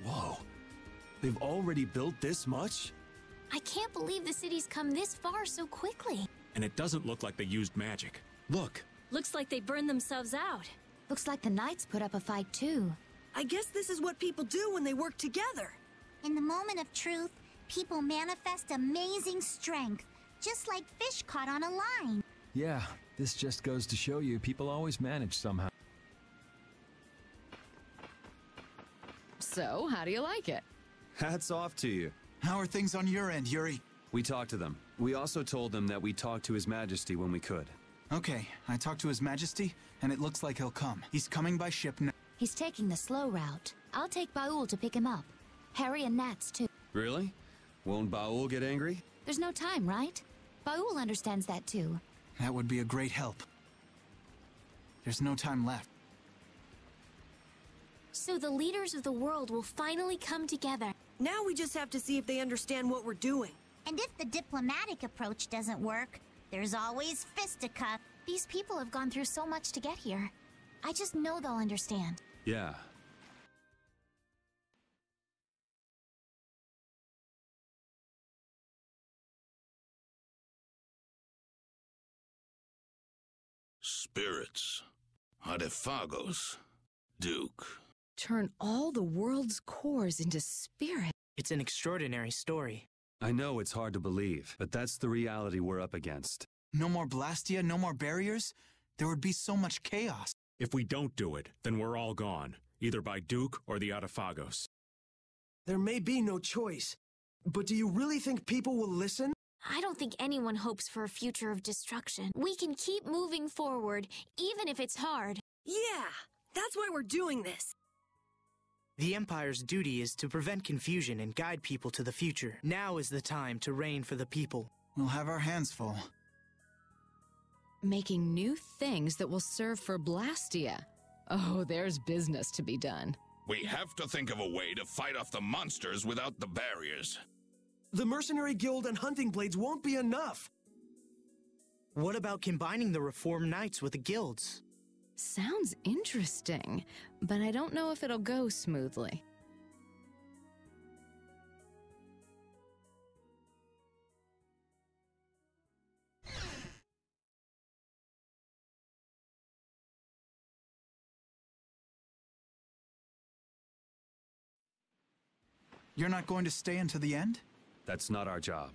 [SPEAKER 18] Whoa. They've already built this much?
[SPEAKER 1] I can't believe the city's come this far so quickly.
[SPEAKER 4] And it doesn't look like they used magic. Look.
[SPEAKER 3] Looks like they burned themselves out.
[SPEAKER 17] Looks like the Knights put up a fight too.
[SPEAKER 8] I guess this is what people do when they work together.
[SPEAKER 5] In the moment of truth, people manifest amazing strength, just like fish caught on a line.
[SPEAKER 18] Yeah, this just goes to show you people always manage somehow.
[SPEAKER 21] So, how do you like it?
[SPEAKER 7] Hats off to you.
[SPEAKER 20] How are things on your end, Yuri?
[SPEAKER 7] We talked to them. We also told them that we'd talk to His Majesty when we could.
[SPEAKER 20] Okay, I talked to His Majesty, and it looks like he'll come. He's coming by ship now.
[SPEAKER 17] He's taking the slow route. I'll take Baul to pick him up. Harry and Nats, too.
[SPEAKER 7] Really? Won't Baul get angry?
[SPEAKER 17] There's no time, right? Baul understands that, too.
[SPEAKER 20] That would be a great help. There's no time left.
[SPEAKER 1] So the leaders of the world will finally come together.
[SPEAKER 8] Now we just have to see if they understand what we're doing.
[SPEAKER 5] And if the diplomatic approach doesn't work, there's always fisticuff.
[SPEAKER 1] These people have gone through so much to get here. I just know they'll understand.
[SPEAKER 7] Yeah.
[SPEAKER 6] Spirits. Artifagos. Duke.
[SPEAKER 21] Turn all the world's cores into spirit.
[SPEAKER 12] It's an extraordinary story.
[SPEAKER 18] I know it's hard to believe, but that's the reality we're up against.
[SPEAKER 20] No more Blastia, no more barriers? There would be so much chaos.
[SPEAKER 4] If we don't do it, then we're all gone, either by Duke or the Artifagos.
[SPEAKER 14] There may be no choice, but do you really think people will listen?
[SPEAKER 1] I don't think anyone hopes for a future of destruction. We can keep moving forward, even if it's hard.
[SPEAKER 8] Yeah, that's why we're doing this.
[SPEAKER 12] The Empire's duty is to prevent confusion and guide people to the future. Now is the time to reign for the people.
[SPEAKER 20] We'll have our hands full.
[SPEAKER 21] Making new things that will serve for Blastia. Oh, there's business to be done.
[SPEAKER 6] We have to think of a way to fight off the monsters without the barriers.
[SPEAKER 14] The Mercenary Guild and Hunting Blades won't be enough.
[SPEAKER 12] What about combining the Reformed Knights with the guilds?
[SPEAKER 21] Sounds interesting, but I don't know if it'll go smoothly.
[SPEAKER 20] You're not going to stay until the end?
[SPEAKER 18] That's not our job.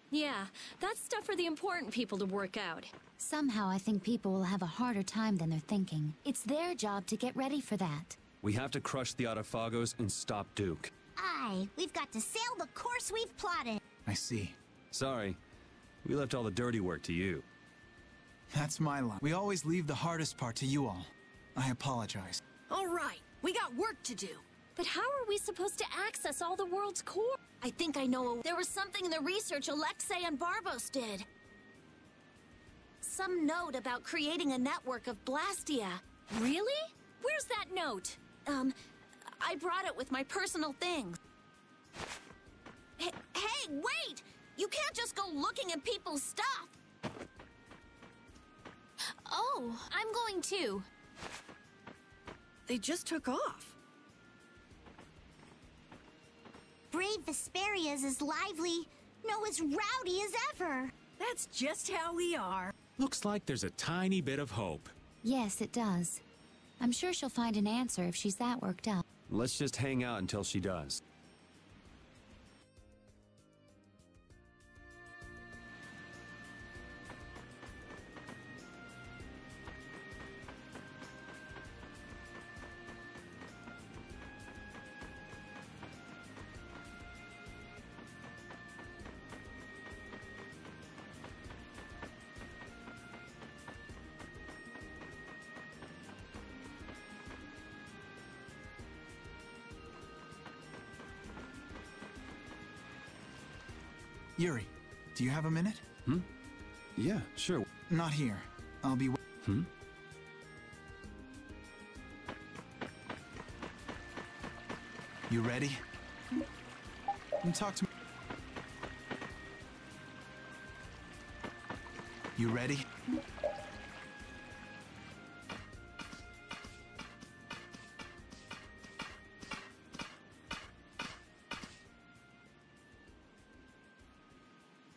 [SPEAKER 16] Yeah, that's stuff for the important people to work out.
[SPEAKER 17] Somehow I think people will have a harder time than they're thinking. It's their job to get ready for that.
[SPEAKER 18] We have to crush the Artifagos and stop Duke.
[SPEAKER 5] Aye, we've got to sail the course we've plotted.
[SPEAKER 20] I see.
[SPEAKER 18] Sorry, we left all the dirty work to you.
[SPEAKER 20] That's my line. We always leave the hardest part to you all. I apologize.
[SPEAKER 8] All right, we got work to do.
[SPEAKER 16] But how are we supposed to access all the world's core?
[SPEAKER 3] I think I know. There was something in the research Alexei and Barbos did. Some note about creating a network of Blastia.
[SPEAKER 16] Really? Where's that note?
[SPEAKER 3] I brought it with my personal things. Hey, wait! You can't just go looking at people's stuff!
[SPEAKER 1] Oh, I'm going too.
[SPEAKER 8] They just took off.
[SPEAKER 5] Brave Vesperia is as lively, no, as rowdy as ever.
[SPEAKER 8] That's just how we are.
[SPEAKER 4] Looks like there's a tiny bit of hope.
[SPEAKER 17] Yes, it does. I'm sure she'll find an answer if she's that worked up.
[SPEAKER 18] Let's just hang out until she does.
[SPEAKER 20] Yuri, do you have a minute?
[SPEAKER 18] Yeah, sure.
[SPEAKER 20] Not here. I'll be... You ready? Talk to me. You ready?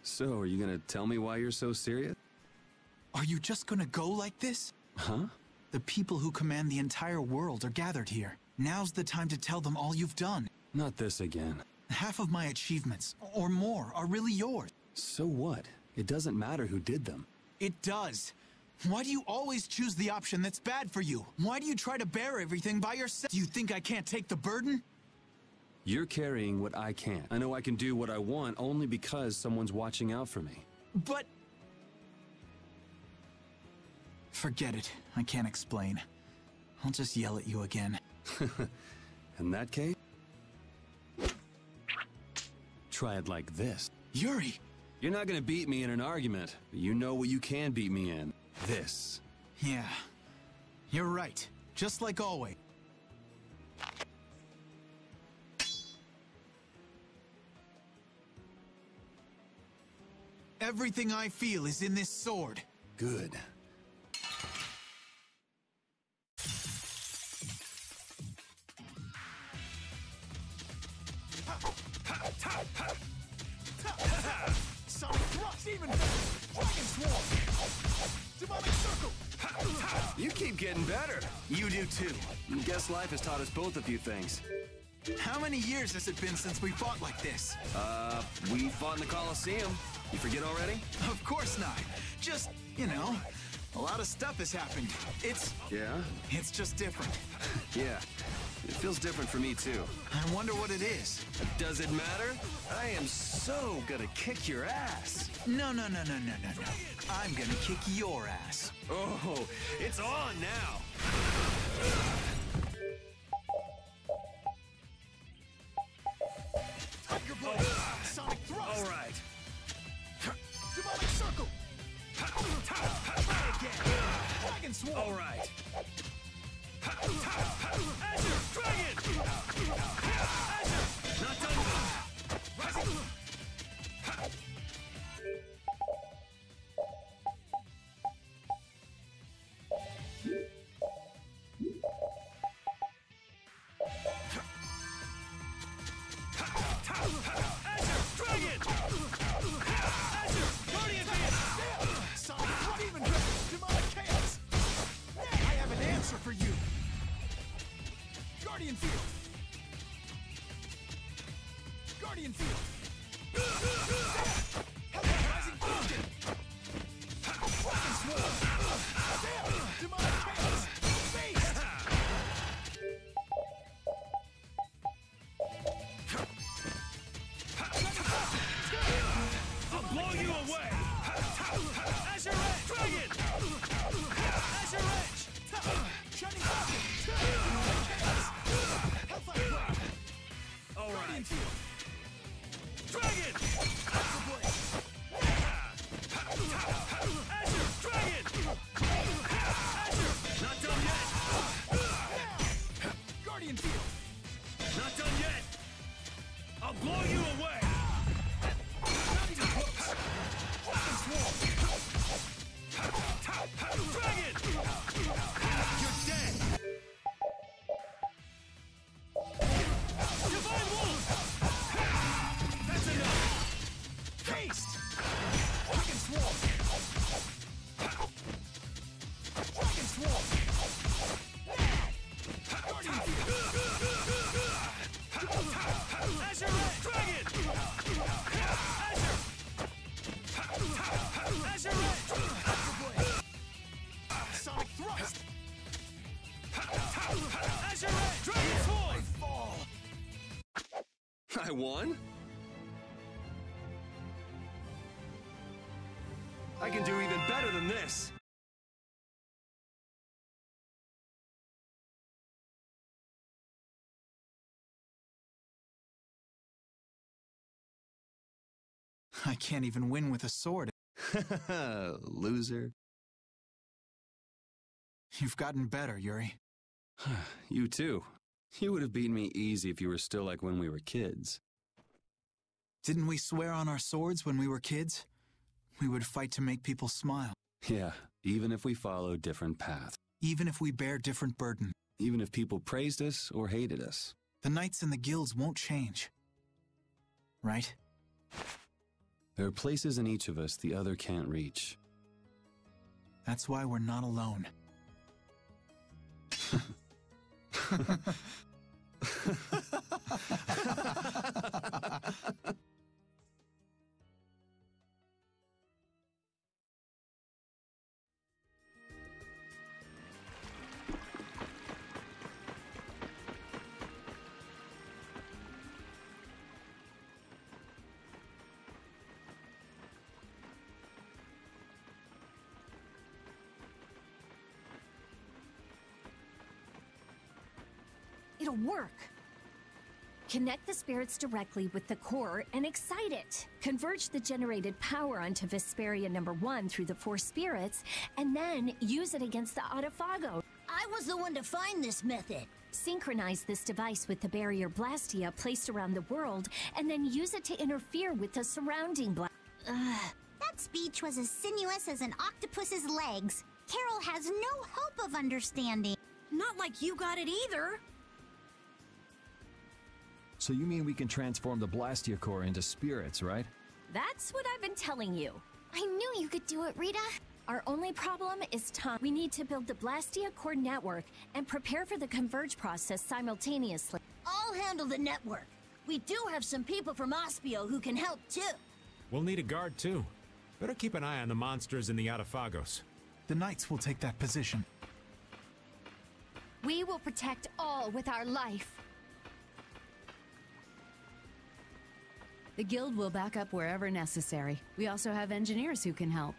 [SPEAKER 18] So, are you gonna tell me why you're so serious?
[SPEAKER 20] Are you just gonna go like this?
[SPEAKER 18] Huh?
[SPEAKER 20] The people who command the entire world are gathered here. Now's the time to tell them all you've done.
[SPEAKER 18] Not this again.
[SPEAKER 20] Half of my achievements, or more, are really yours.
[SPEAKER 18] So what? It doesn't matter who did them.
[SPEAKER 20] It does. Why do you always choose the option that's bad for you? Why do you try to bear everything by yourself? Do you think I can't take the burden?
[SPEAKER 18] You're carrying what I can't. I know I can do what I want only because someone's watching out for me.
[SPEAKER 20] But... Forget it. I can't explain. I'll just yell at you again.
[SPEAKER 18] In that case... try it like this.
[SPEAKER 20] Yuri!
[SPEAKER 18] You're not gonna beat me in an argument, but you know what you can beat me in. This.
[SPEAKER 20] Yeah. You're right. Just like always. Everything I feel is in this sword.
[SPEAKER 18] Good.
[SPEAKER 10] Sonic thrust, even better! Dragon swarm! Demonic circle!
[SPEAKER 7] getting better.
[SPEAKER 20] You do too.
[SPEAKER 7] Guess life has taught us both a few things.
[SPEAKER 20] How many years has it been since we fought like this?
[SPEAKER 7] We fought in the Coliseum. You forget already?
[SPEAKER 20] Of course not. Just, you know, a lot of stuff has happened.
[SPEAKER 7] Yeah?
[SPEAKER 20] It's just different.
[SPEAKER 7] Yeah. It feels different for me, too.
[SPEAKER 20] I wonder what it is.
[SPEAKER 7] Does it matter? I am so gonna kick your ass.
[SPEAKER 20] No. I'm gonna kick your ass.
[SPEAKER 7] Oh, it's on now.
[SPEAKER 20] Tiger Blade! Sonic Thrust!
[SPEAKER 7] All right.
[SPEAKER 20] Demonic Circle! Try again! Dragon Swarm!
[SPEAKER 7] All right.
[SPEAKER 10] Azure Dragon!
[SPEAKER 7] Not done.
[SPEAKER 20] Rising! For you. Guardian Field. Guardian Field. Rising Falcon. Falcon Swarm. Demonic Chaos. Based.
[SPEAKER 10] I'll blow you away. Azure Edge Dragon. Azure Edge.
[SPEAKER 20] Shining Falcon! Hellfire Blade!
[SPEAKER 10] All right.
[SPEAKER 20] Guardian Field!
[SPEAKER 10] Dragon!
[SPEAKER 20] Hyper Blade!
[SPEAKER 10] Azure Dragon! Azure!
[SPEAKER 7] Not done yet.
[SPEAKER 20] Guardian Field!
[SPEAKER 10] Not done yet. I'll blow you away.
[SPEAKER 20] Not even close! Falcon Swarm!
[SPEAKER 10] Dragon! You're dead. Divine Wolf! That's enough.
[SPEAKER 20] Haste! Dragon Swarm! Dragon Swarm! Guardian Field!
[SPEAKER 10] Azure Red Dragon! Azure! Azure Red!
[SPEAKER 20] Hyper Blade! Sonic Thrust!
[SPEAKER 10] Azure Red Dragon Swarm!
[SPEAKER 20] Fall!
[SPEAKER 7] I won? I can do even better than this.
[SPEAKER 20] I can't even win with a sword.
[SPEAKER 7] Loser.
[SPEAKER 20] You've gotten better, Yuri.
[SPEAKER 7] You too. You would have beaten me easy if you were still like when we were kids.
[SPEAKER 20] Didn't we swear on our swords when we were kids? We would fight to make people smile.
[SPEAKER 7] Yeah, even if we follow different paths.
[SPEAKER 20] Even if we bear different burden.
[SPEAKER 7] Even if people praised us or hated us.
[SPEAKER 20] The knights and the guilds won't change. Right?
[SPEAKER 7] There are places in each of us the other can't reach.
[SPEAKER 20] That's why we're not alone.
[SPEAKER 16] It'll work. Connect the spirits directly with the core and excite it. Converge the generated power onto Vesperia #1 through the 4 spirits, and then use it against the Autophago.
[SPEAKER 3] I was the one to find this method.
[SPEAKER 16] Synchronize this device with the barrier Blastia placed around the world, and then use it to interfere with the surrounding
[SPEAKER 5] That speech was as sinuous as an octopus's legs. Carol has no hope of understanding.
[SPEAKER 8] Not like you got it either.
[SPEAKER 18] So you mean we can transform the Blastia core into spirits, right?
[SPEAKER 16] That's what I've been telling you.
[SPEAKER 1] I knew you could do it, Rita.
[SPEAKER 16] Our only problem is time. We need to build the Blastia core network and prepare for the converge process simultaneously.
[SPEAKER 3] I'll handle the network. We do have some people from Ospio who can help too.
[SPEAKER 4] We'll need a guard too. Better keep an eye on the monsters in the Autophagos.
[SPEAKER 20] The Knights will take that position.
[SPEAKER 9] We will protect all with our life.
[SPEAKER 21] The guild will back up wherever necessary. We also have engineers who can help.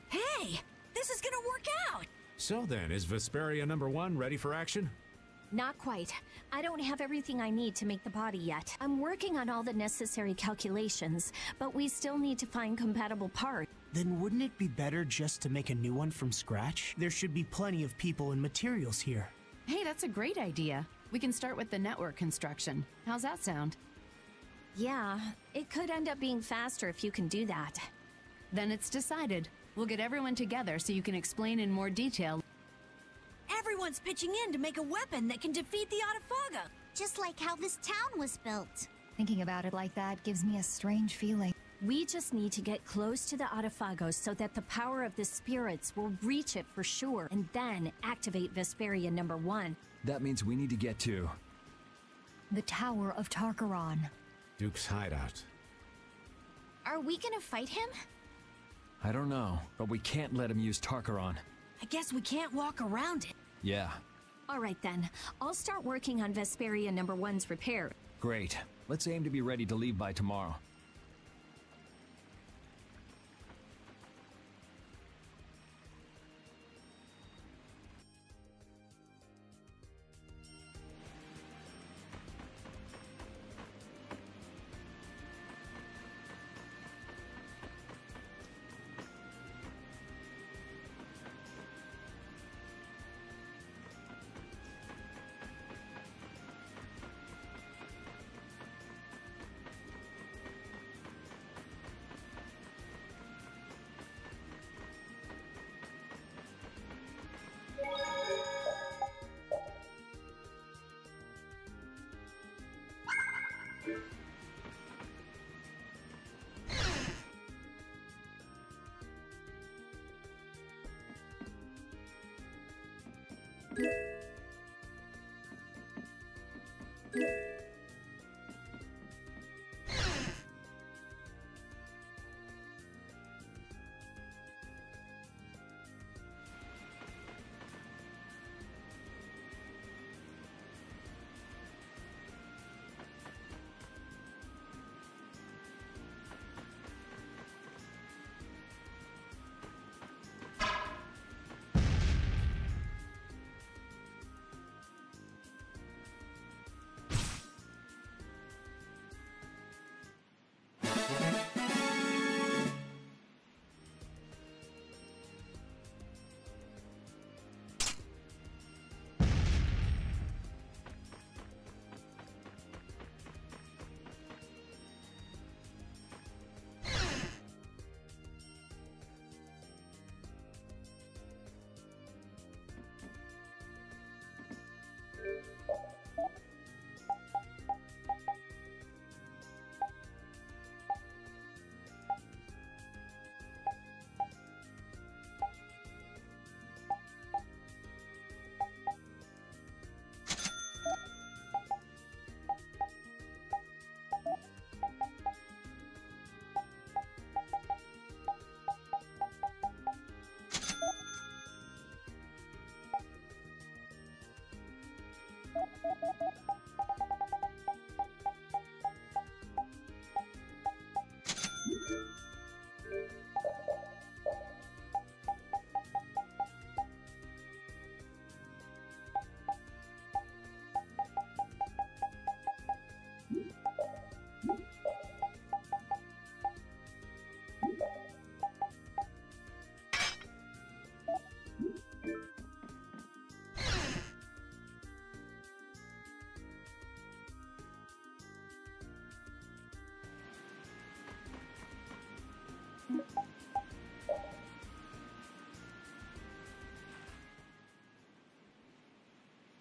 [SPEAKER 8] Hey! This is gonna work out!
[SPEAKER 4] So then, is Vesperia #1 ready for action?
[SPEAKER 16] Not quite. I don't have everything I need to make the body yet. I'm working on all the necessary calculations, but we still need to find compatible parts.
[SPEAKER 12] Then wouldn't it be better just to make a new one from scratch? There should be plenty of people and materials here.
[SPEAKER 21] Hey, that's a great idea. We can start with the network construction. How's that sound?
[SPEAKER 16] Yeah, it could end up being faster if you can do that.
[SPEAKER 21] Then it's decided. We'll get everyone together so you can explain in more detail.
[SPEAKER 8] Everyone's pitching in to make a weapon that can defeat the Autophaga.
[SPEAKER 5] Just like how this town was built.
[SPEAKER 19] Thinking about it like that gives me a strange feeling.
[SPEAKER 16] We just need to get close to the Autophagos so that the power of the spirits will reach it for sure, and then activate Vesperia #1.
[SPEAKER 18] That means we need to get to...
[SPEAKER 19] The Tower of Tarkaron.
[SPEAKER 4] Duke's hideout.
[SPEAKER 1] Are we gonna fight him?
[SPEAKER 18] I don't know, but we can't let him use Tarkaron.
[SPEAKER 8] I guess we can't walk around it.
[SPEAKER 18] Yeah.
[SPEAKER 16] All right then, I'll start working on Vesperia #1's repair.
[SPEAKER 18] Great. Let's aim to be ready to leave by tomorrow.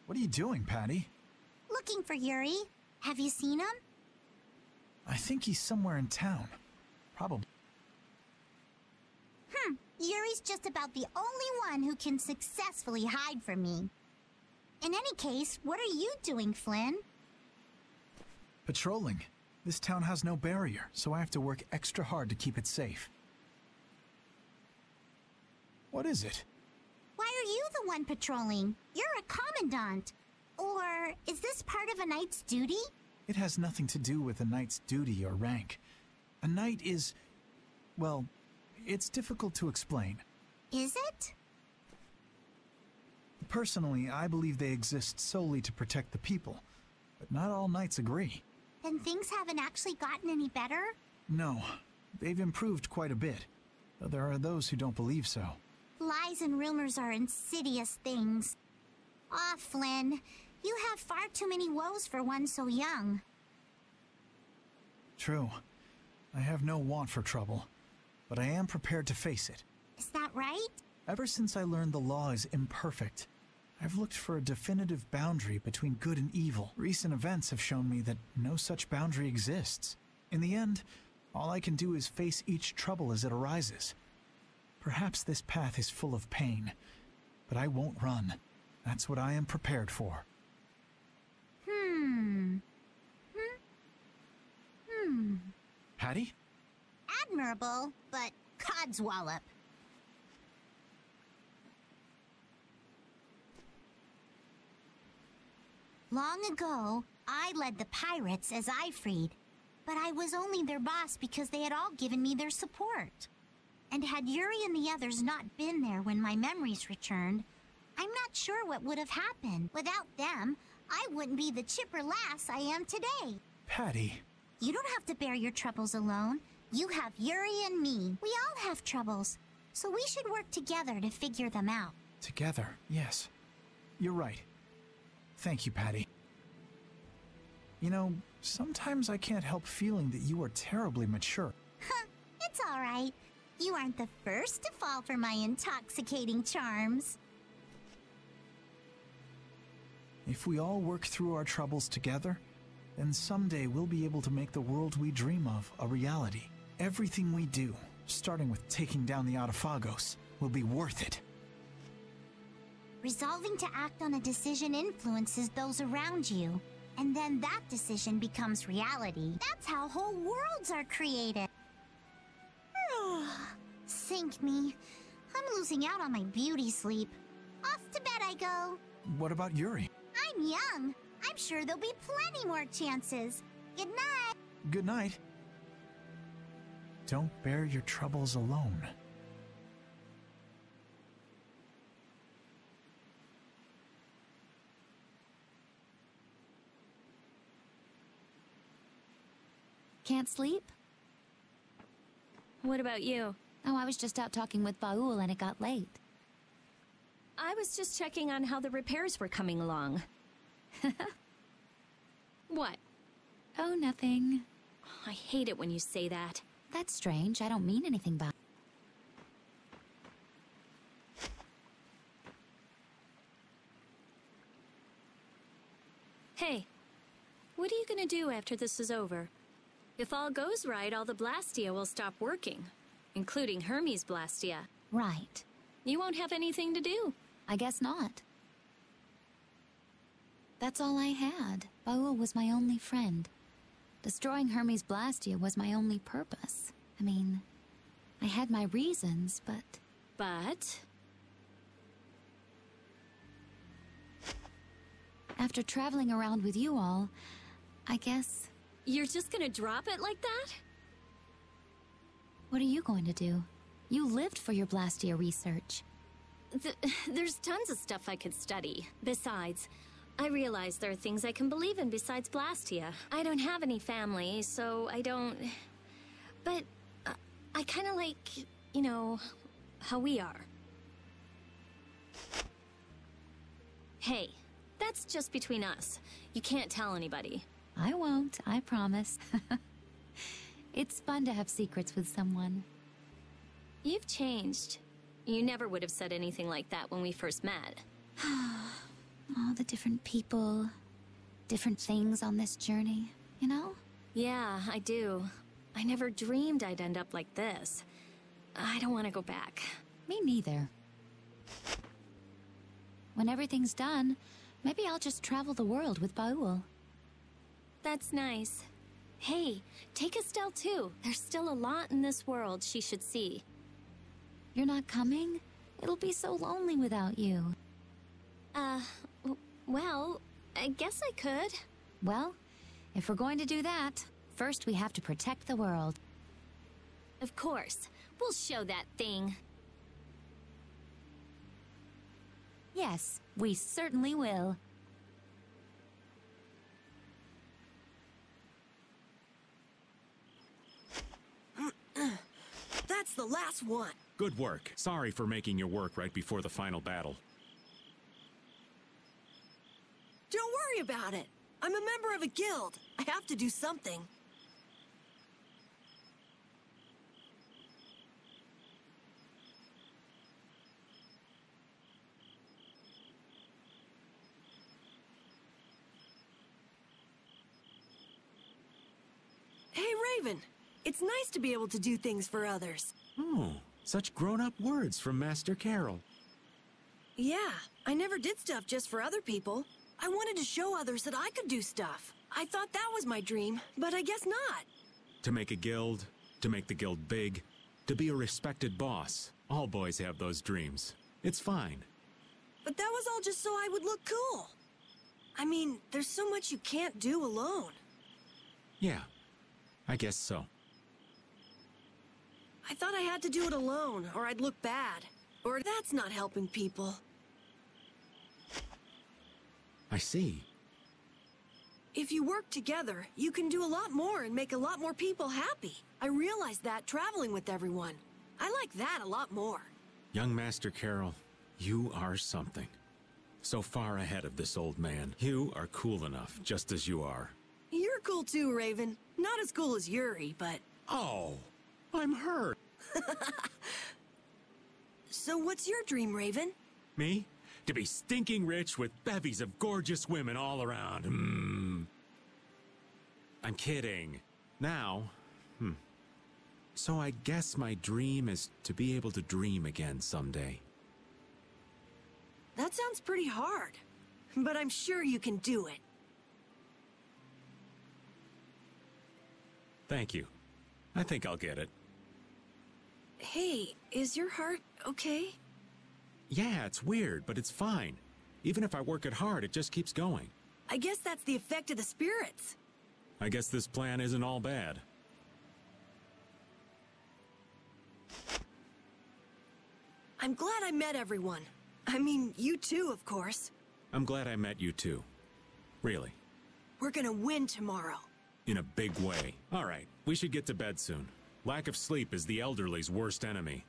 [SPEAKER 20] What are you doing, Patty?
[SPEAKER 5] Looking for Yuri. Have you seen him?
[SPEAKER 20] I think he's somewhere in town. Probably.
[SPEAKER 5] Yuri's just about the only one who can successfully hide from me. In any case, what are you doing, Flynn?
[SPEAKER 20] Patrolling. This town has no barrier, so I have to work extra hard to keep it safe. What is it?
[SPEAKER 5] Why are you the one patrolling? You're a commandant. Or is this part of a knight's duty?
[SPEAKER 20] It has nothing to do with a knight's duty or rank. A knight is... well, it's difficult to explain.
[SPEAKER 5] Is it?
[SPEAKER 20] Personally, I believe they exist solely to protect the people, but not all knights agree.
[SPEAKER 5] Then things haven't actually gotten any better?
[SPEAKER 20] No, they've improved quite a bit, though there are those who don't believe so.
[SPEAKER 5] Lies and rumors are insidious things. Ah, Flynn, you have far too many woes for one so young.
[SPEAKER 20] True. I have no want for trouble, but I am prepared to face it.
[SPEAKER 5] Is that right?
[SPEAKER 20] Ever since I learned the law is imperfect, I've looked for a definitive boundary between good and evil. Recent events have shown me that no such boundary exists. In the end, all I can do is face each trouble as it arises. Perhaps this path is full of pain, but I won't run. That's what I am prepared for. Patty?
[SPEAKER 5] Admirable, but codswallop. Long ago, I led the pirates as I freed, but I was only their boss because they had all given me their support. And had Yuri and the others not been there when my memories returned, I'm not sure what would have happened. Without them, I wouldn't be the chipper lass I am today.
[SPEAKER 20] Patty.
[SPEAKER 5] You don't have to bear your troubles alone. You have Yuri and me. We all have troubles, so we should work together to figure them out.
[SPEAKER 20] Together, yes. You're right. Thank you, Patty. You know, sometimes I can't help feeling that you are terribly mature.
[SPEAKER 5] It's all right. You aren't the first to fall for my intoxicating charms.
[SPEAKER 20] If we all work through our troubles together, then someday we'll be able to make the world we dream of a reality. Everything we do, starting with taking down the Autophagos, will be worth it.
[SPEAKER 5] Resolving to act on a decision influences those around you, and then that decision becomes reality. That's how whole worlds are created. Sink me. I'm losing out on my beauty sleep. Off to bed I go.
[SPEAKER 20] What about Yuri?
[SPEAKER 5] I'm young. I'm sure there'll be plenty more chances. Good night.
[SPEAKER 20] Good night. Don't bear your troubles alone.
[SPEAKER 17] Can't sleep?
[SPEAKER 16] What about you?
[SPEAKER 17] Oh, I was just out talking with Baul and it got late.
[SPEAKER 16] I was just checking on how the repairs were coming along. What?
[SPEAKER 17] Oh, nothing.
[SPEAKER 16] I hate it when you say that.
[SPEAKER 17] That's strange. I don't mean anything by it.
[SPEAKER 16] Hey, what are you gonna do after this is over? If all goes right, all the Blastia will stop working, including Hermes Blastia.
[SPEAKER 17] Right.
[SPEAKER 16] You won't have anything to do.
[SPEAKER 17] I guess not. That's all I had. Baul was my only friend. Destroying Hermes Blastia was my only purpose. I mean, I had my reasons, but...
[SPEAKER 16] But?
[SPEAKER 17] After traveling around with you all, I guess...
[SPEAKER 16] You're just gonna drop it like that?
[SPEAKER 17] What are you going to do? You lived for your Blastia research.
[SPEAKER 16] There's tons of stuff I could study. Besides, I realize there are things I can believe in besides Blastia. I don't have any family, so I don't... But I kind of like, you know, how we are. Hey, that's just between us. You can't tell anybody.
[SPEAKER 17] I won't, I promise. It's fun to have secrets with someone.
[SPEAKER 16] You've changed. You never would have said anything like that when we first met.
[SPEAKER 17] All the different people, different things on this journey, you know?
[SPEAKER 16] Yeah, I do. I never dreamed I'd end up like this. I don't want to go back.
[SPEAKER 17] Me neither. When everything's done, maybe I'll just travel the world with Baul.
[SPEAKER 16] That's nice. Hey, take Estelle too. There's still a lot in this world she should see.
[SPEAKER 17] You're not coming? It'll be so lonely without you.
[SPEAKER 16] Well, I guess I could.
[SPEAKER 17] Well, if we're going to do that, first we have to protect the world.
[SPEAKER 16] Of course. We'll show that thing.
[SPEAKER 17] Yes, we certainly will.
[SPEAKER 8] That's the last one.
[SPEAKER 4] Good work. Sorry for making you work right before the final battle.
[SPEAKER 8] Don't worry about it. I'm a member of a guild. I have to do something. Hey, Raven. It's nice to be able to do things for others.
[SPEAKER 4] Oh, such grown-up words from Master Carol.
[SPEAKER 8] Yeah, I never did stuff just for other people. I wanted to show others that I could do stuff. I thought that was my dream, but I guess not.
[SPEAKER 4] To make a guild, to make the guild big, to be a respected boss. All boys have those dreams. It's fine.
[SPEAKER 8] But that was all just so I would look cool. I mean, there's so much you can't do alone.
[SPEAKER 4] Yeah, I guess so.
[SPEAKER 8] I thought I had to do it alone, or I'd look bad. Or that's not helping people.
[SPEAKER 4] I see.
[SPEAKER 8] If you work together, you can do a lot more and make a lot more people happy. I realized that traveling with everyone. I like that a lot more.
[SPEAKER 4] Young Master Carol, you are something. So far ahead of this old man. You are cool enough, just as you are.
[SPEAKER 8] You're cool too, Raven. Not as cool as Yuri, but...
[SPEAKER 4] Oh, I'm hurt.
[SPEAKER 8] So what's your dream, Raven?
[SPEAKER 4] Me? To be stinking rich with bevies of gorgeous women all around. I'm kidding. Now, So I guess my dream is to be able to dream again someday.
[SPEAKER 8] That sounds pretty hard, but I'm sure you can do it.
[SPEAKER 4] Thank you. I think I'll get it.
[SPEAKER 8] Hey, is your heart okay?
[SPEAKER 4] Yeah, it's weird, but it's fine. Even if I work it hard, it just keeps going.
[SPEAKER 8] I guess that's the effect of the spirits.
[SPEAKER 4] I guess this plan isn't all bad.
[SPEAKER 8] I'm glad I met everyone. I mean, you too, of course.
[SPEAKER 4] I'm glad I met you too. Really.
[SPEAKER 8] We're gonna win tomorrow.
[SPEAKER 4] In a big way. All right, we should get to bed soon. Lack of sleep is the elderly's worst enemy.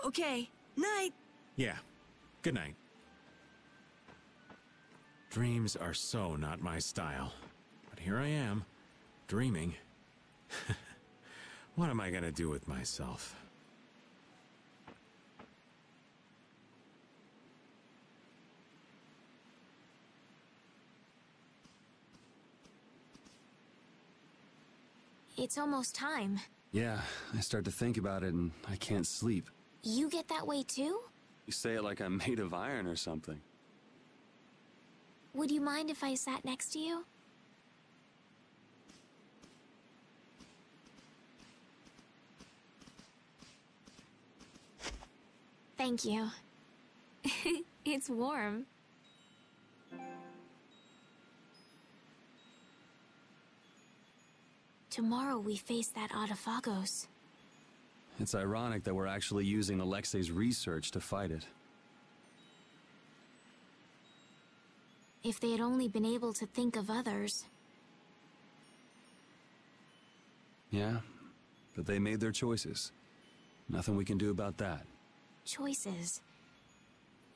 [SPEAKER 8] Okay, night.
[SPEAKER 4] Yeah, good night. Dreams are so not my style. But here I am, dreaming. What am I gonna do with myself?
[SPEAKER 1] It's almost time.
[SPEAKER 7] Yeah, I start to think about it and I can't sleep.
[SPEAKER 1] You get that way too?
[SPEAKER 7] You say it like I'm made of iron or something.
[SPEAKER 1] Would you mind if I sat next to you? Thank you. It's warm. Tomorrow we face that Autophagos.
[SPEAKER 7] It's ironic that we're actually using Alexei's research to fight it.
[SPEAKER 1] If they had only been able to think of others.
[SPEAKER 7] Yeah, but they made their choices. Nothing we can do about that.
[SPEAKER 1] Choices.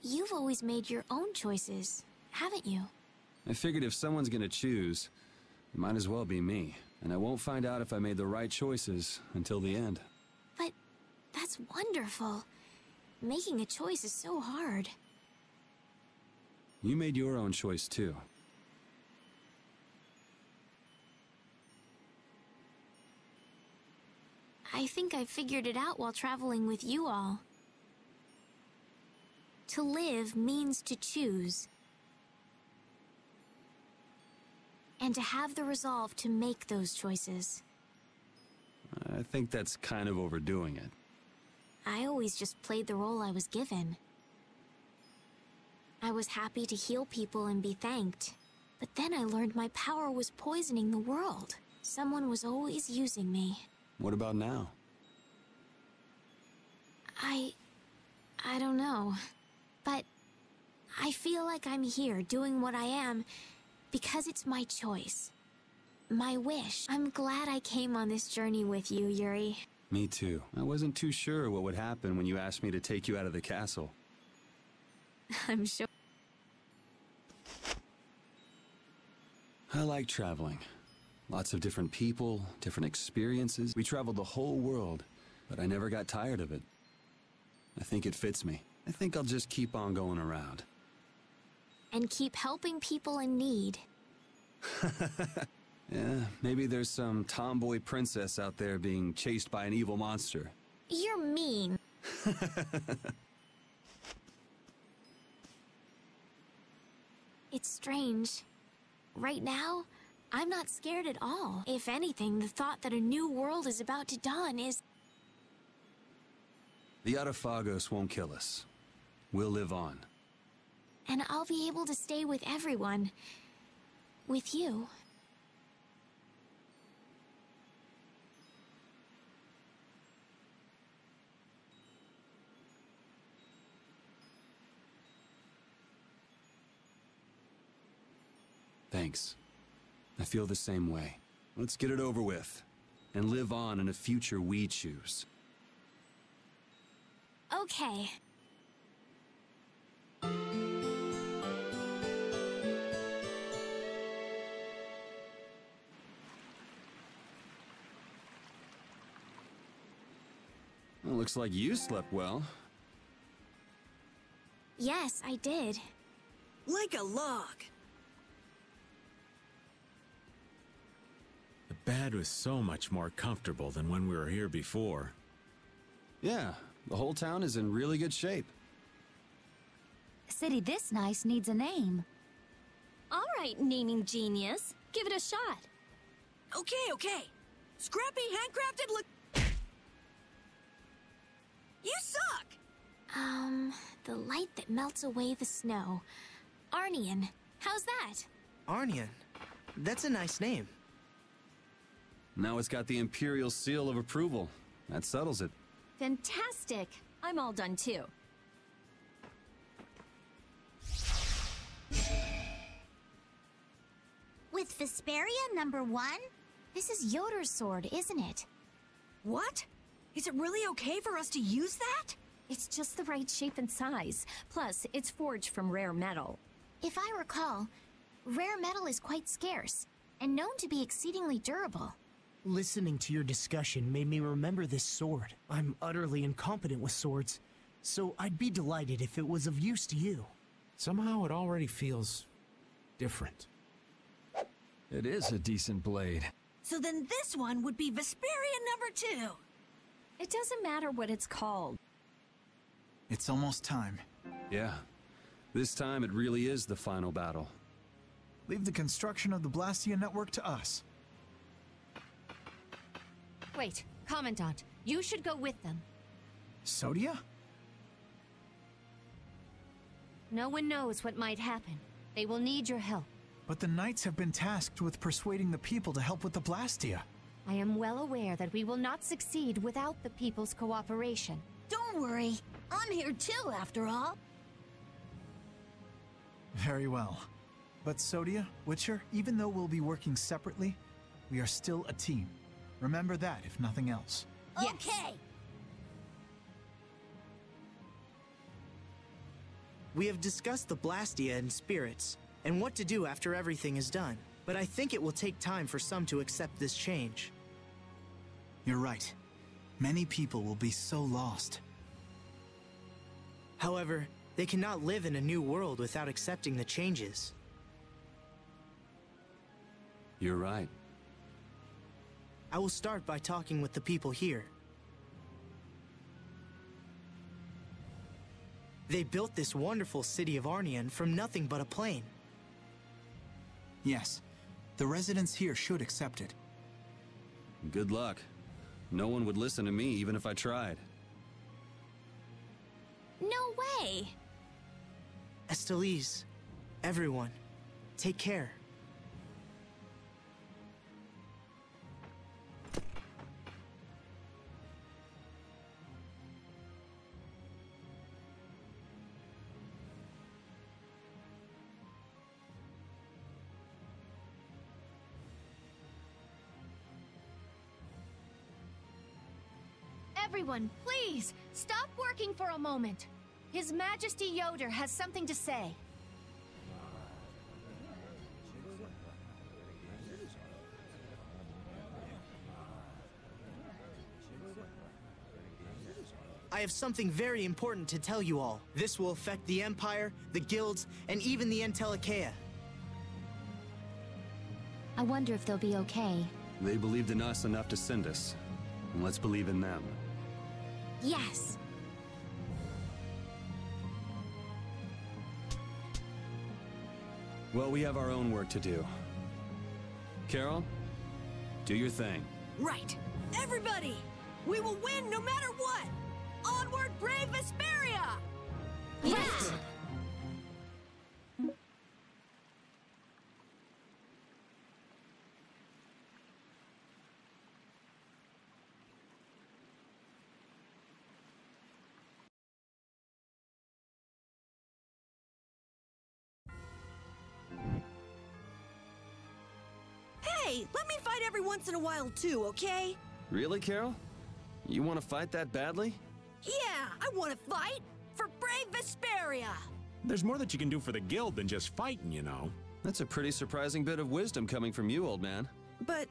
[SPEAKER 1] You've always made your own choices, haven't you?
[SPEAKER 7] I figured if someone's gonna choose, it might as well be me. And I won't find out if I made the right choices until the end.
[SPEAKER 1] But that's wonderful. Making a choice is so hard.
[SPEAKER 7] You made your own choice too.
[SPEAKER 1] I think I figured it out while traveling with you all. To live means to choose. And to have the resolve to make those choices.
[SPEAKER 7] I think that's kind of overdoing it.
[SPEAKER 1] I always just played the role I was given. I was happy to heal people and be thanked. But then I learned my power was poisoning the world. Someone was always using me.
[SPEAKER 7] What about now?
[SPEAKER 1] I don't know. But I feel like I'm here doing what I am because it's my choice. My wish. I'm glad I came on this journey with you, Yuri.
[SPEAKER 7] Me too. I wasn't too sure what would happen when you asked me to take you out of the castle.
[SPEAKER 1] I'm sure.
[SPEAKER 7] I like traveling. Lots of different people, different experiences. We traveled the whole world, but I never got tired of it. I think it fits me. I think I'll just keep on going around.
[SPEAKER 1] And keep helping people in need.
[SPEAKER 7] Yeah, maybe there's some tomboy princess out there being chased by an evil monster.
[SPEAKER 1] You're mean. It's strange. Right now, I'm not scared at all. If anything, the thought that a new world is about to dawn is...
[SPEAKER 7] The Arafagos won't kill us. We'll live on.
[SPEAKER 1] And I'll be able to stay with everyone. With you.
[SPEAKER 7] Thanks. I feel the same way. Let's get it over with, and live on in a future we choose.
[SPEAKER 1] Okay.
[SPEAKER 7] Well, looks like you slept well.
[SPEAKER 1] Yes, I did.
[SPEAKER 8] Like a log.
[SPEAKER 4] The bed was so much more comfortable than when we were here before.
[SPEAKER 7] Yeah, the whole town is in really good shape.
[SPEAKER 17] A city this nice needs a name.
[SPEAKER 16] All right, naming genius. Give it a shot.
[SPEAKER 8] Okay. Scrappy, handcrafted, look... You suck!
[SPEAKER 1] The light that melts away the snow. Arnian. How's that?
[SPEAKER 12] Arnian? That's a nice name.
[SPEAKER 7] Now it's got the Imperial seal of approval. That settles it.
[SPEAKER 16] Fantastic. I'm all done too.
[SPEAKER 5] With Vesperia #1?
[SPEAKER 1] This is Yoder's sword, isn't it?
[SPEAKER 8] What? Is it really okay for us to use that?
[SPEAKER 16] It's just the right shape and size. Plus, it's forged from rare metal.
[SPEAKER 1] If I recall, rare metal is quite scarce, and known to be exceedingly durable.
[SPEAKER 12] Listening to your discussion made me remember this sword. I'm utterly incompetent with swords, so I'd be delighted if it was of use to you.
[SPEAKER 4] Somehow it already feels different.
[SPEAKER 18] It is a decent blade.
[SPEAKER 8] So then this one would be Vesperia #2.
[SPEAKER 16] It doesn't matter what it's called.
[SPEAKER 20] It's almost time.
[SPEAKER 7] Yeah. This time it really is the final battle.
[SPEAKER 20] Leave the construction of the Blastia network to us.
[SPEAKER 9] Wait, Commandant, you should go with them.
[SPEAKER 20] Sodia?
[SPEAKER 9] No one knows what might happen. They will need your help.
[SPEAKER 20] But the Knights have been tasked with persuading the people to help with the Blastia.
[SPEAKER 9] I am well aware that we will not succeed without the people's cooperation.
[SPEAKER 3] Don't worry. I'm here too, after all.
[SPEAKER 20] Very well. But Sodia, Witcher, even though we'll be working separately, we are still a team. Remember that, if nothing else.
[SPEAKER 3] Okay.
[SPEAKER 12] We have discussed the Blastia and spirits, and what to do after everything is done. But I think it will take time for some to accept this change.
[SPEAKER 20] You're right. Many people will be so lost.
[SPEAKER 12] However, they cannot live in a new world without accepting the changes.
[SPEAKER 7] You're right.
[SPEAKER 12] I will start by talking with the people here. They built this wonderful city of Arnian from nothing but a plain.
[SPEAKER 20] Yes, the residents here should accept it.
[SPEAKER 7] Good luck. No one would listen to me even if I tried.
[SPEAKER 1] No way!
[SPEAKER 12] Estelise, everyone, take care.
[SPEAKER 2] Everyone, please, stop working for a moment. His Majesty Yoder has something to say.
[SPEAKER 12] I have something very important to tell you all. This will affect the Empire, the guilds, and even the Entelekea.
[SPEAKER 9] I wonder if they'll be okay.
[SPEAKER 7] They believed in us enough to send us. And let's believe in them.
[SPEAKER 1] Yes.
[SPEAKER 7] Well, we have our own work to do. Carol, do your thing.
[SPEAKER 8] Right. Everybody! We will win no matter what! Onward, brave Vesperia!
[SPEAKER 1] Yes!
[SPEAKER 8] Hey, let me fight every once in a while too, okay?
[SPEAKER 7] Really, Carol? You want to fight that badly?
[SPEAKER 8] Yeah, I want to fight! For brave Vesperia!
[SPEAKER 4] There's more that you can do for the guild than just fighting, you know.
[SPEAKER 7] That's a pretty surprising bit of wisdom coming from you, old man.
[SPEAKER 8] But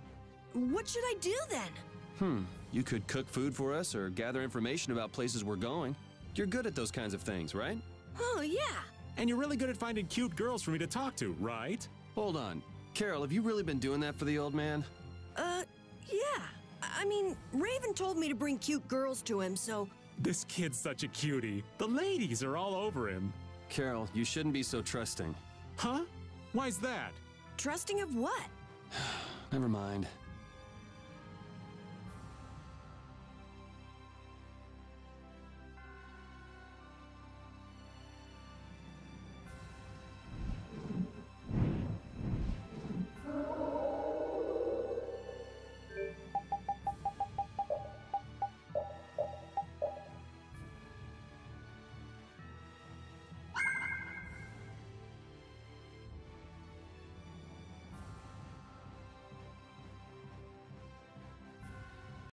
[SPEAKER 8] what should I do then?
[SPEAKER 7] You could cook food for us or gather information about places we're going. You're good at those kinds of things, right?
[SPEAKER 8] Oh, yeah.
[SPEAKER 4] And you're really good at finding cute girls for me to talk to, right?
[SPEAKER 7] Hold on. Carol, have you really been doing that for the old man?
[SPEAKER 8] Yeah. I mean, Raven told me to bring cute girls to him, so...
[SPEAKER 4] This kid's such a cutie. The ladies are all over him.
[SPEAKER 7] Carol, you shouldn't be so trusting.
[SPEAKER 4] Huh? Why's that?
[SPEAKER 8] Trusting of what?
[SPEAKER 7] Never mind.